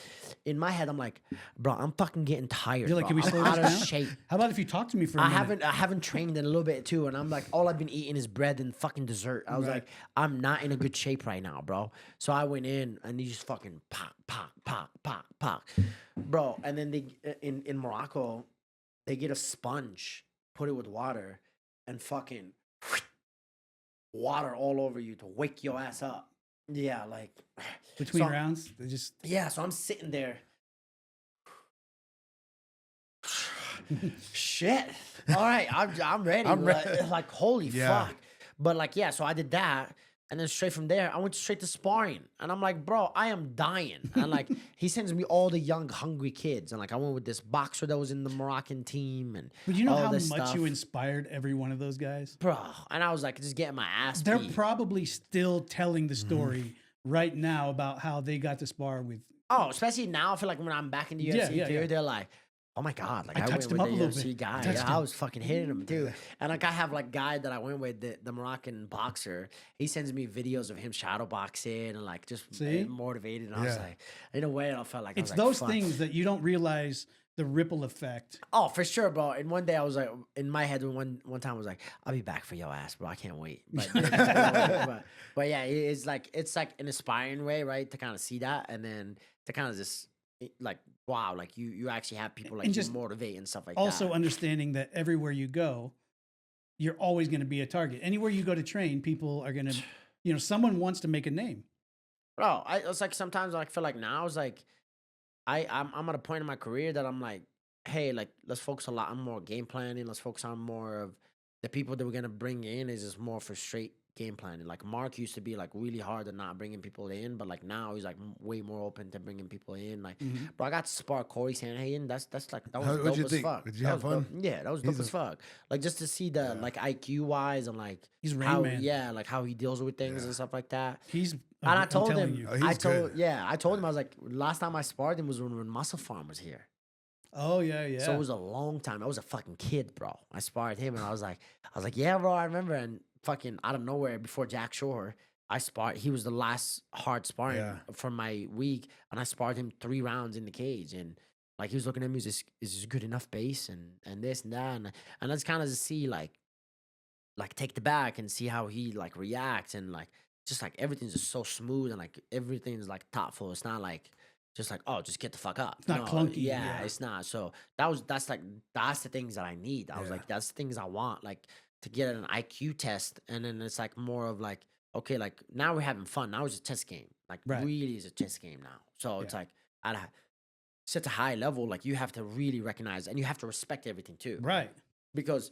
In my head, I'm like, bro, I'm fucking getting tired. You're like, bro. can we I'm slow out this of down? shape. How about if you talk to me for a minute? I haven't trained in a little bit too, and I'm like, all I've been eating is bread and fucking dessert. I was Right. like, I'm not in a good shape right now, bro. So I went in and he just fucking pop, pop, pop, pop, pop, bro. And then they in Morocco, they get a sponge, put it with water, and fucking water all over you to wake your ass up. Yeah, like Between so- rounds, they just yeah, so I'm sitting there. Shit. All right, I'm ready. I'm like, ready. like, holy Yeah. fuck. But like, yeah, so I did that. And then straight from there, I went straight to sparring. And I'm like, bro, I am dying. And like, he sends me all the young, hungry kids. And like, I went with this boxer that was in the Moroccan team. And But you know all how this much stuff. you inspired every one of those guys? Bro. And I was like, just getting my ass They're beat. probably still telling the story right now about how they got to spar with. Oh, especially now, I feel like when I'm back in the Yeah, UFC, yeah, too, yeah. they're like, oh my God, like I I, touched went him with up the a little UFC bit. guy. Touched Yeah, him. I was fucking hitting him too. And like I have like guy that I went with, the Moroccan boxer, he sends me videos of him shadow boxing and like just See? motivated. And I was Yeah. like, in a way, I felt like It's I was like, those fuck. things that you don't realize the ripple effect. Oh, for sure, bro. And one day I was like, in my head, one time I was like, I'll be back for your ass, bro. I can't wait. But yeah, it's like an inspiring way, right? To kind of see that, and then to kind of just like, wow, like you actually have people like And you just motivate and stuff like Also that. understanding that everywhere you go, you're always going to be a target. Anywhere you go to train, people are going to, someone wants to make a name. Bro, it's like sometimes I feel like now it's like I'm at a point in my career that I'm like, hey, like let's focus a lot on more game planning. Let's focus on more of the people that we're gonna bring in is just more for straight game planning. Like Mark used to be like really hard at not bringing people in, but like now he's like way more open to bringing people in. Like, bro, I got to spar Corey Sanhagen. That's like that was dope as fuck. Did you have fun? Yeah, that was dope as fuck. Like just to see the like IQ wise and like He's Rain how Man. like how he deals with things and stuff like that. He's And I I'm told telling him, you. Oh, he's good. I told him, I was like, last time I sparred him was when Muscle Farm was here. Oh yeah. So it was a long time. I was a fucking kid, bro. I sparred him, and I was like, yeah, bro, I remember. And fucking out of nowhere, before Jack Shore, I sparred. He was the last hard sparring from my week, and I sparred him 3 rounds in the cage, and like he was looking at me, is this good enough base, and this and that, and that's kind of to see like take the back and see how he like reacts, and like just like everything's just so smooth, and like everything's like thoughtful. It's not like just like, oh, just get the fuck up. It's not clunky. Yeah, it's not. So that's the things that I need. I was like, that's the things I want, like to get an IQ test, and then it's like more of like, okay, like now we're having fun. Now it's a test game. Like really is a test game now. So it's like at such a high level, like you have to really recognize and you have to respect everything too. Right. Because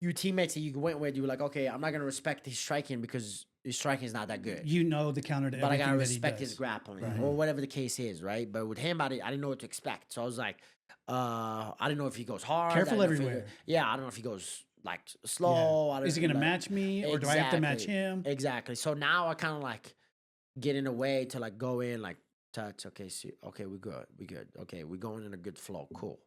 your teammates that you went with, you were like, okay, I'm not gonna respect his striking because his striking is not that good. You know the counter to but I everything gotta that he respect does. his grappling or whatever the case is, right? But with him, I didn't know what to expect. So I was like, I didn't know if he goes hard. Careful I didn't know if he everywhere. I don't know if he goes like slow. I don't- Is he going to like- match me or do I have to match him? Exactly. So now I kind of like get in a way to like go in like touch. Okay, see, okay, we good. Okay, we're going in a good flow. Cool.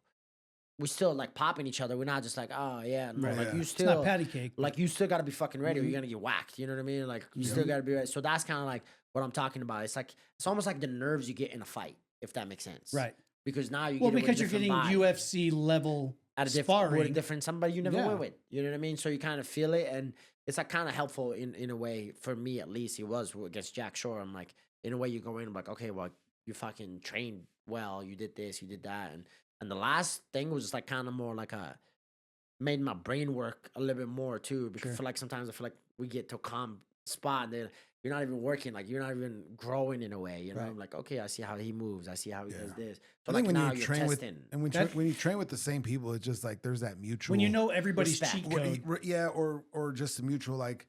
We still like popping each other. We're not just like, oh yeah, no, like you It's still not patty cake. like you still got to be fucking ready or you're gonna get whacked. You know what I mean? Like you still got to be ready. So that's kind of like what I'm talking about. It's like it's almost like the nerves you get in a fight, if that makes sense. Right. Because now you Well, get it with because a you're different getting vibe, UFC level at a different sparring. with a different somebody you never Yeah. went with. You know what I mean? So you kind of feel it, and it's like kind of helpful in a way for me at least. It was against Jack Shore. I'm like, in a way, you go in, I'm like, okay, well, you fucking trained well. You did this, you did that, and the last thing was just like kind of more like made my brain work a little bit more too. Because I feel like sometimes I feel like we get to a calm spot and then you're not even working, like you're not even growing in a way. You know, I'm like, okay, I see how he moves. I see how he does this. So I like think when now you you're train with testing. and when you train with the same people, it's just like there's that mutual. When you know everybody's Respect. cheat code. Yeah, or just a mutual like,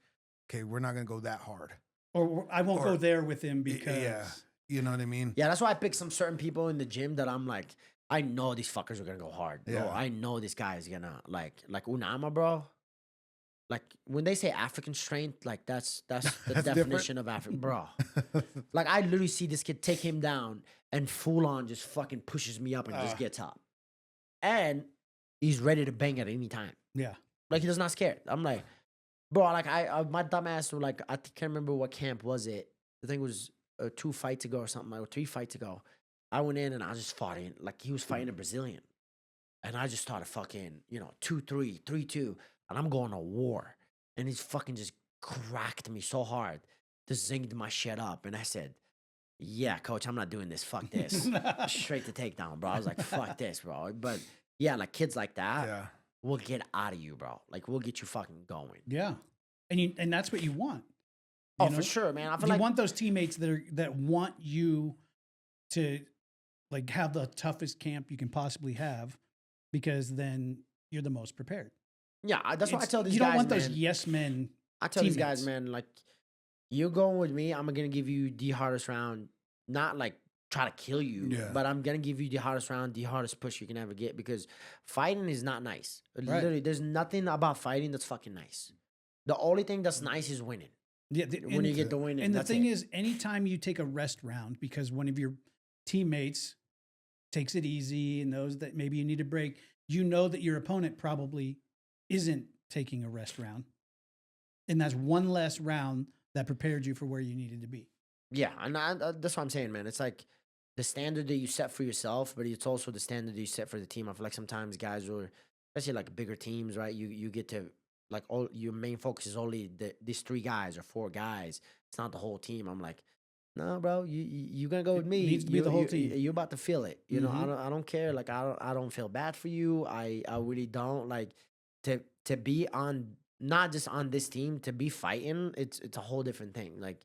okay, we're not gonna go that hard. Or I won't go there with him because you know what I mean. Yeah, that's why I pick some certain people in the gym that I'm like, I know these fuckers are gonna go hard. Bro. Yeah. I know this guy is gonna like Unama, bro. Like when they say African strength, like that's the That's definition of African, bro. Like I literally see this kid take him down and full on just fucking pushes me up and just gets up, and he's ready to bang at any time. Yeah. Like he does not scared. I'm like, bro, like I my dumbass were like, I can't remember what camp was it. I think it was 2 fights ago or something, like 3 fights ago. I went in and I just fought in, like he was fighting a Brazilian. And I just started fucking, 2-3, 3-2. And I'm going to war. And he's fucking just cracked me so hard. Just zinged my shit up. And I said, yeah, coach, I'm not doing this. Fuck this. Straight to takedown, bro. I was like, fuck this, bro. But yeah, like kids like that will get out of you, bro. Like we'll get you fucking going. Yeah. And that's what you want. Oh, for sure, man. I feel you like want those teammates that want you to like have the toughest camp you can possibly have, because then you're the most prepared. yeah, that's why I tell these you guys, don't want man, those yes men. I tell these guys, teammates. man, like, you're going with me. I'm going to give you the hardest round, not like try to kill you, but I'm going to give you the hardest round, the hardest push you can ever get, because fighting is not nice. Literally, there's nothing about fighting that's fucking nice. The only thing that's nice is winning. Yeah, When you get the win, and the that's thing it. is, anytime you take a rest round because one of your teammates takes it easy and knows that maybe you need a break, you know that your opponent probably isn't taking a rest round. And that's one less round that prepared you for where you needed to be. Yeah, and that's what I'm saying, man. It's like the standard that you set for yourself, but it's also the standard that you set for the team. I feel like sometimes guys will, especially like bigger teams, right? You get to like all your main focus is only these 3 guys or 4 guys. It's not the whole team. I'm like, no, bro, you gonna go with me. needs to be the whole team. You're about to feel it. You know, I don't care. Like I don't feel bad for you. I really don't like to be on not just on this team to be fighting. It's a whole different thing. Like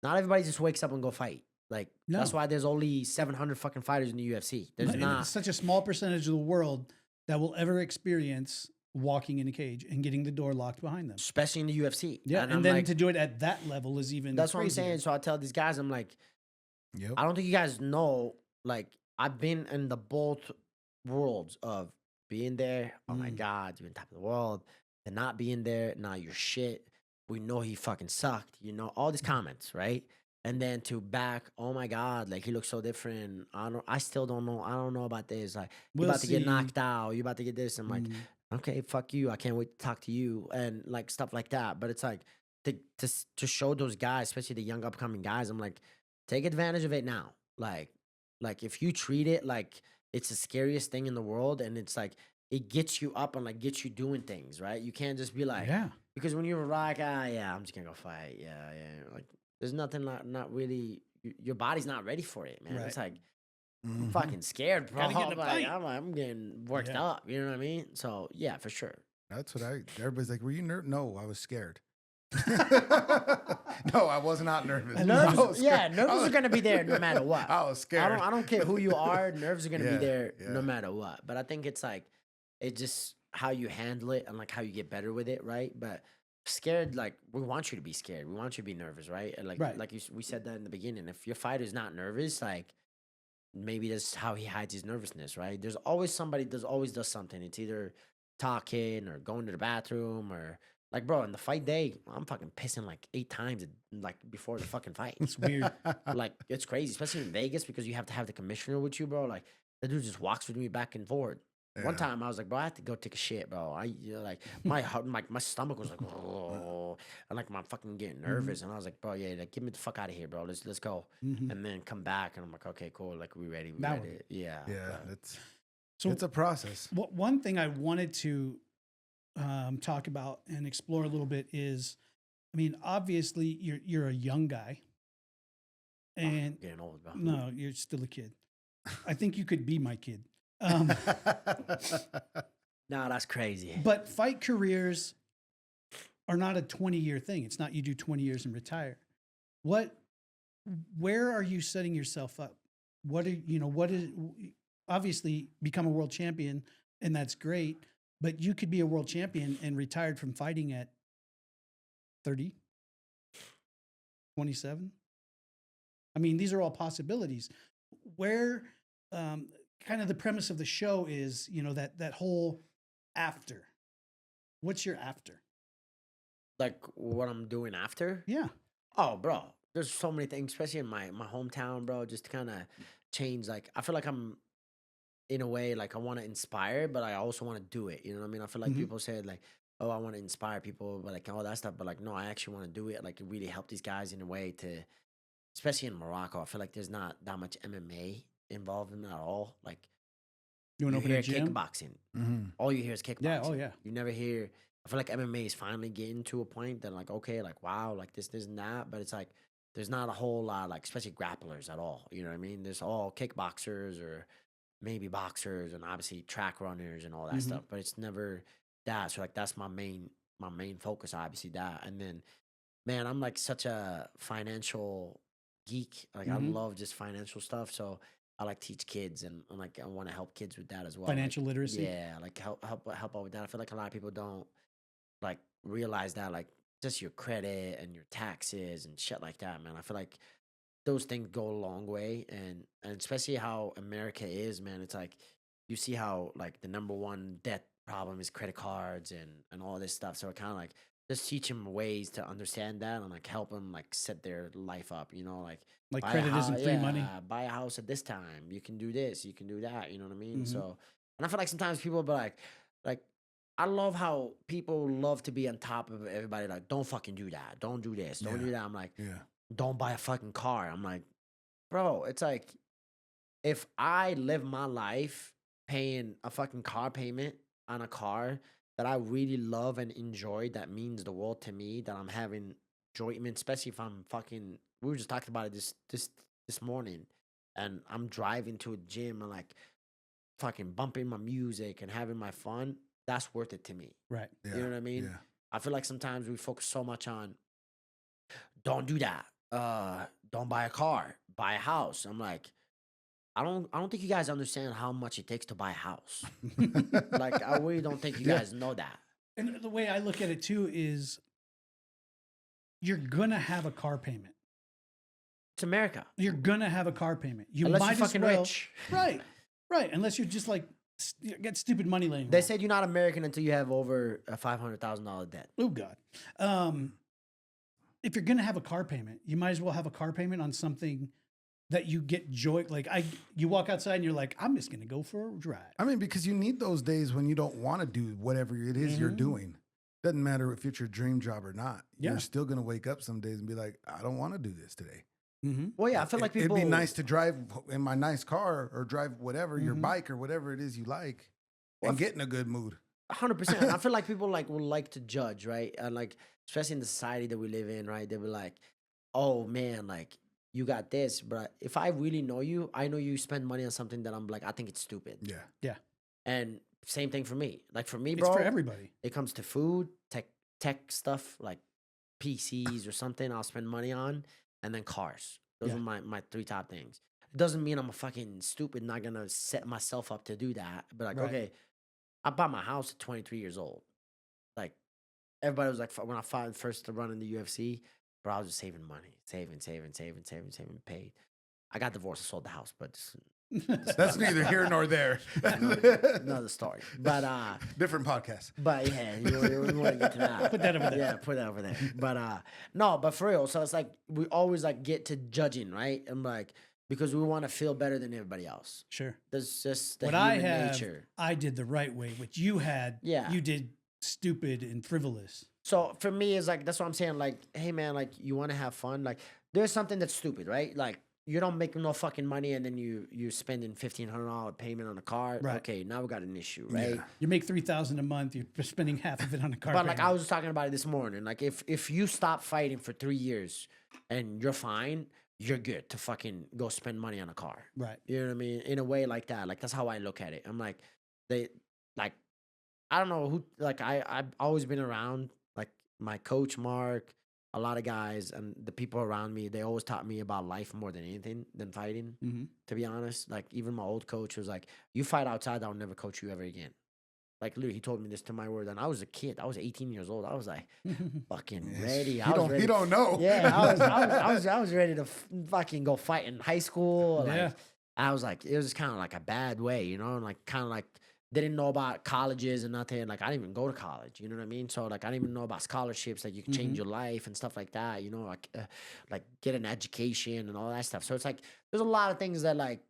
not everybody just wakes up and go fight. Like that's No. why there's only 700 fucking fighters in the UFC. There's And not it's such a small percentage of the world that will ever experience walking in a cage and getting the door locked behind them. especially in the UFC. Yeah, and and I'm then like, to do it at that level is even that's what I'm crazier. saying. So I tell these guys, I'm like, Yep. I don't think you guys know. Like, I've been in the both worlds of being there. Oh my God, you're on top of the world. And not being there. Nah, you're shit. We know he fucking sucked. You know, all these comments, right? And then to back, oh my God, like he looks so different. I still don't know. I don't know about this. Like, you're We'll about to get see. knocked out. You're about to get this. I'm like, okay, fuck you. I can't wait to talk to you. And like stuff like that. But it's like, to show those guys, especially the young upcoming guys, I'm like, take advantage of it now. Like if you treat it like it's the scariest thing in the world, and it's like it gets you up and like gets you doing things, right? You can't just be like, Yeah. because when you're like, yeah, I'm just gonna go fight, yeah, like there's nothing not really. Your body's not ready for it, man. Right. It's like I'm fucking scared, bro. Gotta get in a fight. I'm getting worked Yeah. up. You know what I mean? So yeah, for sure. That's what everybody's like, were you nervous? No, I was scared. No, I was not nervous. Nerves, I was scared. nerves are gonna be there no matter what. I was scared. I don't care who you are. Nerves are gonna Yeah, be there yeah. no matter what. But I think it's like it's just how you handle it and like how you get better with it, right? But scared, like we want you to be scared. We want you to be nervous, right? And like Right. we said that in the beginning. If your fighter's not nervous, like maybe that's how he hides his nervousness, right? There's always somebody that always does something. It's either talking or going to the bathroom or like, bro, in the fight day, I'm fucking pissing like 8 times like before the fucking fight. It's weird. Like it's crazy, especially in Vegas because you have to have the commissioner with you, bro. Like the dude just walks with me back and forward. One Yeah. time I was like, bro, I have to go take a shit, bro. Like my heart, my stomach was like, oh, and like I'm fucking getting nervous, and I was like, bro, yeah, like get me the fuck out of here, bro. Let's go, and then come back, and I'm like, okay, cool, like we ready, Now ready, yeah, Yeah, but- it's a process. One thing I wanted to talk about and explore a little bit is, I mean, obviously you're a young guy, Oh, and getting old, bro. no, you're still a kid. I think you could be my kid. No, that's crazy. But fight careers are not a 20-year thing. It's not you do 20 years and retire. Where are you setting yourself up? What is obviously become a world champion, and that's great, but you could be a world champion and retired from fighting at 30, 27. I mean, these are all possibilities. Where kind of the premise of the show is, that whole after. What's your after? Like what I'm doing after? Yeah. Oh, bro, there's so many things, especially in my hometown, bro. Just to kind of change. Like I feel like I'm in a way like I want to inspire, but I also want to do it. You know what I mean? I feel like people say like, oh, I want to inspire people, but like all that stuff. But like, no, I actually want to do it. Like really help these guys in a way to, especially in Morocco. I feel like there's not that much MMA involved in it at all. Like You want to open hear a gym? kickboxing. All you hear is kickboxing. Yeah. Oh, yeah. You never hear. I feel like MMA is finally getting to a point that like, okay, like wow, like this and that. But it's like there's not a whole lot, like especially grapplers at all. You know what I mean? There's all kickboxers or maybe boxers and obviously track runners and all that stuff. But it's never that. So like that's my main focus, obviously that. And then, man, I'm like such a financial geek. Like I love just financial stuff. So I like teach kids and like I want to help kids with that as well. Financial like, literacy. Yeah, like help out with that. I feel like a lot of people don't like realize that like just your credit and your taxes and shit like that, man. I feel like those things go a long way, and especially how America is, man. It's like you see how like the number one debt problem is credit cards and all this stuff. So it kind of like just teach them ways to understand that and like help them like set their life up, like Like buy a credit isn't free money. buy a house at this time. You can do this, you can do that. You know what I mean? So, and I feel like sometimes people be like I love how people love to be on top of everybody. Like, don't fucking do that. Don't do this. Don't do that. I'm like, don't buy a fucking car. I'm like, bro, it's like if I live my life paying a fucking car payment on a car that I really love and enjoy, that means the world to me, that I'm having enjoyment, especially if I'm fucking. We were just talking about it this morning, and I'm driving to a gym and like fucking bumping my music and having my fun. That's worth it to me. Right. Yeah. You know what I mean? Yeah. I feel like sometimes we focus so much on don't do that. Don't buy a car, buy a house. I'm like, I don't think you guys understand how much it takes to buy a house. Like, I really don't think you guys know that. And the way I look at it too is you're gonna have a car payment. It's America. You're gonna have a car payment. You Unless might you're as fucking well, rich. Right. Right. Unless you're just like get stupid money laying They around. said you're not American until you have over a $500,000 debt. Oh God. If you're gonna have a car payment, you might as well have a car payment on something that you get joy. Like you walk outside and you're like, I'm just gonna go for a drive. I mean, because you need those days when you don't want to do whatever it is you're doing. Doesn't matter if it's your dream job or not. Yeah. You're still gonna wake up some days and be like, I don't want to do this today. Mm-hmm. Well, yeah, I feel like people. It'd be nice to drive in my nice car or drive whatever your bike or whatever it is you like, and get in a good mood. 100%. I feel like people like will like to judge, right? And like, especially in the society that we live in, right? They be like, "Oh man, like you got this," but if I really know you, I know you spend money on something that I'm like, I think it's stupid. Yeah. Yeah. And same thing for me. Like for me, It's bro, for everybody. it comes to food, tech stuff like PCs or something. I'll spend money on, and then cars. Those Yeah. are my three top things. It doesn't mean I'm a fucking stupid, not gonna set myself up to do that. But like, Right. okay, I bought my house at 23 years old. Like everybody was like, when I fought first to run in the UFC, bro, I was just saving money, saving, paid. I got divorced, I sold the house, but That's neither here nor there. another story. But Different podcast. But yeah, you want to get to that. Put that over there. Yeah, put that over there. But no, but for real. So it's like we always like get to judging, right? And like because we want to feel better than everybody else. Sure. That's just the What human I have, nature. I did the right way. What you had, Yeah. you did stupid and frivolous. So for me, it's like that's what I'm saying. Like, hey man, like you want to have fun. Like there's something that's stupid, right? Like you don't make no fucking money, and then you're spending $1,500 payment on a car. Right. Okay, now we got an issue, right? Yeah. You make $3,000 a month. You're spending half of it on a car. But like payment. I was talking about it this morning. Like if you stop fighting for 3 years and you're fine, you're good to fucking go spend money on a car. Right. You know what I mean? In a way like that. Like that's how I look at it. I'm like, I don't know who. Like I've always been around. Like my coach Mark, a lot of guys, and the people around me. They always taught me about life more than anything than fighting. Mm-hmm. To be honest, like even my old coach was like, "You fight outside, I'll never coach you ever again." Like literally, he told me this to my word. And I was a kid. I was 18 years old. I was like, fucking ready. He don't know. Yeah, I was ready to fucking go fight in high school. Like, Yeah. I was like, it was kind of like a bad way, you know, and like kind of like didn't know about colleges and nothing. Like I didn't even go to college, you know what I mean? So like I didn't even know about scholarships, like you can change your life and stuff like that, you know, like get an education and all that stuff. So it's like there's a lot of things that like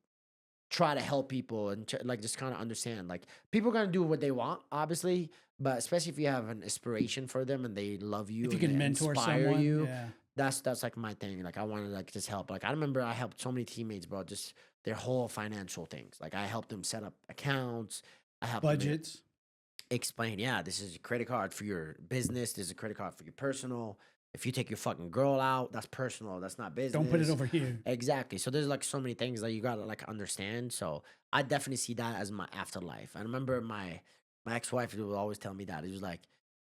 try to help people and like just kind of understand. Like people are gonna do what they want, obviously, but especially if you have an inspiration for them and they love you, If you and can they mentor inspire someone, you, yeah. that's like my thing. Like I want to like just help. Like I remember I helped so many teammates, bro. Just their whole financial things. Like I helped them set up accounts. I helped them Budgets. explain. Yeah, this is a credit card for your business. This is a credit card for your personal. If you take your fucking girl out, that's personal. That's not business. Don't put it over here. Exactly. So there's like so many things that you gotta like understand. So I definitely see that as my afterlife. I remember my ex-wife would always tell me that. It was like,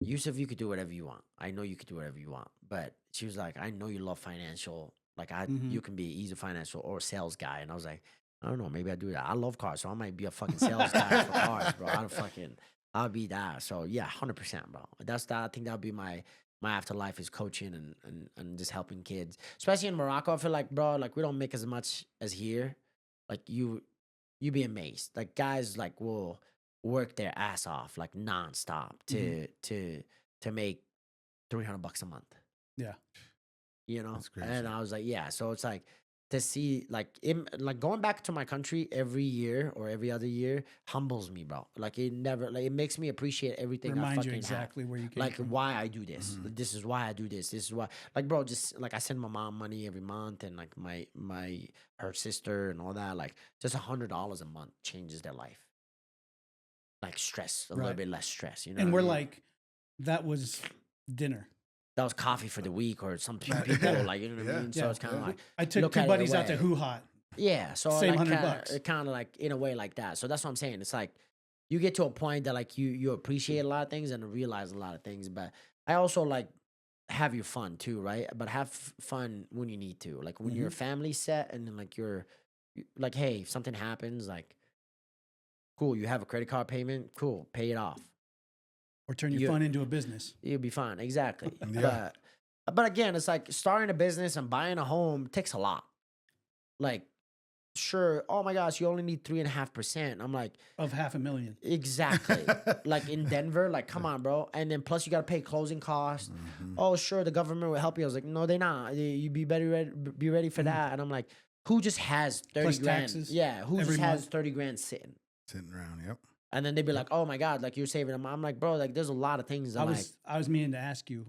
Youssef, you could do whatever you want. I know you could do whatever you want. But she was like, I know you love financial. Like you can be either financial or sales guy. And I was like, I don't know, maybe I do that. I love cars, so I might be a fucking sales guy for cars, bro. I'll be that. So yeah, 100%, bro. That's that. I think that'll be my afterlife is coaching and just helping kids, especially in Morocco. I feel like, bro, like we don't make as much as here. Like you be amazed. Like guys like will work their ass off like nonstop to make $300 a month. Yeah. You know, That's crazy. and I was like, yeah. So it's like to see like going back to my country every year or every other year humbles me, bro. Like it never, like it makes me appreciate everything I Remind fucking you exactly have. where you came Like from. why I do this. This is why I do this. This is why, like, bro, just like I send my mom money every month, and like her sister and all that. Like just $100 a month changes their life. Like stress, a little Right. bit less stress, you know. And what we're I mean? like, that was dinner. That was coffee for the week, or some people like, you know what I mean. So Yeah. it's kind of like I took look two at it buddies out to away. Hoo Hot. Yeah, so Same like $100. kind of like in a way like that. So that's what I'm saying. It's like you get to a point that like you appreciate a lot of things and realize a lot of things. But I also like have your fun too, right? But have fun when you need to, like when your family's set and then like like, hey, if something happens, like cool, you have a credit card payment, cool, pay it off. Or turn your fun into a business. You'll be fine, exactly. Yeah. But again, it's like starting a business and buying a home takes a lot. Like, sure, oh my gosh, you only need 3.5%. I'm like, Of $500,000. exactly. Like in Denver, like, come on, bro. And then plus you gotta pay closing costs. Oh, sure, the government will help you. I was like, no, they're not. You be ready for that. And I'm like, who just has 30 Plus grand? taxes Yeah, who every just has month. 30 grand sitting? Sitting around, yep. And then they'd be like, oh my God, like you're saving them. I'm like, bro, like there's a lot of things that I was meaning to ask you.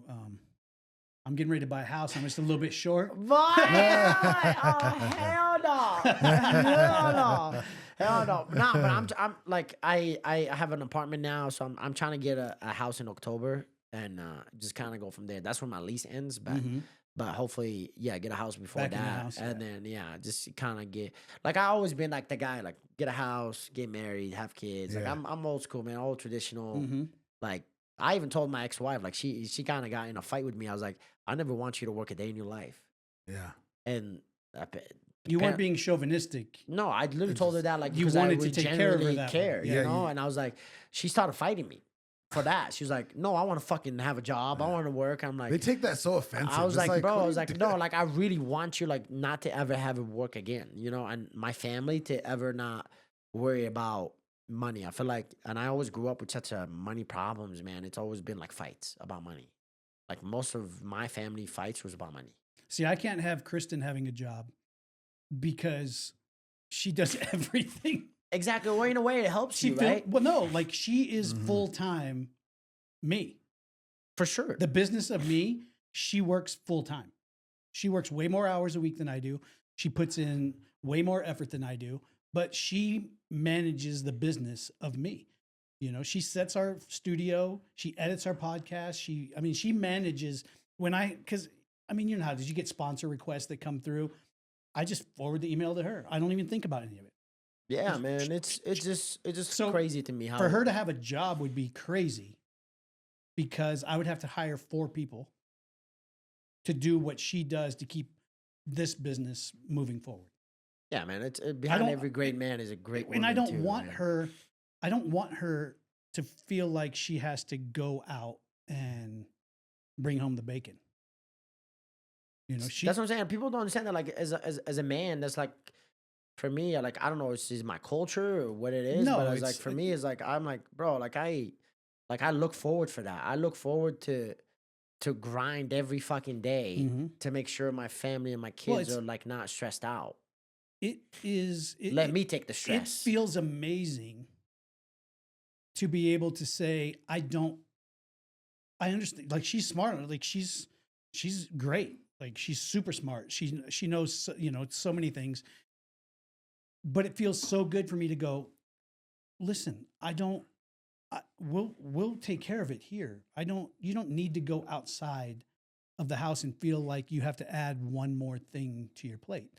I'm getting ready to buy a house. I'm just a little bit short. oh, hell no. Hell no. Hell no. Nah, but I'm like, I have an apartment now, so I'm trying to get a house in October and just kind of go from there. That's when my lease ends, but hopefully, yeah, get a house before Back in the that. house, And then, yeah, just kind of get, like, I always been like the guy, like, get a house, get married, have kids. Like, Yeah. I'm old school, man, old traditional. Like, I even told my ex-wife, like, she kind of got in a fight with me. I was like, I never want you to work a day in your life. Yeah. And You weren't being chauvinistic. no, I literally told her that, like, You because wanted I to would take care of her genuinely that way. care, Yeah, you know? you- And I was like, she started fighting me for that. She was like, no, I want to fucking have a job. I want to work. I'm like, They take that so offensive. I was It's like, bro, what I are was you like, doing? no, like, I really want you, like, not to ever have it work again, you know? And my family to ever not worry about money. I feel like, and I always grew up with such a money problems, man. It's always been like fights about money. Like most of my family fights was about money. See, I can't have Kristen having a job because she does everything. Exactly. Well, in a way, it helps you, right? Well, no, like she is full time me. For sure. The business of me, she works full time. She works way more hours a week than I do. She puts in way more effort than I do, but she manages the business of me. You know, she sets our studio, she edits our podcast. She manages because you know how did you get sponsor requests that come through? I just forward the email to her. I don't even think about any of it. Yeah, man. It's just So, crazy to me how For her to have a job would be crazy because I would have to hire 4 people to do what she does to keep this business moving forward. Yeah, man. It's behind every great man is a great woman. And I don't too, want man. her. I don't want her to feel like she has to go out and bring home the bacon. You know, That's what I'm saying. People don't understand that. Like as a man, that's like for me. Like I don't know, if it's my culture or what it is. No, but it's like for me, it's like I'm like, bro. Like I look forward for that. I look forward to grind every fucking day to make sure my family and my kids are like not stressed out. Let me take the stress. It feels amazing to be able to say, I understand. Like she's smart. Like she's great. Like she's super smart. She knows, so many things, but it feels so good for me to go, listen, we'll take care of it here. You don't need to go outside of the house and feel like you have to add one more thing to your plate,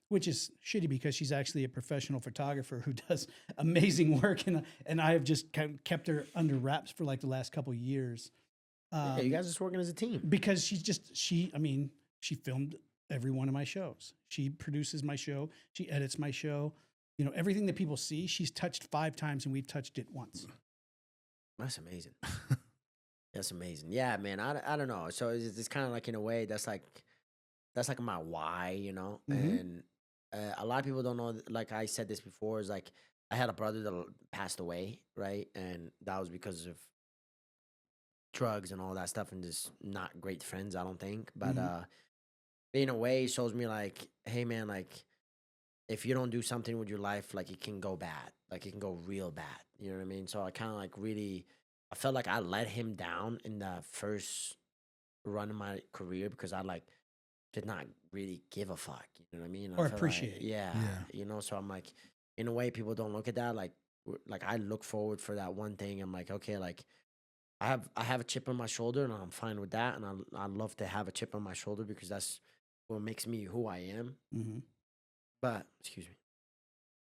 which is shitty because she's actually a professional photographer who does amazing work. And I have just kept her under wraps for like the last couple of years. Yeah, you guys are just working as a team. Because she filmed every one of my shows. She produces my show. She edits my show. You know, everything that people see, she's touched 5 times and we've touched it once. That's amazing. That's amazing. Yeah, man. I don't know. So it's kind of like in a way that's like my why, you know. And a lot of people don't know. Like I said this before, is like I had a brother that passed away, right, and that was because of drugs and all that stuff, and just not great friends. I don't think, but in a way, it shows me like, hey man, like if you don't do something with your life, like it can go bad, like it can go real bad. You know what I mean? So I kind of like really, I felt like I let him down in the first run of my career because I like did not really give a fuck. You know what I mean? Or I feel appreciate it. yeah, you know. So I'm like, in a way, people don't look at that. Like I look forward for that one thing. I'm like, okay, like I have a chip on my shoulder, and I'm fine with that. And I love to have a chip on my shoulder because that's what makes me who I am. Mm-hmm. But excuse me.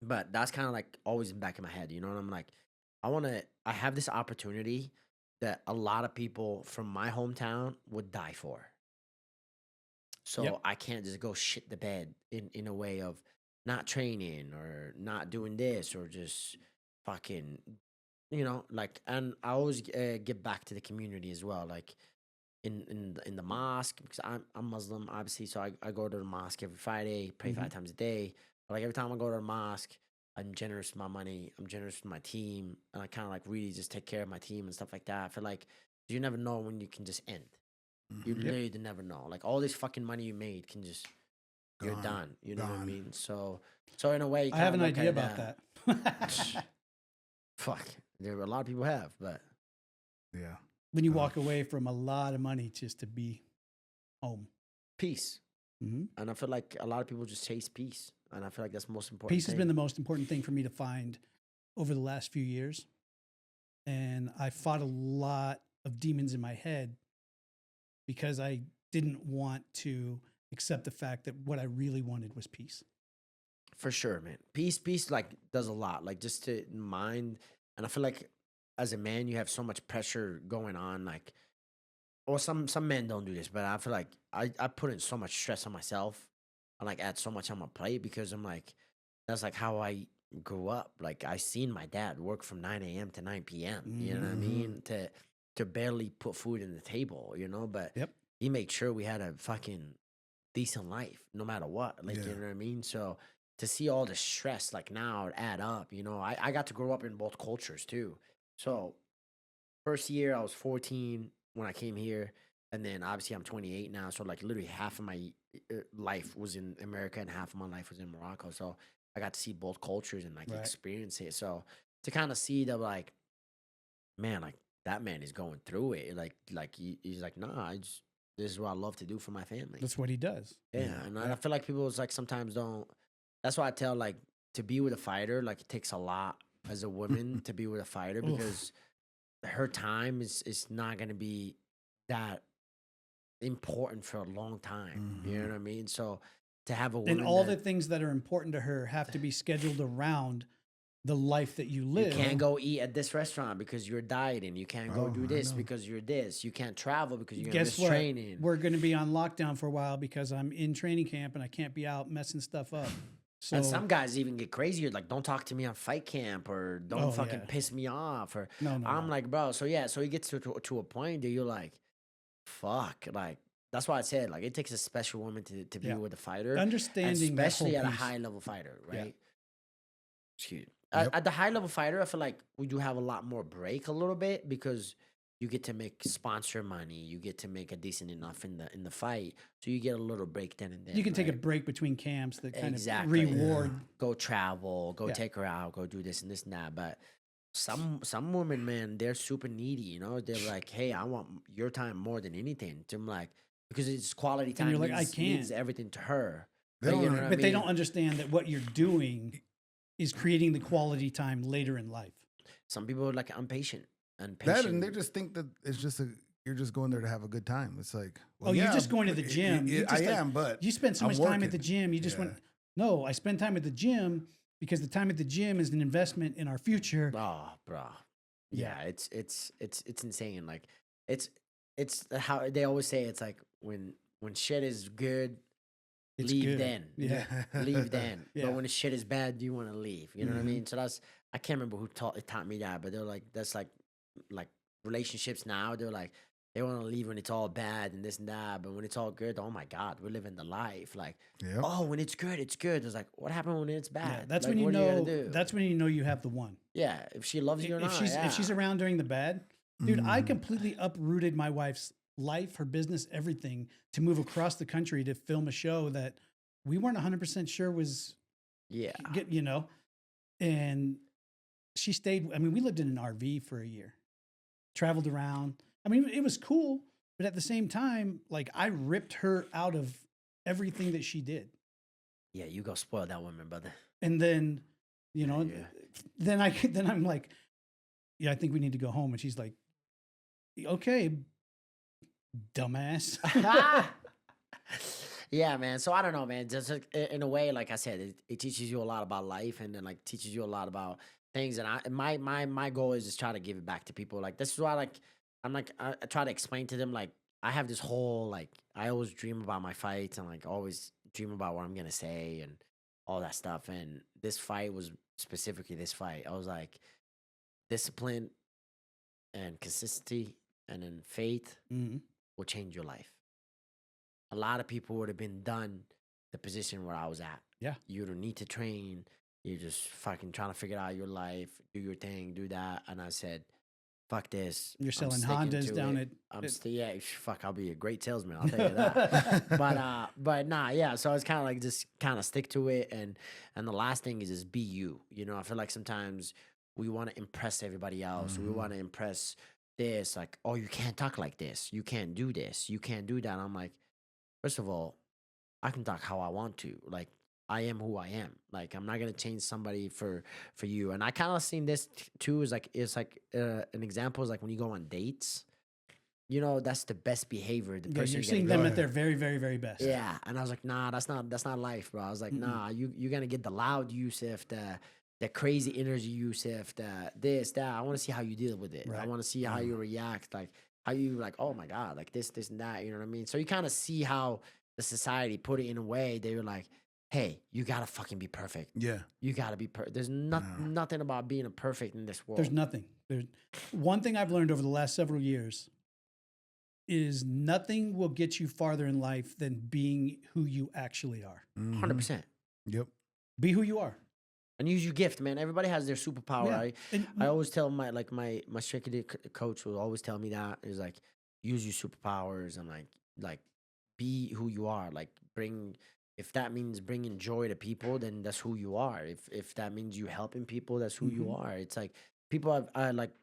But that's kind of like always in the back of my head, you know. And I'm like, I have this opportunity that a lot of people from my hometown would die for. So Yep. I can't just go shit the bed in a way of not training or not doing this or just fucking, you know, like. And I always get back to the community as well, like in the mosque because I'm Muslim, obviously. So I go to the mosque every Friday, pray 5 times a day. But like every time I go to the mosque, I'm generous with my money, I'm generous with my team, and I kind of like really just take care of my team and stuff like that. I feel like you never know when you can just end. You literally never know. Like all this fucking money you made can just you're done. You know what I mean? So in a way, you I have an kinda look idea at about that. Fuck, there a lot of people have, but Yeah. When you walk away from a lot of money just to be home. peace. Mm-hmm. And I feel like a lot of people just chase peace, and I feel like that's the most important. Peace has been the most important thing for me to find over the last few years. And I fought a lot of demons in my head because I didn't want to accept the fact that what I really wanted was peace. For sure, man. Peace, like does a lot. Like just to mind, and I feel like as a man, you have so much pressure going on. Like, or some men don't do this, but I feel like I put in so much stress on myself, and like add so much on my plate because I'm like, that's like how I grew up. Like I seen my dad work from 9 a.m. to 9 p.m. You know what I mean? To barely put food in the table, you know. But he made sure we had a fucking decent life, no matter what. Like you know what I mean? So to see all the stress like now add up, you know, I got to grow up in both cultures too. So first year I was 14 when I came here, and then obviously I'm 28 now. So like literally half of my life was in America and half of my life was in Morocco. So I got to see both cultures and like experience it. So to kind of see that, like, man, like that man is going through it. Like he's like, nah, this is what I love to do for my family. That's what he does. Yeah, and I feel like people like sometimes don't. That's why I tell like to be with a fighter, like it takes a lot as a woman to be with a fighter because her time is not gonna be that important for a long time. You know what I mean? So to have a woman and all the things that are important to her have to be scheduled around the life that you live. You can't go eat at this restaurant because you're dieting. You can't go do this because you're this. You can't travel because you're gonna miss training. We're going to be on lockdown for a while because I'm in training camp and I can't be out messing stuff up. So, and some guys even get crazier, like don't talk to me on fight camp or don't fucking piss me off. Or I'm like, bro. So yeah, so he gets to a point that you're like, fuck, like. That's why I said, like, it takes a special woman to be with a fighter. Understanding that especially at a piece. high-level fighter, right? Yeah. Excuse me. At the high-level fighter, I feel like we do have a lot more break a little bit because you get to make sponsor money. You get to make a decent enough in the fight. So you get a little break then and then. You can take a break between camps that kind of Exactly. reward. Go travel, go take her out, go do this and this and that. But some women, man, they're super needy, you know? They're like, hey, I want your time more than anything. So I'm like, because it's quality time. And you're like, means everything to her. They don't, but they don't understand that what you're doing is creating the quality time later in life. Some people are like impatient. And they just think that it's just you're just going there to have a good time. It's like, well, you're just going to the gym. I am, but you spend so much time at the gym. You just went. No, I spend time at the gym because the time at the gym is an investment in our future. Oh, bro. Yeah, it's insane. Like it's how they always say it's like when shit is good, leave good. then. Yeah. Leave then. Yeah. But when the shit is bad, you want to leave. You know what I mean? So I can't remember who taught me that, but they're like, that's like relationships now. They're like, they want to leave when it's all bad and this and that, but when it's all good, oh my God, we're living the life. Like, oh, when it's good, it's good. It's like, what happened when it's bad? Yeah, that's like, when you know. Do? That's when you know you have the one. Yeah, if she loves you or not. If she's around during the bad, dude, I completely uprooted my wife's life, her business, everything to move across the country to film a show that we weren't 100% sure was, you know, and she stayed. I mean, we lived in an RV for a year, traveled around. I mean, it was cool, but at the same time, like I ripped her out of everything that she did. Yeah, you go spoil that woman, brother. And then, you know, then I'm like, yeah, I think we need to go home. And she's like, okay, dumbass. Yeah, man. So I don't know, man. Just like, in a way, like I said, it teaches you a lot about life, and then like teaches you a lot about things. And my goal is just try to give it back to people. Like this is why I try to explain to them, like I have this whole like I always dream about my fights and like always dream about what I'm gonna say and all that stuff. And this fight was specifically this fight. I was like, discipline and consistency and then faith will change your life. A lot of people would have been done the position where I was at. Yeah. You don't need to train. You're just fucking trying to figure out your life, do your thing, do that. And I said, fuck this. You're selling Hondas down at... Fuck, I'll be a great salesman. I'll tell you that. but nah, yeah. So I was kind of like, just kind of stick to it. And the last thing is just be you. You know, I feel like sometimes we want to impress everybody else. We want to impress this. Like, oh, you can't talk like this. You can't do this. You can't do that. And I'm like, first of all, I can talk how I want to. Like, I am who I am. Like, I'm not gonna change somebody for you. And I kind of seen this too. Is like an example is like when you go on dates. You know, that's the best behavior. The person you're seeing them at their very, very, very best. Yeah, and I was like, nah, that's not life, bro. I was like, nah, you're gonna get the loud Youssef, the crazy energy Youssef, the this, that. I want to see how you deal with it. Right. I want to see how you react, like how you like, oh my god, like this, and that. You know what I mean? So you kind of see how the society put it in a way. They were like, hey, you gotta fucking be perfect. Yeah, you gotta be perfect. There's nothing about being a perfect in this world. There's nothing. There's one thing I've learned over the last several years is nothing will get you farther in life than being who you actually are. 100%. Yep. Be who you are. And use your gift, man. Everybody has their superpower. Yeah. I always tell my strategy coach will always tell me that is like, use your superpowers and like be who you are. Like if that means bringing joy to people, then that's who you are. If that means you helping people, that's who you are. It's like people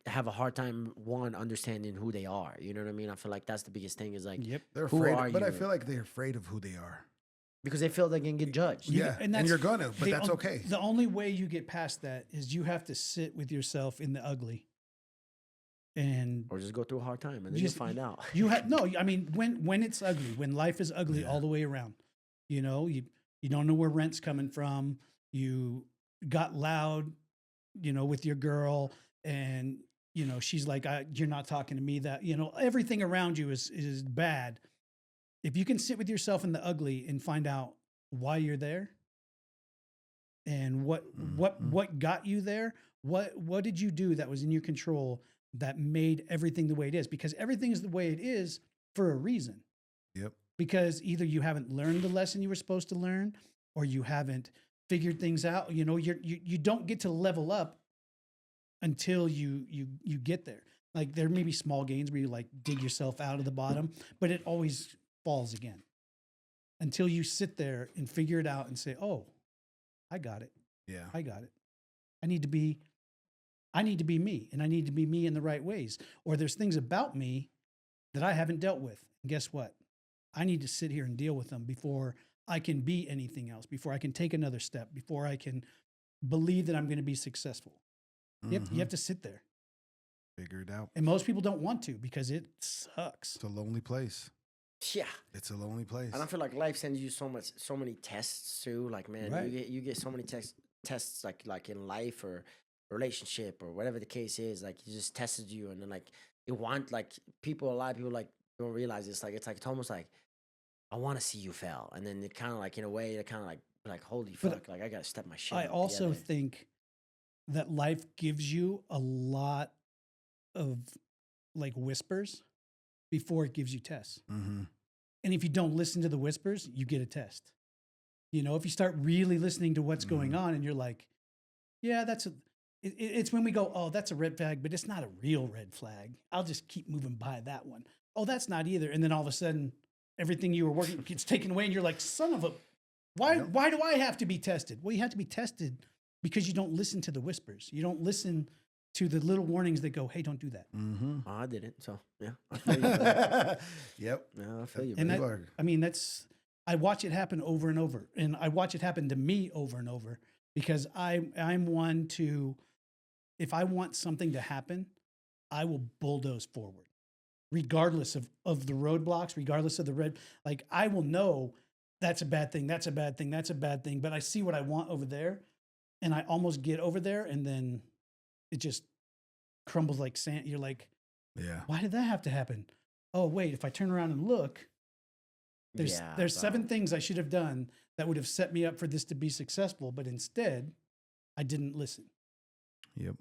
have a hard time understanding who they are. You know what I mean? I feel like that's the biggest thing is like, they're afraid, but I feel like they're afraid of who they are. Because they feel they can get judged. Yeah, and you're gonna, but that's okay. The only way you get past that is you have to sit with yourself in the ugly, or just go through a hard time, and then you'll find out. I mean, when it's ugly, when life is ugly all the way around, you know, you don't know where rent's coming from. You got loud, you know, with your girl, and you know she's like, "You're not talking to me." That, you know, everything around you is bad. If you can sit with yourself in the ugly and find out why you're there and what got you there, what did you do that was in your control that made everything the way it is? Because everything is the way it is for a reason. Yep. Because either you haven't learned the lesson you were supposed to learn, or you haven't figured things out. You know, you don't get to level up until you get there. Like there may be small gains where you like dig yourself out of the bottom, but it always falls again until you sit there and figure it out and say, oh, I got it. Yeah. I got it. I need to be me, and I need to be me in the right ways. Or there's things about me that I haven't dealt with. And guess what? I need to sit here and deal with them before I can be anything else, before I can take another step, before I can believe that I'm going to be successful. You have to sit there. Figure it out. And most people don't want to because it sucks. It's a lonely place. Yeah, it's a lonely place. And I feel like life sends you so many tests too. Like, man, you get so many tests like in life or relationship or whatever the case is. Like, he just tested you, and then like a lot of people like don't realize it's almost like I want to see you fail, and then it kind of like in a way it kind of like holy fuck, like I gotta step my shit. I also think that life gives you a lot of like whispers before it gives you tests. And if you don't listen to the whispers, you get a test. You know, if you start really listening to what's going on and you're like, yeah, it's when we go, oh, that's a red flag, but it's not a real red flag. I'll just keep moving by that one. oh, that's not either. And then all of a sudden, everything you were working gets taken away, and you're like, son of a, why do I have to be tested? Well, you have to be tested because you don't listen to the whispers. You don't listen to the little warnings that go, hey, don't do that. Mm-hmm. I didn't. So yeah, I feel you. Yep. No, I feel you. And bro. I mean, I watch it happen over and over, and I watch it happen to me over and over because I'm one to, if I want something to happen, I will bulldoze forward, regardless of the roadblocks, regardless of the red. Like, I will know that's a bad thing, that's a bad thing, that's a bad thing, but I see what I want over there, and I almost get over there, and then it just crumbles like sand. You're like, Yeah. why did that have to happen? Oh, wait, if I turn around and look, there's 7 things I should have done that would have set me up for this to be successful, but instead, I didn't listen. Yep.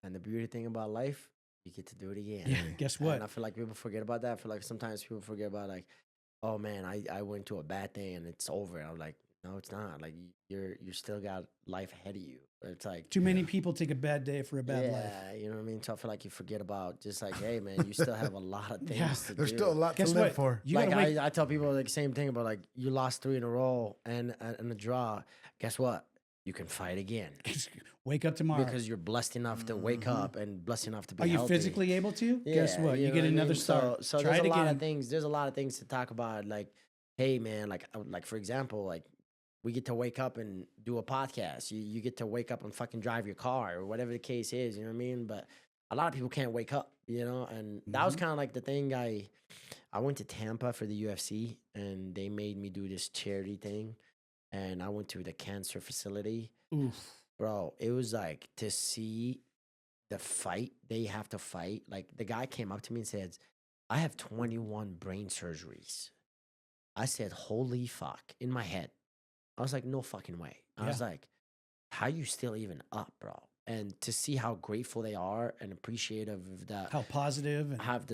And the beauty thing about life, you get to do it again. Yeah, guess what? And I feel like people forget about that. I feel like sometimes people forget about, like, oh man, I went to a bad thing and it's over. And I'm like, no, it's not. Like, you still got life ahead of you. It's like Too many people take a bad day for a bad life. Yeah, you know what I mean? So I feel like you forget about just like, hey man, you still have a lot of things to There's do. still a lot Guess to live what? for. You Like gotta wait. I tell people like the same thing about, like, you lost 3 in a row and a draw. Guess what? You can fight again Wake up tomorrow. because you're blessed enough to wake up and blessed enough to be Are you healthy. physically able to? Guess Yeah, what? You know get I another mean? start. So Try there's it a lot again. of things. There's a lot of things to talk about. Like, hey man, like for example, like, we get to wake up and do a podcast. You get to wake up and fucking drive your car or whatever the case is. You know what I mean? But a lot of people can't wake up. You know, and that was kind of like the thing. I went to Tampa for the UFC, and they made me do this charity thing, and I went to the cancer facility. Oof. Bro, it was like to see the fight they have to fight. Like, the guy came up to me and said, I have 21 brain surgeries. I said, holy fuck, in my head. I was like, no fucking way. I was like, how you still even up, bro? And to see how grateful they are and appreciative of that. How positive. And Have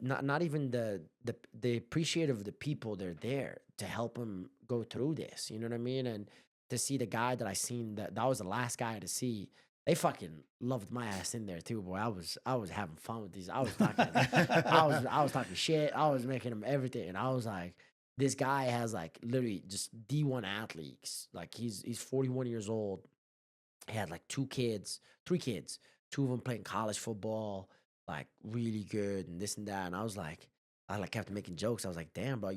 not even the appreciative of the people they're there to help them go through this. You know what I mean? And to see the guy that I seen, that was the last guy to see. They fucking loved my ass in there too, boy. I was having fun with these. I was talking, I was talking shit. I was making them everything, and I was like, this guy has like literally just D1 athletes. Like, he's 41 years old. He had like 3 kids, 2 of them playing college football, like really good and this and that. And I was like, I like kept making jokes. I was like, damn, bro,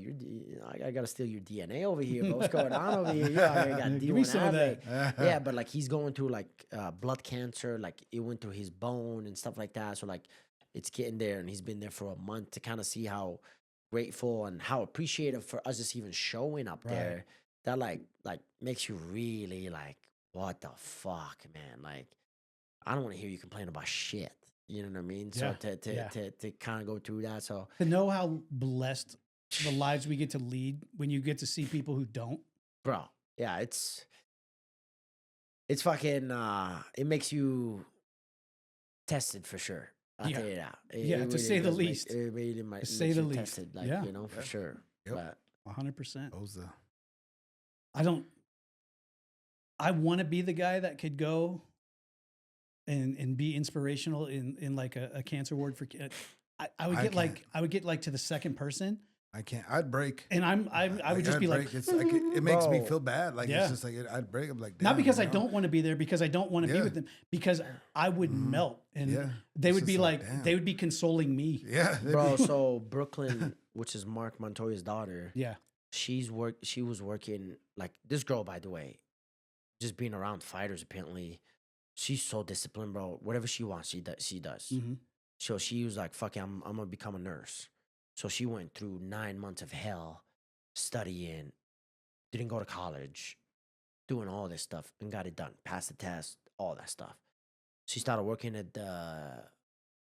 I gotta steal your DNA over here, bro. What's going on over here? You out here got Give me D1 some of that. athlete. Yeah, but like, he's going through like blood cancer, like it went through his bone and stuff like that. So like, it's getting there, and he's been there for a month to kind of see how grateful and how appreciative for us just even showing up there. That like makes you really like, what the fuck, man? Like, I don't want to hear you complain about shit. You know what I mean? So to kind of go through that. So to know how blessed the lives we get to lead when you get to see people who don't. bro, yeah, it's fucking it makes you tested for sure. I'll tell you that. To say the least. It really might say makes the you least. tested, like, Yeah. you know, for sure. Yep. But 100%. Those I want to be the guy that could go and be inspirational in like a cancer ward for kids. I would get like to the second person, I can't. I'd break. and I would just be like, It's like it makes me Bro. feel bad. Like Yeah. it's just like I'd break. I'm like, not damn, because you I know? don't want to be there, because I don't want to be Yeah. with them, because I would melt, and Yeah. they It's would be just like, like, damn. they would be consoling me. Yeah, they'd bro, be- so Brooklyn, which is Mark Montoya's daughter, Yeah. she was working, like, this girl, by the way, just being around fighters, apparently she's so disciplined, bro. Whatever she wants, she does. Mhm. So she was like, fuck it, I'm gonna become a nurse. So she went through 9 months of hell studying, didn't go to college, doing all this stuff, and got it done, passed the test, all that stuff. She started working at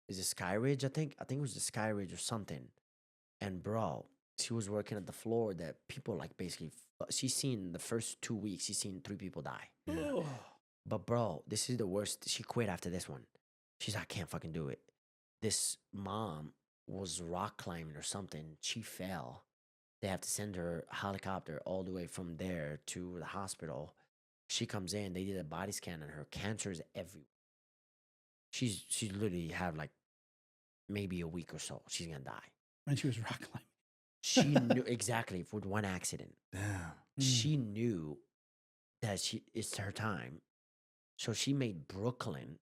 is it Sky Ridge? I think it was the Sky Ridge or something. And bro, she was working at the floor that people like basically. She's seen the first 2 weeks. She's seen 3 people die. Ugh. But bro, this is the worst. She quit after this one. She's like, I can't fucking do it. This mom was rock climbing or something. She fell. They have to send her a helicopter all the way from there to the hospital. She comes in. They did a body scan on her. Cancer is everywhere. She literally had like maybe a week or so. She's gonna die. When she was rock climbing. She knew exactly with one accident. Damn. She knew that it's her time. So she made Brooklyn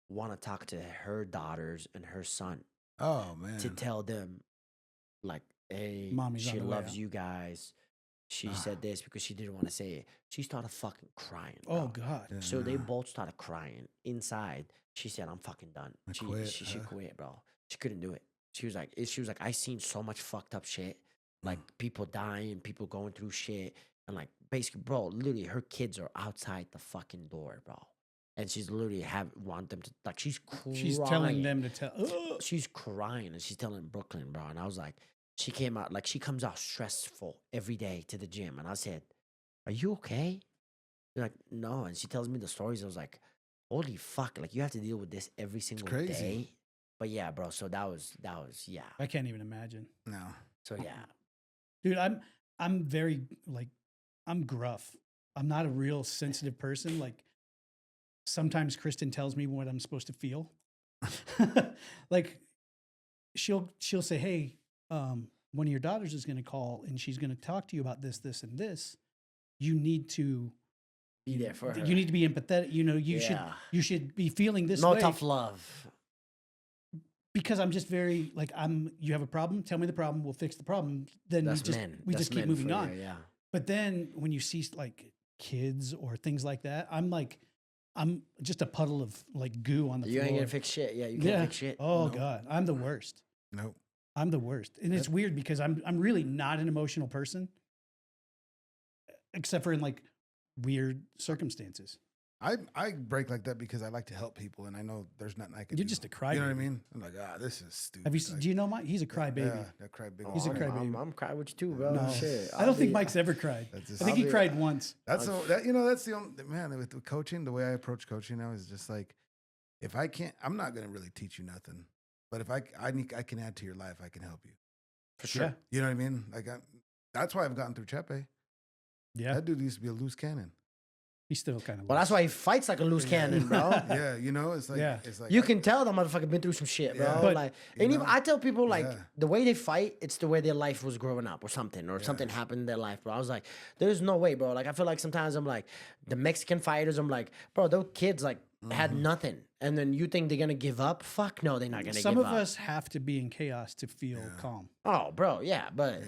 want to talk to her daughters and her son Oh man. to tell them, like, hey, Mommy's on she the way loves out. you guys. She said this because she didn't want to say it. She started fucking crying. Oh, bro. God. Yeah, So they no. both started crying inside. She said, "I'm fucking done." I She quit, she huh? quit, bro. She couldn't do it. She was like, I seen so much fucked up shit, like people dying, people going through shit, and like basically, bro, literally, her kids are outside the fucking door, bro, and she's literally want them to like she's crying. She's telling them to tell. Ugh. She's crying and she's telling Brooklyn, bro. And I was like, she came out like she comes out stressful every day to the gym, and I said, "Are you okay?" They're like, "No," and she tells me the stories. I was like, "Holy fuck!" Like you have to deal with this every single crazy. day. But yeah, bro. So that was yeah. I can't even imagine. No. So yeah, Dude, I'm very, like, I'm gruff. I'm not a real sensitive person. Like, sometimes Kristen tells me what I'm supposed to feel. Like, she'll say, hey, one of your daughters is going to call and she's going to talk to you about this, this, and this. You need to be there for her. You need to be empathetic. You know, you should be feeling this no way. tough love. Because I'm just very like you have a problem, tell me the problem, we'll fix the problem. Then That's we just keep moving on. Yeah. But then when you see like kids or things like that, I'm just a puddle of like goo on the You floor. ain't gonna fix shit. Yeah, you can't fix shit. Oh Nope. God, I'm the worst. Nope. I'm the worst. And it's weird because I'm really not an emotional person. Except for in like weird circumstances. I break like that because I like to help people, and I know there's nothing I can You're do. just a crybaby. You know what I mean? I'm like, this is stupid. Have you? Like, Do you know Mike? He's a crybaby. Yeah, that crybaby. He's a crybaby. I'm crying with you too, bro. No, Shit. I don't think Mike's ever cried. That's I just- think he I'll be- cried once. That's that's the only man with coaching. The way I approach coaching now is just like, if I can't, I'm not gonna really teach you nothing. But if I can add to your life, I can help you. for sure. Yeah. You know what I mean? Like that's why I've gotten through Chepe. Yeah. That dude used to be a loose cannon. He's still kind of. Well, that's why he fights like a loose cannon, bro. Yeah, you know, it's like Yeah. it's like You can tell the motherfucker been through some shit, bro. Yeah. But, like, you and even know? I tell people like Yeah. the way they fight, it's the way their life was growing up, or something happened in their life, bro. I was like, there's no way, bro. Like, I feel like sometimes I'm like, the Mexican fighters, I'm like, bro, those kids like had nothing, and then you think they're gonna give up? Fuck no, they're not gonna. Some give of up. us have to be in chaos to feel calm. Oh, bro, yeah, but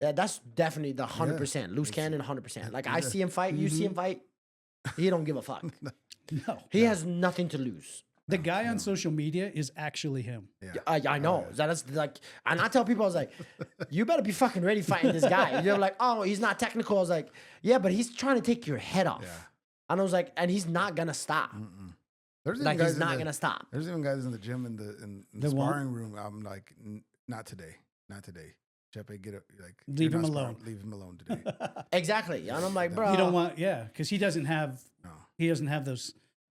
Yeah. that's definitely the 100%. Loose cannon, 100%. Like I see him fight, you see him fight, he don't give a fuck. No. He has nothing to lose. The guy on social media is actually him. I know. That's like, and I tell people, I was like, you better be fucking ready fighting this guy. They're like, oh, he's not technical. I was like, yeah, but he's trying to take your head off. Yeah. And I was like, and he's not gonna stop. There's even Like guys he's in not the- gonna stop. There's even guys in the gym in the They won't? sparring room. I'm like, not today, not today. Chepe, get up. Like, Leave you're him not alone. Leave him alone today. Exactly. And I'm like, bro, You don't want, because he doesn't have No.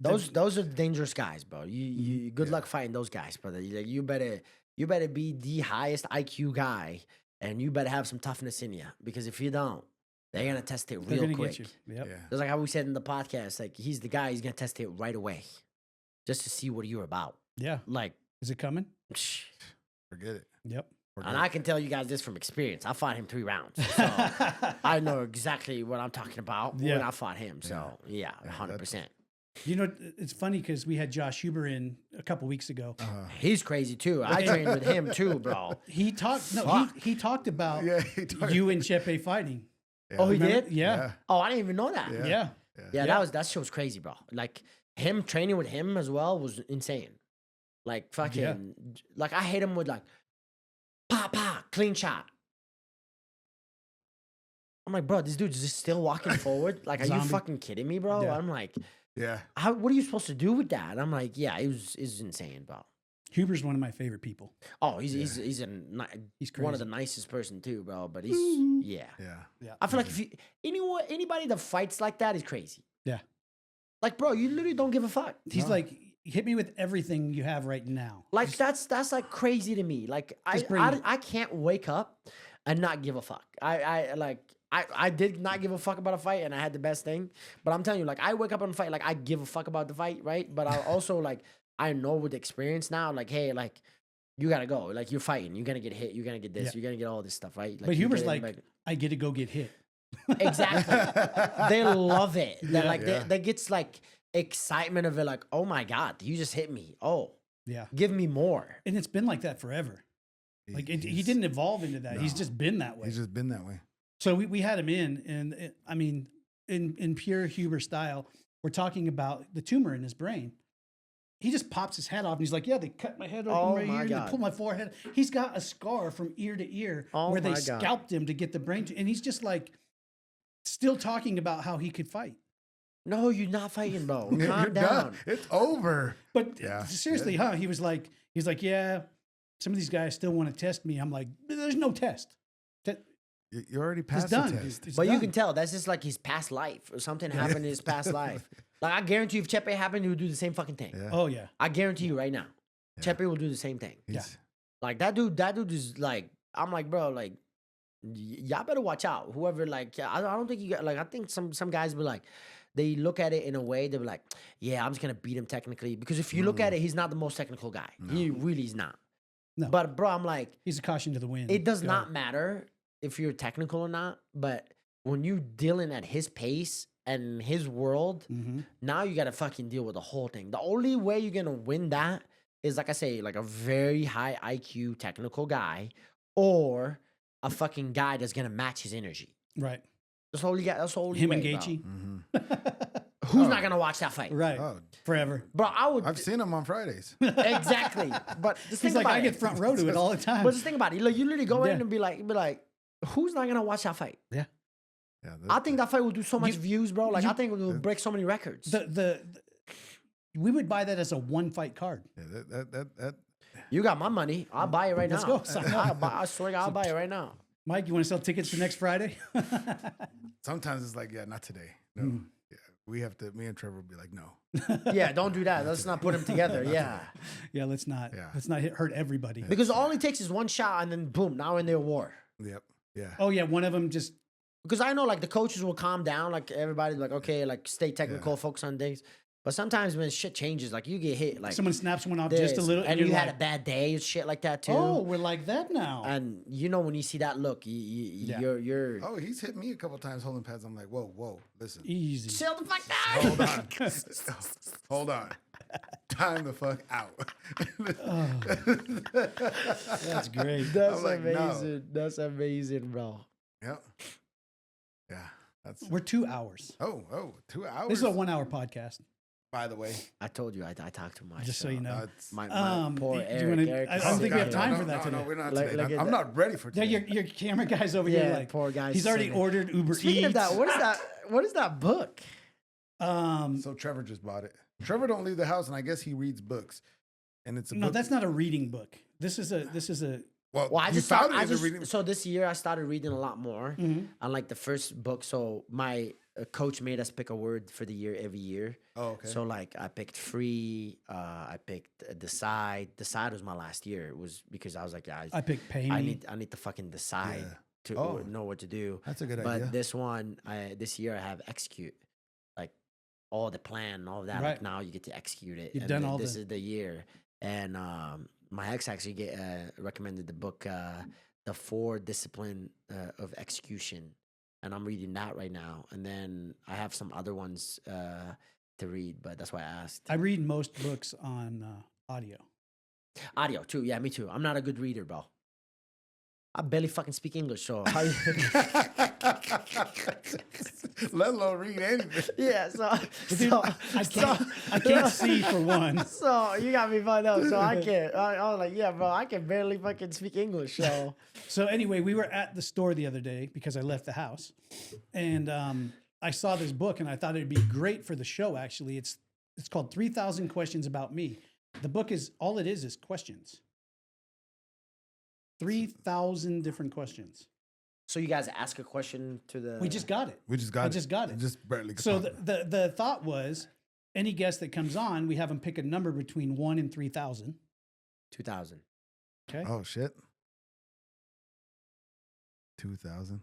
those. those are dangerous guys, bro. You good luck fighting those guys, brother. You better be the highest IQ guy, and you better have some toughness in you, because if you don't, they're gonna test it They're real gonna quick. get you. Yep. Yeah. Just like how we said in the podcast, like he's the guy, he's gonna test it right away, just to see what you're about. Yeah. Like, Is it coming? psh. Forget it. Yep. Forget And it. I can tell you guys this from experience. I fought him 3 rounds, so I know exactly what I'm talking about when Yeah. I fought him. So yeah, 100%. You know, it's funny because we had Josh Huber in a couple weeks ago. He's crazy too. I trained with him too, bro. He talked. No, Fuck. he talked about Yeah, he talked- you and Chepe fighting. Yeah. Oh, he Remember? did? Yeah. Oh, I didn't even know that. Yeah. Yeah. Yeah, Yeah. that shit was crazy, bro. Like him training with him as well was insane. Like fucking, like I hit him with like, pa, clean shot. I'm like, bro, this dude's just still walking forward. Like, are you Zombie. fucking kidding me, bro? Yeah. I'm like, Yeah. what are you supposed to do with that? And I'm like, yeah, it's insane, bro. Huber's one of my favorite people. Oh, he's He's one crazy. of the nicest person too, bro. But he's yeah. Yeah. I feel like if you anybody that fights like that is crazy. Yeah. Like, bro, you literally don't give a fuck. He's like, hit me with everything you have right now. Like that's like crazy to me. Like Just bring it. I can't wake up and not give a fuck. I did not give a fuck about a fight and I had the best thing. But I'm telling you, like I wake up and fight, like I give a fuck about the fight, right? But I also like I know with experience now, like, hey, like you gotta go. Like you're fighting, you're gonna get hit, you're gonna get this, Yeah. you're gonna get all this stuff, right? Like But you Huber's get it, like, I get to go get hit. exactly. They love it. They're Yeah. like they gets like excitement of it. Like, oh my god, you just hit me. Oh, Yeah. give me more. And it's been like that forever. Like he didn't evolve into that. He's No. just been that way. He's just been that way. So we had him in, and I mean, in pure Huber style, we're talking about the tumor in his brain. He just pops his head off, and he's like, "Yeah, they cut my head open Oh right my here, and they God. pulled my forehead." He's got a scar from ear to ear Oh where they my God. scalped him to get the brain, and he's just like, still talking about how he could fight. No, you're not fighting, bro. You're Calm done. down. It's over. But Yeah. seriously, huh? He's like, yeah, some of these guys still want to test me. I'm like, there's no test. You already It's passed done. the test. It's But you done. can tell that's just like his past life or something happened in his past life. Like I guarantee you, if Chepe happened, he would do the same fucking thing. Yeah. Oh yeah. I guarantee you right now, Yeah. Chepe will do the same thing. He's- Like that dude is like, I'm like, bro, like, y'all better watch out. Whoever, like, I don't think you got, like, I think some guys be like, they look at it in a way, they're like, yeah, I'm just gonna beat him technically. Because if you look at it, he's not the most technical guy. He really is not. No. But bro, I'm like, He's a caution to the wind. it does Go. not matter if you're technical or not, but when you dealing at his pace and his world, Mhm. now you gotta fucking deal with the whole thing. The only way you're gonna win that is, like I say, like a very high IQ technical guy or a fucking guy that's gonna match his energy. Right. That's all you got. That's the only Him way, and bro. Gaethje. Mhm. Who's not gonna watch that fight? Right. Oh, Forever. Bro, I would I've seen him on Fridays. exactly. But just He's think like, about I it. get front row to it all the time. But just think about it. Like, you literally go in Yeah. and be like, who's not gonna watch that fight? Yeah, I think that fight will do so much You- views, bro. Like, you- I think it will break so many records. We would buy that as a one fight card. yeah, that You got my money. I'll buy it right Let's now. go. Sign up. I swear to God, I'll buy it right now. Mike, you want to sell tickets for next Friday? sometimes it's like, yeah, not today. No, yeah, we have to. Me and Trevor will be like, no. Yeah, don't do that. Let's not put them together. Yeah. Yeah, let's not. Yeah. Let's not hurt everybody. Because all it takes is one shot and then boom, now in their war. Yep. Yeah. Oh yeah, one of them just. Because I know like the coaches will calm down, like everybody's like, okay, like stay technical, focus on things. But sometimes when shit changes, like you get hit, like Someone snaps one off just a this, little, and you're you had like, a bad day, shit like that too. oh, we're like that now. And you know when you see that look, Yeah. you're Oh, he's hit me a couple times holding pads. I'm like, whoa, listen. Easy. chill the fuck down. Hold on. Hold on. Time the fuck out. That's great. That's I'm like, no. amazing. That's amazing, bro. Yep. Yeah. That's We're 2 hours. 2 hours. This is a 1 hour podcast. By the way. I told you I talk too much. Just so you know. That's My do poor you Eric. wanna- Eric I is don't think sitting we have here. time for that No, today. we're not Look- today. look at I'm that. not ready for Yeah, today. your camera guy's over here Yeah, like poor guy's he's already sitting- ordered Uber Speaking Eats. of that, what is that book? So Trevor just bought it. Trevor don't leave the house, and I guess he reads books. And it's a no, book. that's not a reading book. This is a Well, Well, I you just found started, it in the reading. so this year I started reading a lot more. Mhm. On like the first book, so my coach made us pick a word for the year every year. Oh, okay. So like I picked free, I picked decide. Decide was my last year. It was because I was like, yeah, I picked pay I me. need to fucking decide Yeah. to Oh. know what to do. That's a good But idea. this one, this year I have execute, like all the plan, and all of that. Right. Like now you get to execute it. You've and done all this the- is the year, and my ex actually recommended the book, The 4 Discipline of Execution, and I'm reading that right now. And then I have some other ones to read, but that's why I asked. I read most books on audio. Audio too, yeah, me too. I'm not a good reader, bro. I barely fucking speak English, so Let alone read anything. yeah. So, Dude, so I can't see for one. So you got me fucked up. So I can't. I was like, yeah, bro, I can barely fucking speak English. So So anyway, we were at the store the other day because I left the house, and I saw this book, and I thought it'd be great for the show. Actually, it's called 3,000 Questions About Me. The book is all it is questions. 3,000 different questions. so you guys ask a question to the. We just got it. We just got I it. just got it. Just barely. So got the thought was, any guest that comes on, we have them pick a number between 1 and 3,000. 2000. Okay. Oh shit. 2,000.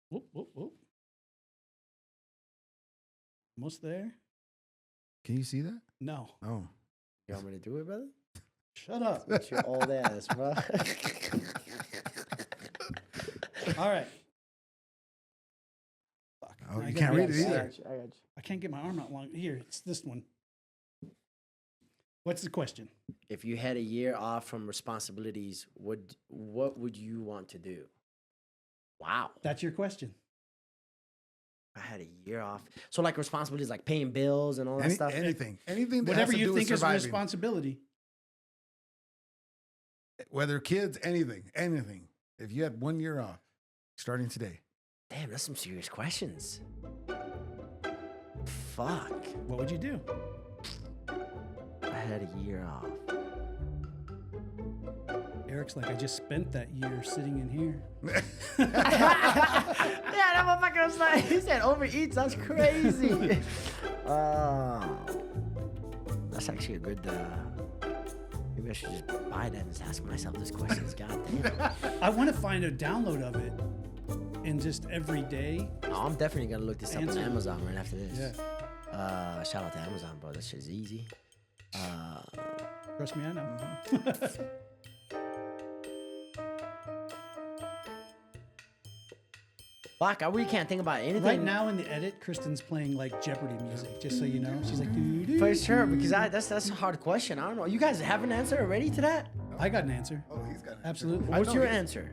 Whoop, whoop, whoop. Almost there. Can you see that? No. Oh. You want me to do it, brother? Shut up. It's your old ass, bro. All right. Fuck. Oh, I you gotta can't be read it outside. either. I got you. I can't get my arm out long. Here, it's this one. What's the question? If you had a year off from responsibilities, what would you want to do? Wow. That's your question. I had a year off. So like responsibilities like paying bills and all that stuff. Anything that has Whatever to you do with think is a surviving. responsibility. Whether kids, anything. If you had 1 year off, starting today. Damn, that's some serious questions. Fuck. What would you do? I had a year off. Eric's like, I just spent that year sitting in here. Yeah, that motherfucker was like, he said overeats. That's crazy. That's actually a good. Maybe I should just buy that and just ask myself these questions. God damn. I want to find a download of it and just every day. Oh, I'm definitely gonna look this up on Answer. Amazon right after this. Yeah. Shout out to Amazon, bro. That shit's easy. Trust me, I know. Fuck, I really can't think about anything. Right now in the edit, Kristen's playing like Jeopardy music, just so you know. She's like, doo-doo. For sure, because that's a hard question. I don't know. You guys have an answer already to that? I got an answer. Oh, he's got it. Absolutely. What's your answer?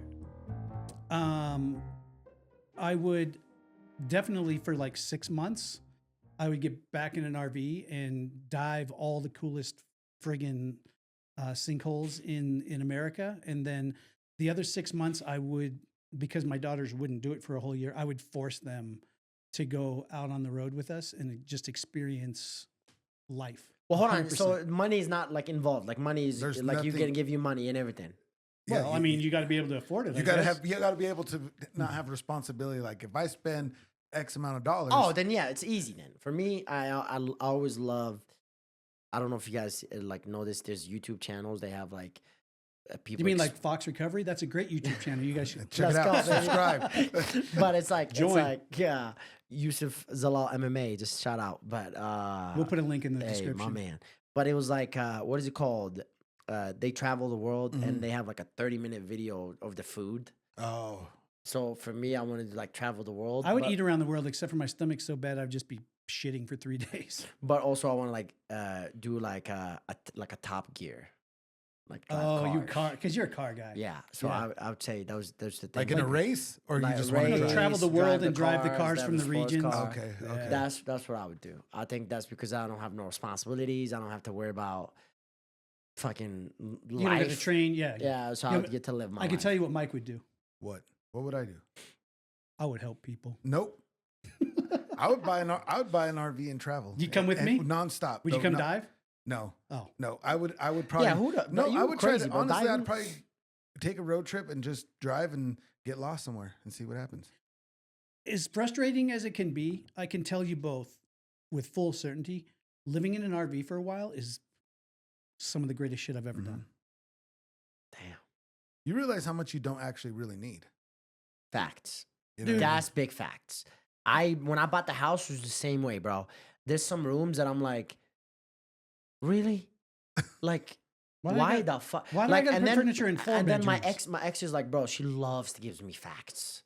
I would definitely for like 6 months, I would get back in an RV and dive all the coolest friggin' sinkholes in America. And then the other 6 months, I would, because my daughters wouldn't do it for a whole year, I would force them to go out on the road with us and just experience life. Well, hold on. 100%. So money is not like involved. Like money is There's like you nothing- can give you money and everything. Yeah, Well, I mean, you got to be able to afford it. you gotta be able to not have responsibility. Like if I spend X amount of dollars. Oh, then yeah, it's easy then. For me, I always love. I don't know if you guys like know this. There's YouTube channels. They have like people. You mean like Fox Recovery? That's a great YouTube channel. You guys should check it out. Let's go, baby. Subscribe. But it's like Join. it's like yeah, Yousef Zalal MMA. Just shout out. But We'll put a link in the hey, description. my man. But it was like what is it called? They travel the world and they have like a 30-minute video of the food. Oh, So for me, I wanted to like travel the world. I would but- eat around the world, except for my stomach's so bad I'd just be shitting for 3 days. But also, I want to like do like a Top Gear, like drive Oh, cars. because you're a car guy. Yeah, so Yeah. I would say those the thing. like in a race, or like you just want to race, drive? travel the world and drive the cars drive from a the sports regions. car. Okay, Yeah. okay. That's what I would do. I think that's because I don't have no responsibilities. I don't have to worry about fucking life. You don't have to train. Yeah. Yeah, so Yeah, I but get to live my I can life. tell you what Mike would do. What would I do? I would help people. Nope. I would buy an RV and travel. You come with me? nonstop. Would you No, come no, dive? No, Oh. no. I would probably. Yeah, who the- No, you I would try crazy, to. bro. Honestly, Diving? I'd probably take a road trip and just drive and get lost somewhere and see what happens. As frustrating as it can be, I can tell you both with full certainty, living in an RV for a while is some of the greatest shit I've ever done. Damn. You realize how much you don't actually really need. Facts. You know what I mean? That's big facts. When I bought the house, it was the same way, bro. There's some rooms that I'm like, really? Like, why the fuck? why do I gotta put furniture in four And then bedrooms? my ex is like, bro, she loves to give me facts.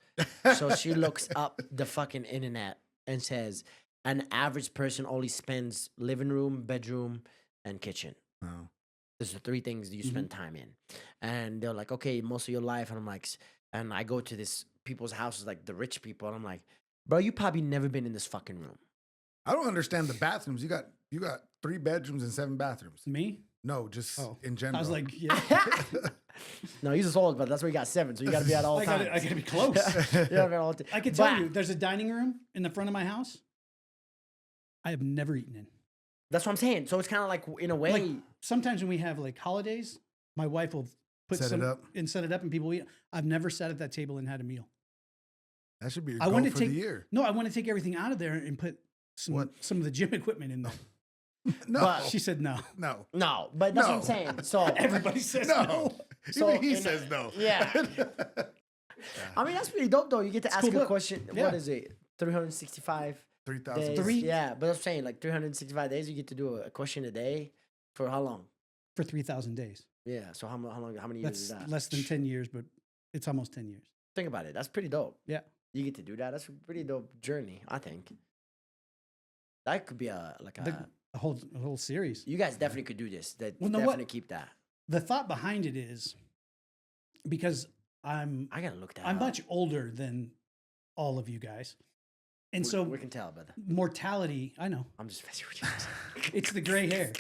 So she looks up the fucking internet and says, an average person only spends living room, bedroom, and kitchen. Oh. Those are the 3 things that you spend time in. And they're like, okay, most of your life. And I'm like, and I go to this people's houses, like the rich people, and I'm like, bro, you probably never been in this fucking room. I don't understand the bathrooms. You got 3 bedrooms and 7 bathrooms. Me? No, just Oh. in general. I was like, yeah. No, he's just old, but that's where you got 7, so you got to be at all I times. gotta be close. You gotta be at all I can tell But you, there's a dining room in the front of my house I have never eaten in. That's what I'm saying. So it's kind of like, in a way, Like sometimes when we have like holidays, my wife will put Set it up. and set it up and people eat. I've never sat at that table and had a meal. That should be your I goal want to for take the year. No, I want to take everything out of there and put some What? of the gym equipment in there. No, But- She said no. no, no, but that's what I'm No. saying. So Everybody says no. no. So Even he in a- says no. yeah. I mean, that's pretty dope, though. You get to ask cool. a question. Yeah. What is it? 365 3,000. days. Three- Yeah, but I'm saying like 365 days. You get to do a question a day for how long? for 3,000 days. Yeah. So how long? How many years is That's that? less than 10 years, but it's almost 10 years. Think about it. That's pretty dope. Yeah. You get to do that. That's a pretty dope journey, I think. That could be a whole series. You guys definitely could do this. Well, no, Definitely keep that. The thought behind it is because I gotta look that I'm up. much older than all of you guys. And so we can tell, brother. Mortality, I know. I'm just messing with you. It's the gray hair.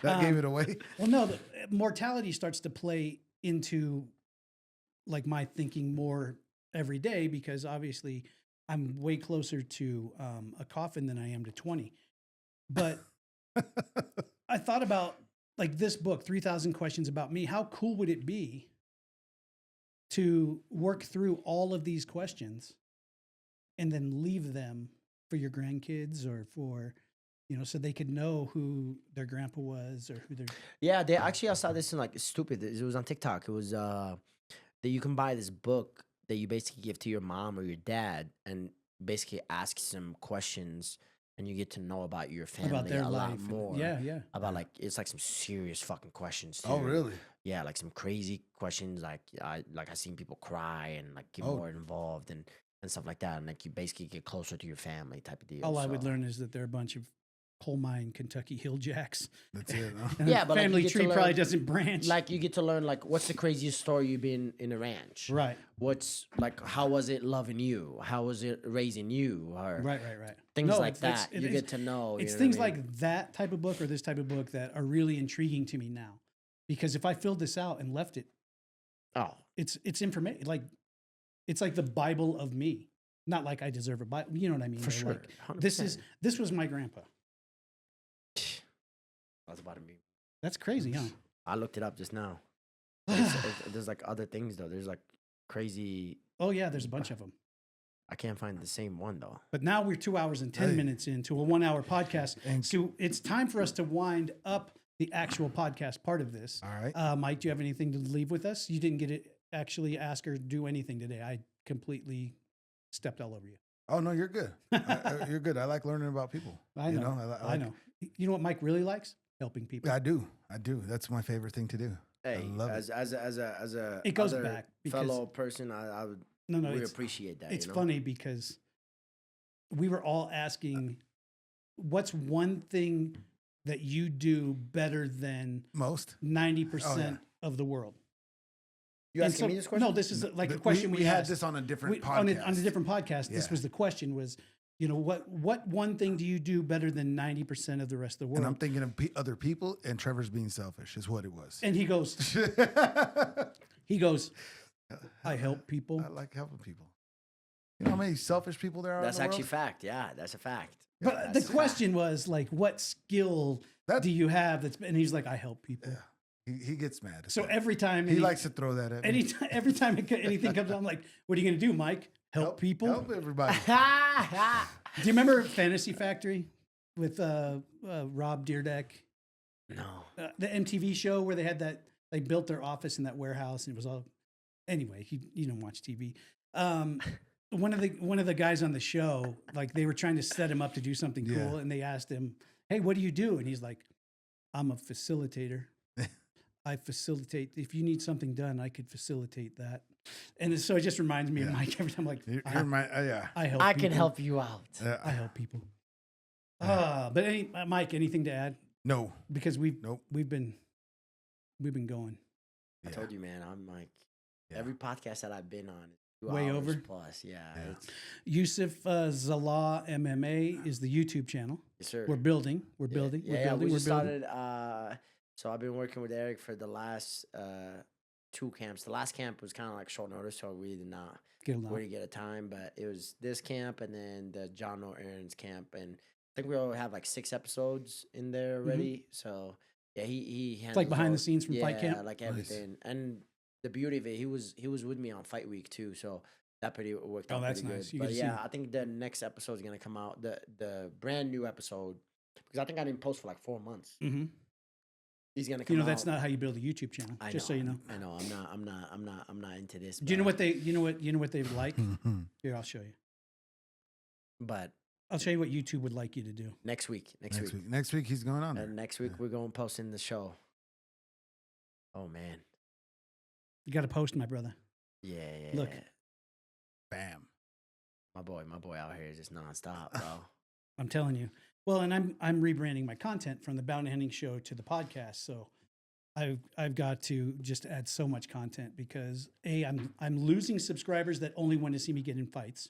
That gave it away. Well, no, mortality starts to play into like my thinking more every day because obviously I'm way closer to a coffin than I am to 20. But I thought about like this book, 3,000 Questions About Me. How cool would it be to work through all of these questions and then leave them for your grandkids or for, so they could know who their grandpa was or who their... Yeah, I saw this in like stupid. It was on TikTok. It was that you can buy this book that you basically give to your mom or your dad and basically ask some questions and you get to know about your family about their a lot life. more. Yeah. About like, it's like some serious fucking questions too. Oh, really? Yeah, like some crazy questions. Like I seen people cry and like get more involved and stuff like that. And like you basically get closer to your family type of deal. All I would learn is that they're a bunch of coal mine Kentucky hill jacks. That's it. Huh? And Yeah, the but like, family you get to tree probably learn- doesn't branch. Like you get to learn like what's the craziest story you've been in a ranch? Right. What's like how was it loving you? How was it raising you? Or Right. things No, like it's- that. You get to know. It's you know things what I mean? like that type of book or this type of book that are really intriguing to me now. Because if I filled this out and left it, it's information. Like it's like the Bible of me. Not like I deserve a Bible. You know what I mean? For Or sure. like, 100%. this was my grandpa. That's about me. That's crazy, huh? I looked it up just now. There's like other things though. There's like crazy. Oh yeah, there's a bunch of them. I can't find the same one though. But now we're 2 hours and 10 minutes into a 1 hour podcast. So it's time for us to wind up the actual podcast part of this. All right. Mike, do you have anything to leave with us? You didn't get to actually ask or do anything today. I completely stepped all over you. Oh no, you're good. You're good. I like learning about people. I know. You know, I know. You know what Mike really likes? Helping people. I do. That's my favorite thing to do. Hey, I love as a It goes other back because- fellow person, I would No, we it's appreciate that. It's you know? funny because we were all asking, what's one thing that you do better than Most 90% of the world? You And asking me this question? No, this is like a question we had asked. this on a different On podcast. a different podcast. This Yeah. was the question was, what one thing do you do better than 90% of the rest of the world? And I'm thinking of other people, and Trevor's being selfish is what it was. And he goes, I help people. I like helping people. You know how many selfish people there are? That's in the actually world? fact. Yeah, that's a fact. But That's the a question was like, what skill do you have? And he's like, I help people. Yeah. He gets mad. at So that. every time he likes to throw that at me. every time anything comes up, I'm like, what are you going to do, Mike? Help people? Help everybody. Do you remember Fantasy Factory with Rob Dyrdek? No. The MTV show where they built their office in that warehouse and it was all, anyway, you don't watch TV. One of the guys on the show, like they were trying to set him up to do something cool and they asked him, hey, what do you do? And he's like, I'm a facilitator. I facilitate. If you need something done, I could facilitate that. And so it just reminds me of Mike every time. Like, You're yeah. I help. I people. can help you out. I help people. But Mike, anything to add? No. Because we've Nope. been going I told you, man. I'm like every podcast that I've been on, 2 way hours over. plus. Yeah. It's, Yousef Zalal MMA is the YouTube channel. yes, sir. We're building. We're building. Yeah, We're building. we We're just building. started. So I've been working with Eric for the last 2 camps. The last camp was kind of like short notice, so we did not Get along. really get a time. But it was this camp and then the John Aaron's camp, and I think we already have like 6 episodes in there already. So yeah, he It's like behind the scenes from Fight Camp. like everything. And the beauty of it, he was with me on Fight Week too, so that pretty worked out. that's pretty nice. good. You But get to see yeah, him. I think the next episode is gonna come out, the brand new episode, because I think I didn't post for like 4 months. Mm-hmm. He's gonna come. That's out. not how you build a YouTube channel. I Just so you know. I know. I'm not into this. Do you know but- what they would like? Here, I'll show you. But I'll show you what YouTube would like you to do. next week. Next week he's going on there. And next week we're going to post in the show. Oh man. You got to post, my brother. Yeah. Look. Bam. My boy out here is just nonstop, bro. I'm telling you. Well, and I'm rebranding my content from the bounty hunting show to the podcast. So I've got to just add so much content because I'm losing subscribers that only want to see me get in fights.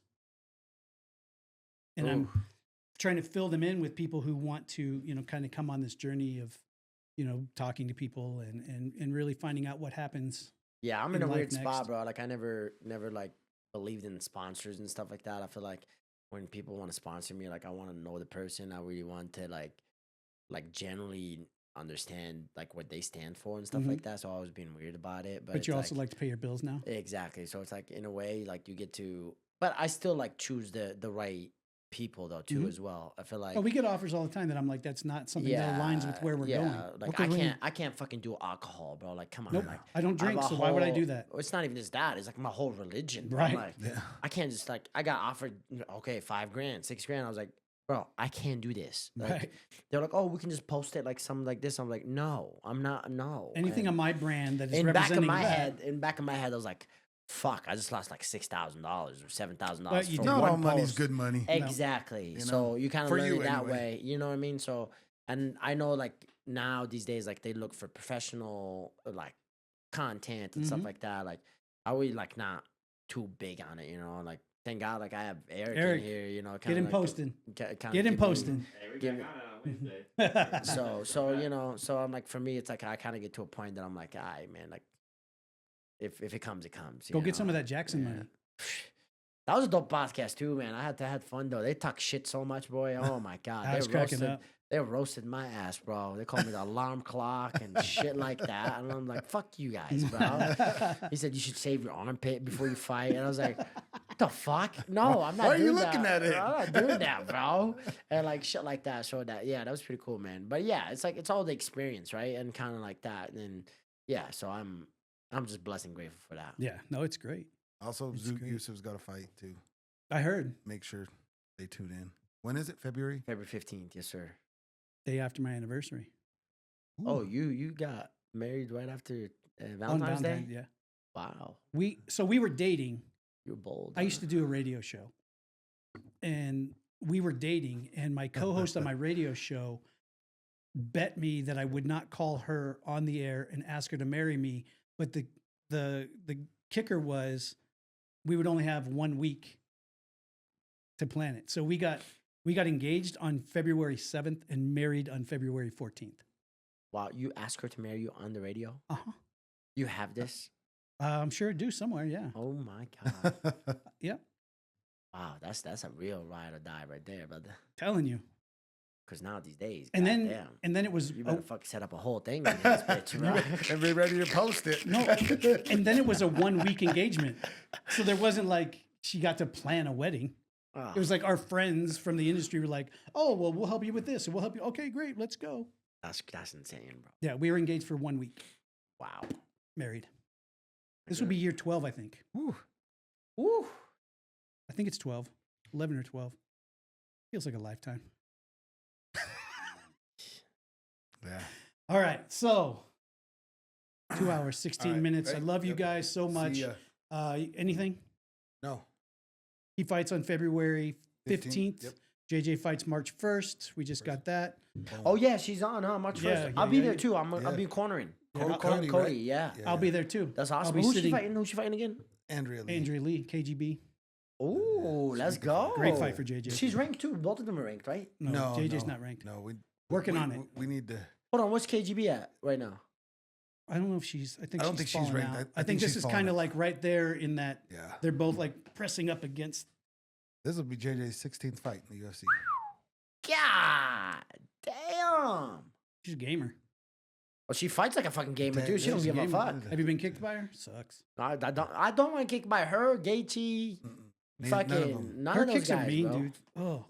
And I'm trying to fill them in with people who want to, kind of come on this journey of, talking to people and really finding out what happens. Yeah, I'm in a weird spot, next. bro. Like I never like believed in sponsors and stuff like that. I feel like when people want to sponsor me, like I want to know the person. I really want to like generally understand like what they stand for and stuff like that. So I was being weird about it. But you also like to pay your bills now? Exactly. So it's like in a way, like you get to, but I still like choose the right people though too as well. I feel like we get offers all the time that I'm like, that's not something that aligns with where we're going. Like I can't fucking do alcohol, bro. Like come on. Nope. Like I don't drink, so why would I do that? It's not even just that. It's like my whole religion. Bro. Right. Like, I can't just like I got offered okay, $5,000, $6,000. I was like, bro, I can't do this. Like, Right. They're like, oh, we can just post it like something like this. I'm like, no, I'm not. No. Anything on my brand that is in representing back of my head, I was like, fuck, I just lost like $6,000 or $7,000. But you Not one all money's post. good money. Exactly. You So know, you kind of for learn you it that anyway. way. You know what I mean? So, and I know like now these days, like they look for professional like content and stuff like that. Like I really like not too big on it, like thank God, like I have Eric in here, Get him like, posting. Get Get him posting. Give me- so I'm like, for me, it's like I kind of get to a point that I'm like, all right, man, like if it comes, it comes. Go get some of that Jackson money. That was a dope podcast too, man. I had fun though. They talk shit so much, boy. Oh my god, I was cracking up. They roasted my ass, bro. They called me the alarm clock and shit like that. And I'm like, fuck you guys, bro. He said you should save your armpit before you fight. And I was like, what the fuck? No, I'm not Why are you doing looking that. at it? I'm not doing that, bro. And like shit like that. So that, yeah, that was pretty cool, man. But yeah, it's like, it's all the experience, right? And kind of like that. And then, yeah, so I'm just blessed and grateful for that. Yeah, no, it's great. Also, It's great. Yousef's got a fight too. I heard Make sure they tune in. When is it? February? February 15th, yes, sir. day after my anniversary. Oh, you got married right after On Valentine's Day? Yeah. Wow. We were dating. You're bold. I used to do a radio show. And we were dating, and my co-host on my radio show bet me that I would not call her on the air and ask her to marry me. But the kicker was we would only have 1 week to plan it. So we got engaged on February 7th and married on February 14th. Wow, you asked her to marry you on the radio? Uh-huh. You have this? I'm sure it do somewhere, yeah. Oh my god. Yep. Wow, that's a real ride or die right there, brother. Telling you. Because now these days, And then goddamn, and then it was you better fucking set up a whole thing in this bitch, bro. And be ready to post it. no, and then it was a 1 week engagement. So there wasn't like she got to plan a wedding. Oh, It was like our friends from the industry were like, "Oh, well, we'll help you with this, and we'll help you." Okay, great, let's go. that's insane, bro. Yeah, we were engaged for 1 week, Wow. married. This would be year 12, I think. Woo. Woo. I think it's 12, 11 or 12. Feels like a lifetime. Yeah. All right, so 2 hours, 16 All right, minutes. I great. love you Yep. guys so See much. ya. Anything? No. He fights on February 15th. Yep. JJ fights March 1st. We just got that. Oh yeah, she's on, huh? March 1st. Yeah, I'll yeah, be yeah, there yeah. too. I'll Yeah. be cornering. Cody, Cody, right? yeah. Yeah. I'll be there too. That's I'll awesome. be Who's she sitting. fighting? Who's she fighting again? Andrea Lee. Andrea Lee, KGB. Oh, let's go. Great fight for JJ. She's ranked too. Both of them are ranked, right? No, JJ's no, not ranked. No, Working on it. We need to. Hold on, what's KGB at right now? I don't know if she's. I think I don't she's think she's fallen ranked. out. I I think think this she's is fallen kind of out. like right there in that Yeah. they're both like pressing up against. This will be JJ's 16th fight in the UFC. God damn. She's a gamer. Well, she fights like a fucking gamer too. She Yeah, don't she's give a a gamer. fuck. Have you been kicked by her? Sucks. I don't want to kick by her, Gaethje, None of them. fucking none Her of those kicks guys, are mean, bro. dude. Oh,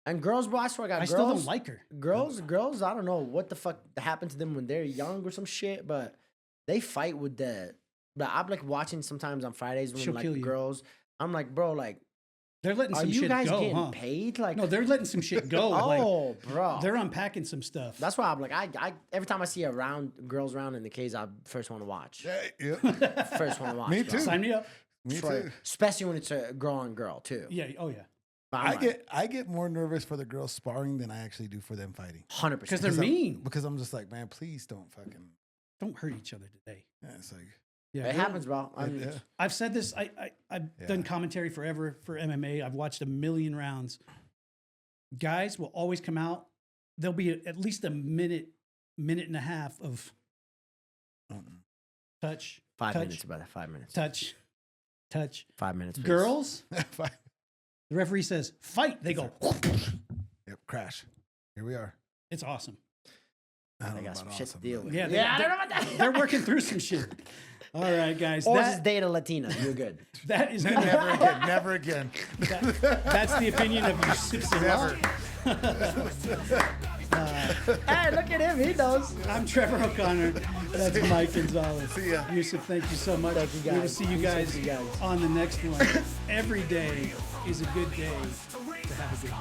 And girls, bro, I swear, to God, I girls, still don't like her. girls. I don't know what the fuck happened to them when they're young or some shit, but they fight with the. But I'm like watching sometimes on Fridays when She'll like kill you. girls. I'm like, bro, like They're letting Are some you shit guys go, getting huh? paid? Like, No, they're letting some shit go. oh, bro. They're unpacking some stuff. That's why I'm like, I every time I see a girls round in the cage, I first want to watch. Yeah. First want to watch. Me bro. too. Sign me up. Me For- too. Especially when it's a girl on girl too. Yeah. Oh, yeah. But I'm like, I get more nervous for the girls sparring than I actually do for them fighting. 100%. Because they're mean. Because I'm just like, man, please don't fucking. Don't hurt each other today. Yeah, it's like. Yeah. It happens, bro. Yeah. I've said this. I've done commentary forever for MMA. I've watched 1 million rounds. Guys will always come out. There'll be at least a minute and a half of touch. 5 touch, minutes, brother. 5 minutes. Touch. 5 minutes. Please. Girls, the referee says, fight. They go, Yep, crash. Here we are. it's awesome. I I don't know got some about shit to awesome, deal but- with. Yeah, I don't know about that. They're working through some shit. All right, guys. Or just date a Latina. You're good. That is gonna Never again. Never again. That's the opinion of Yousef Zalal. Hey, look at him. He knows. I'm Trevor O'Connor. That's Mike Gonzales. See ya. Yousef, thank you so much. Thank you, We will guys. see you guys, Appreciate you guys. on the next one. Every day is a good day to have a good day.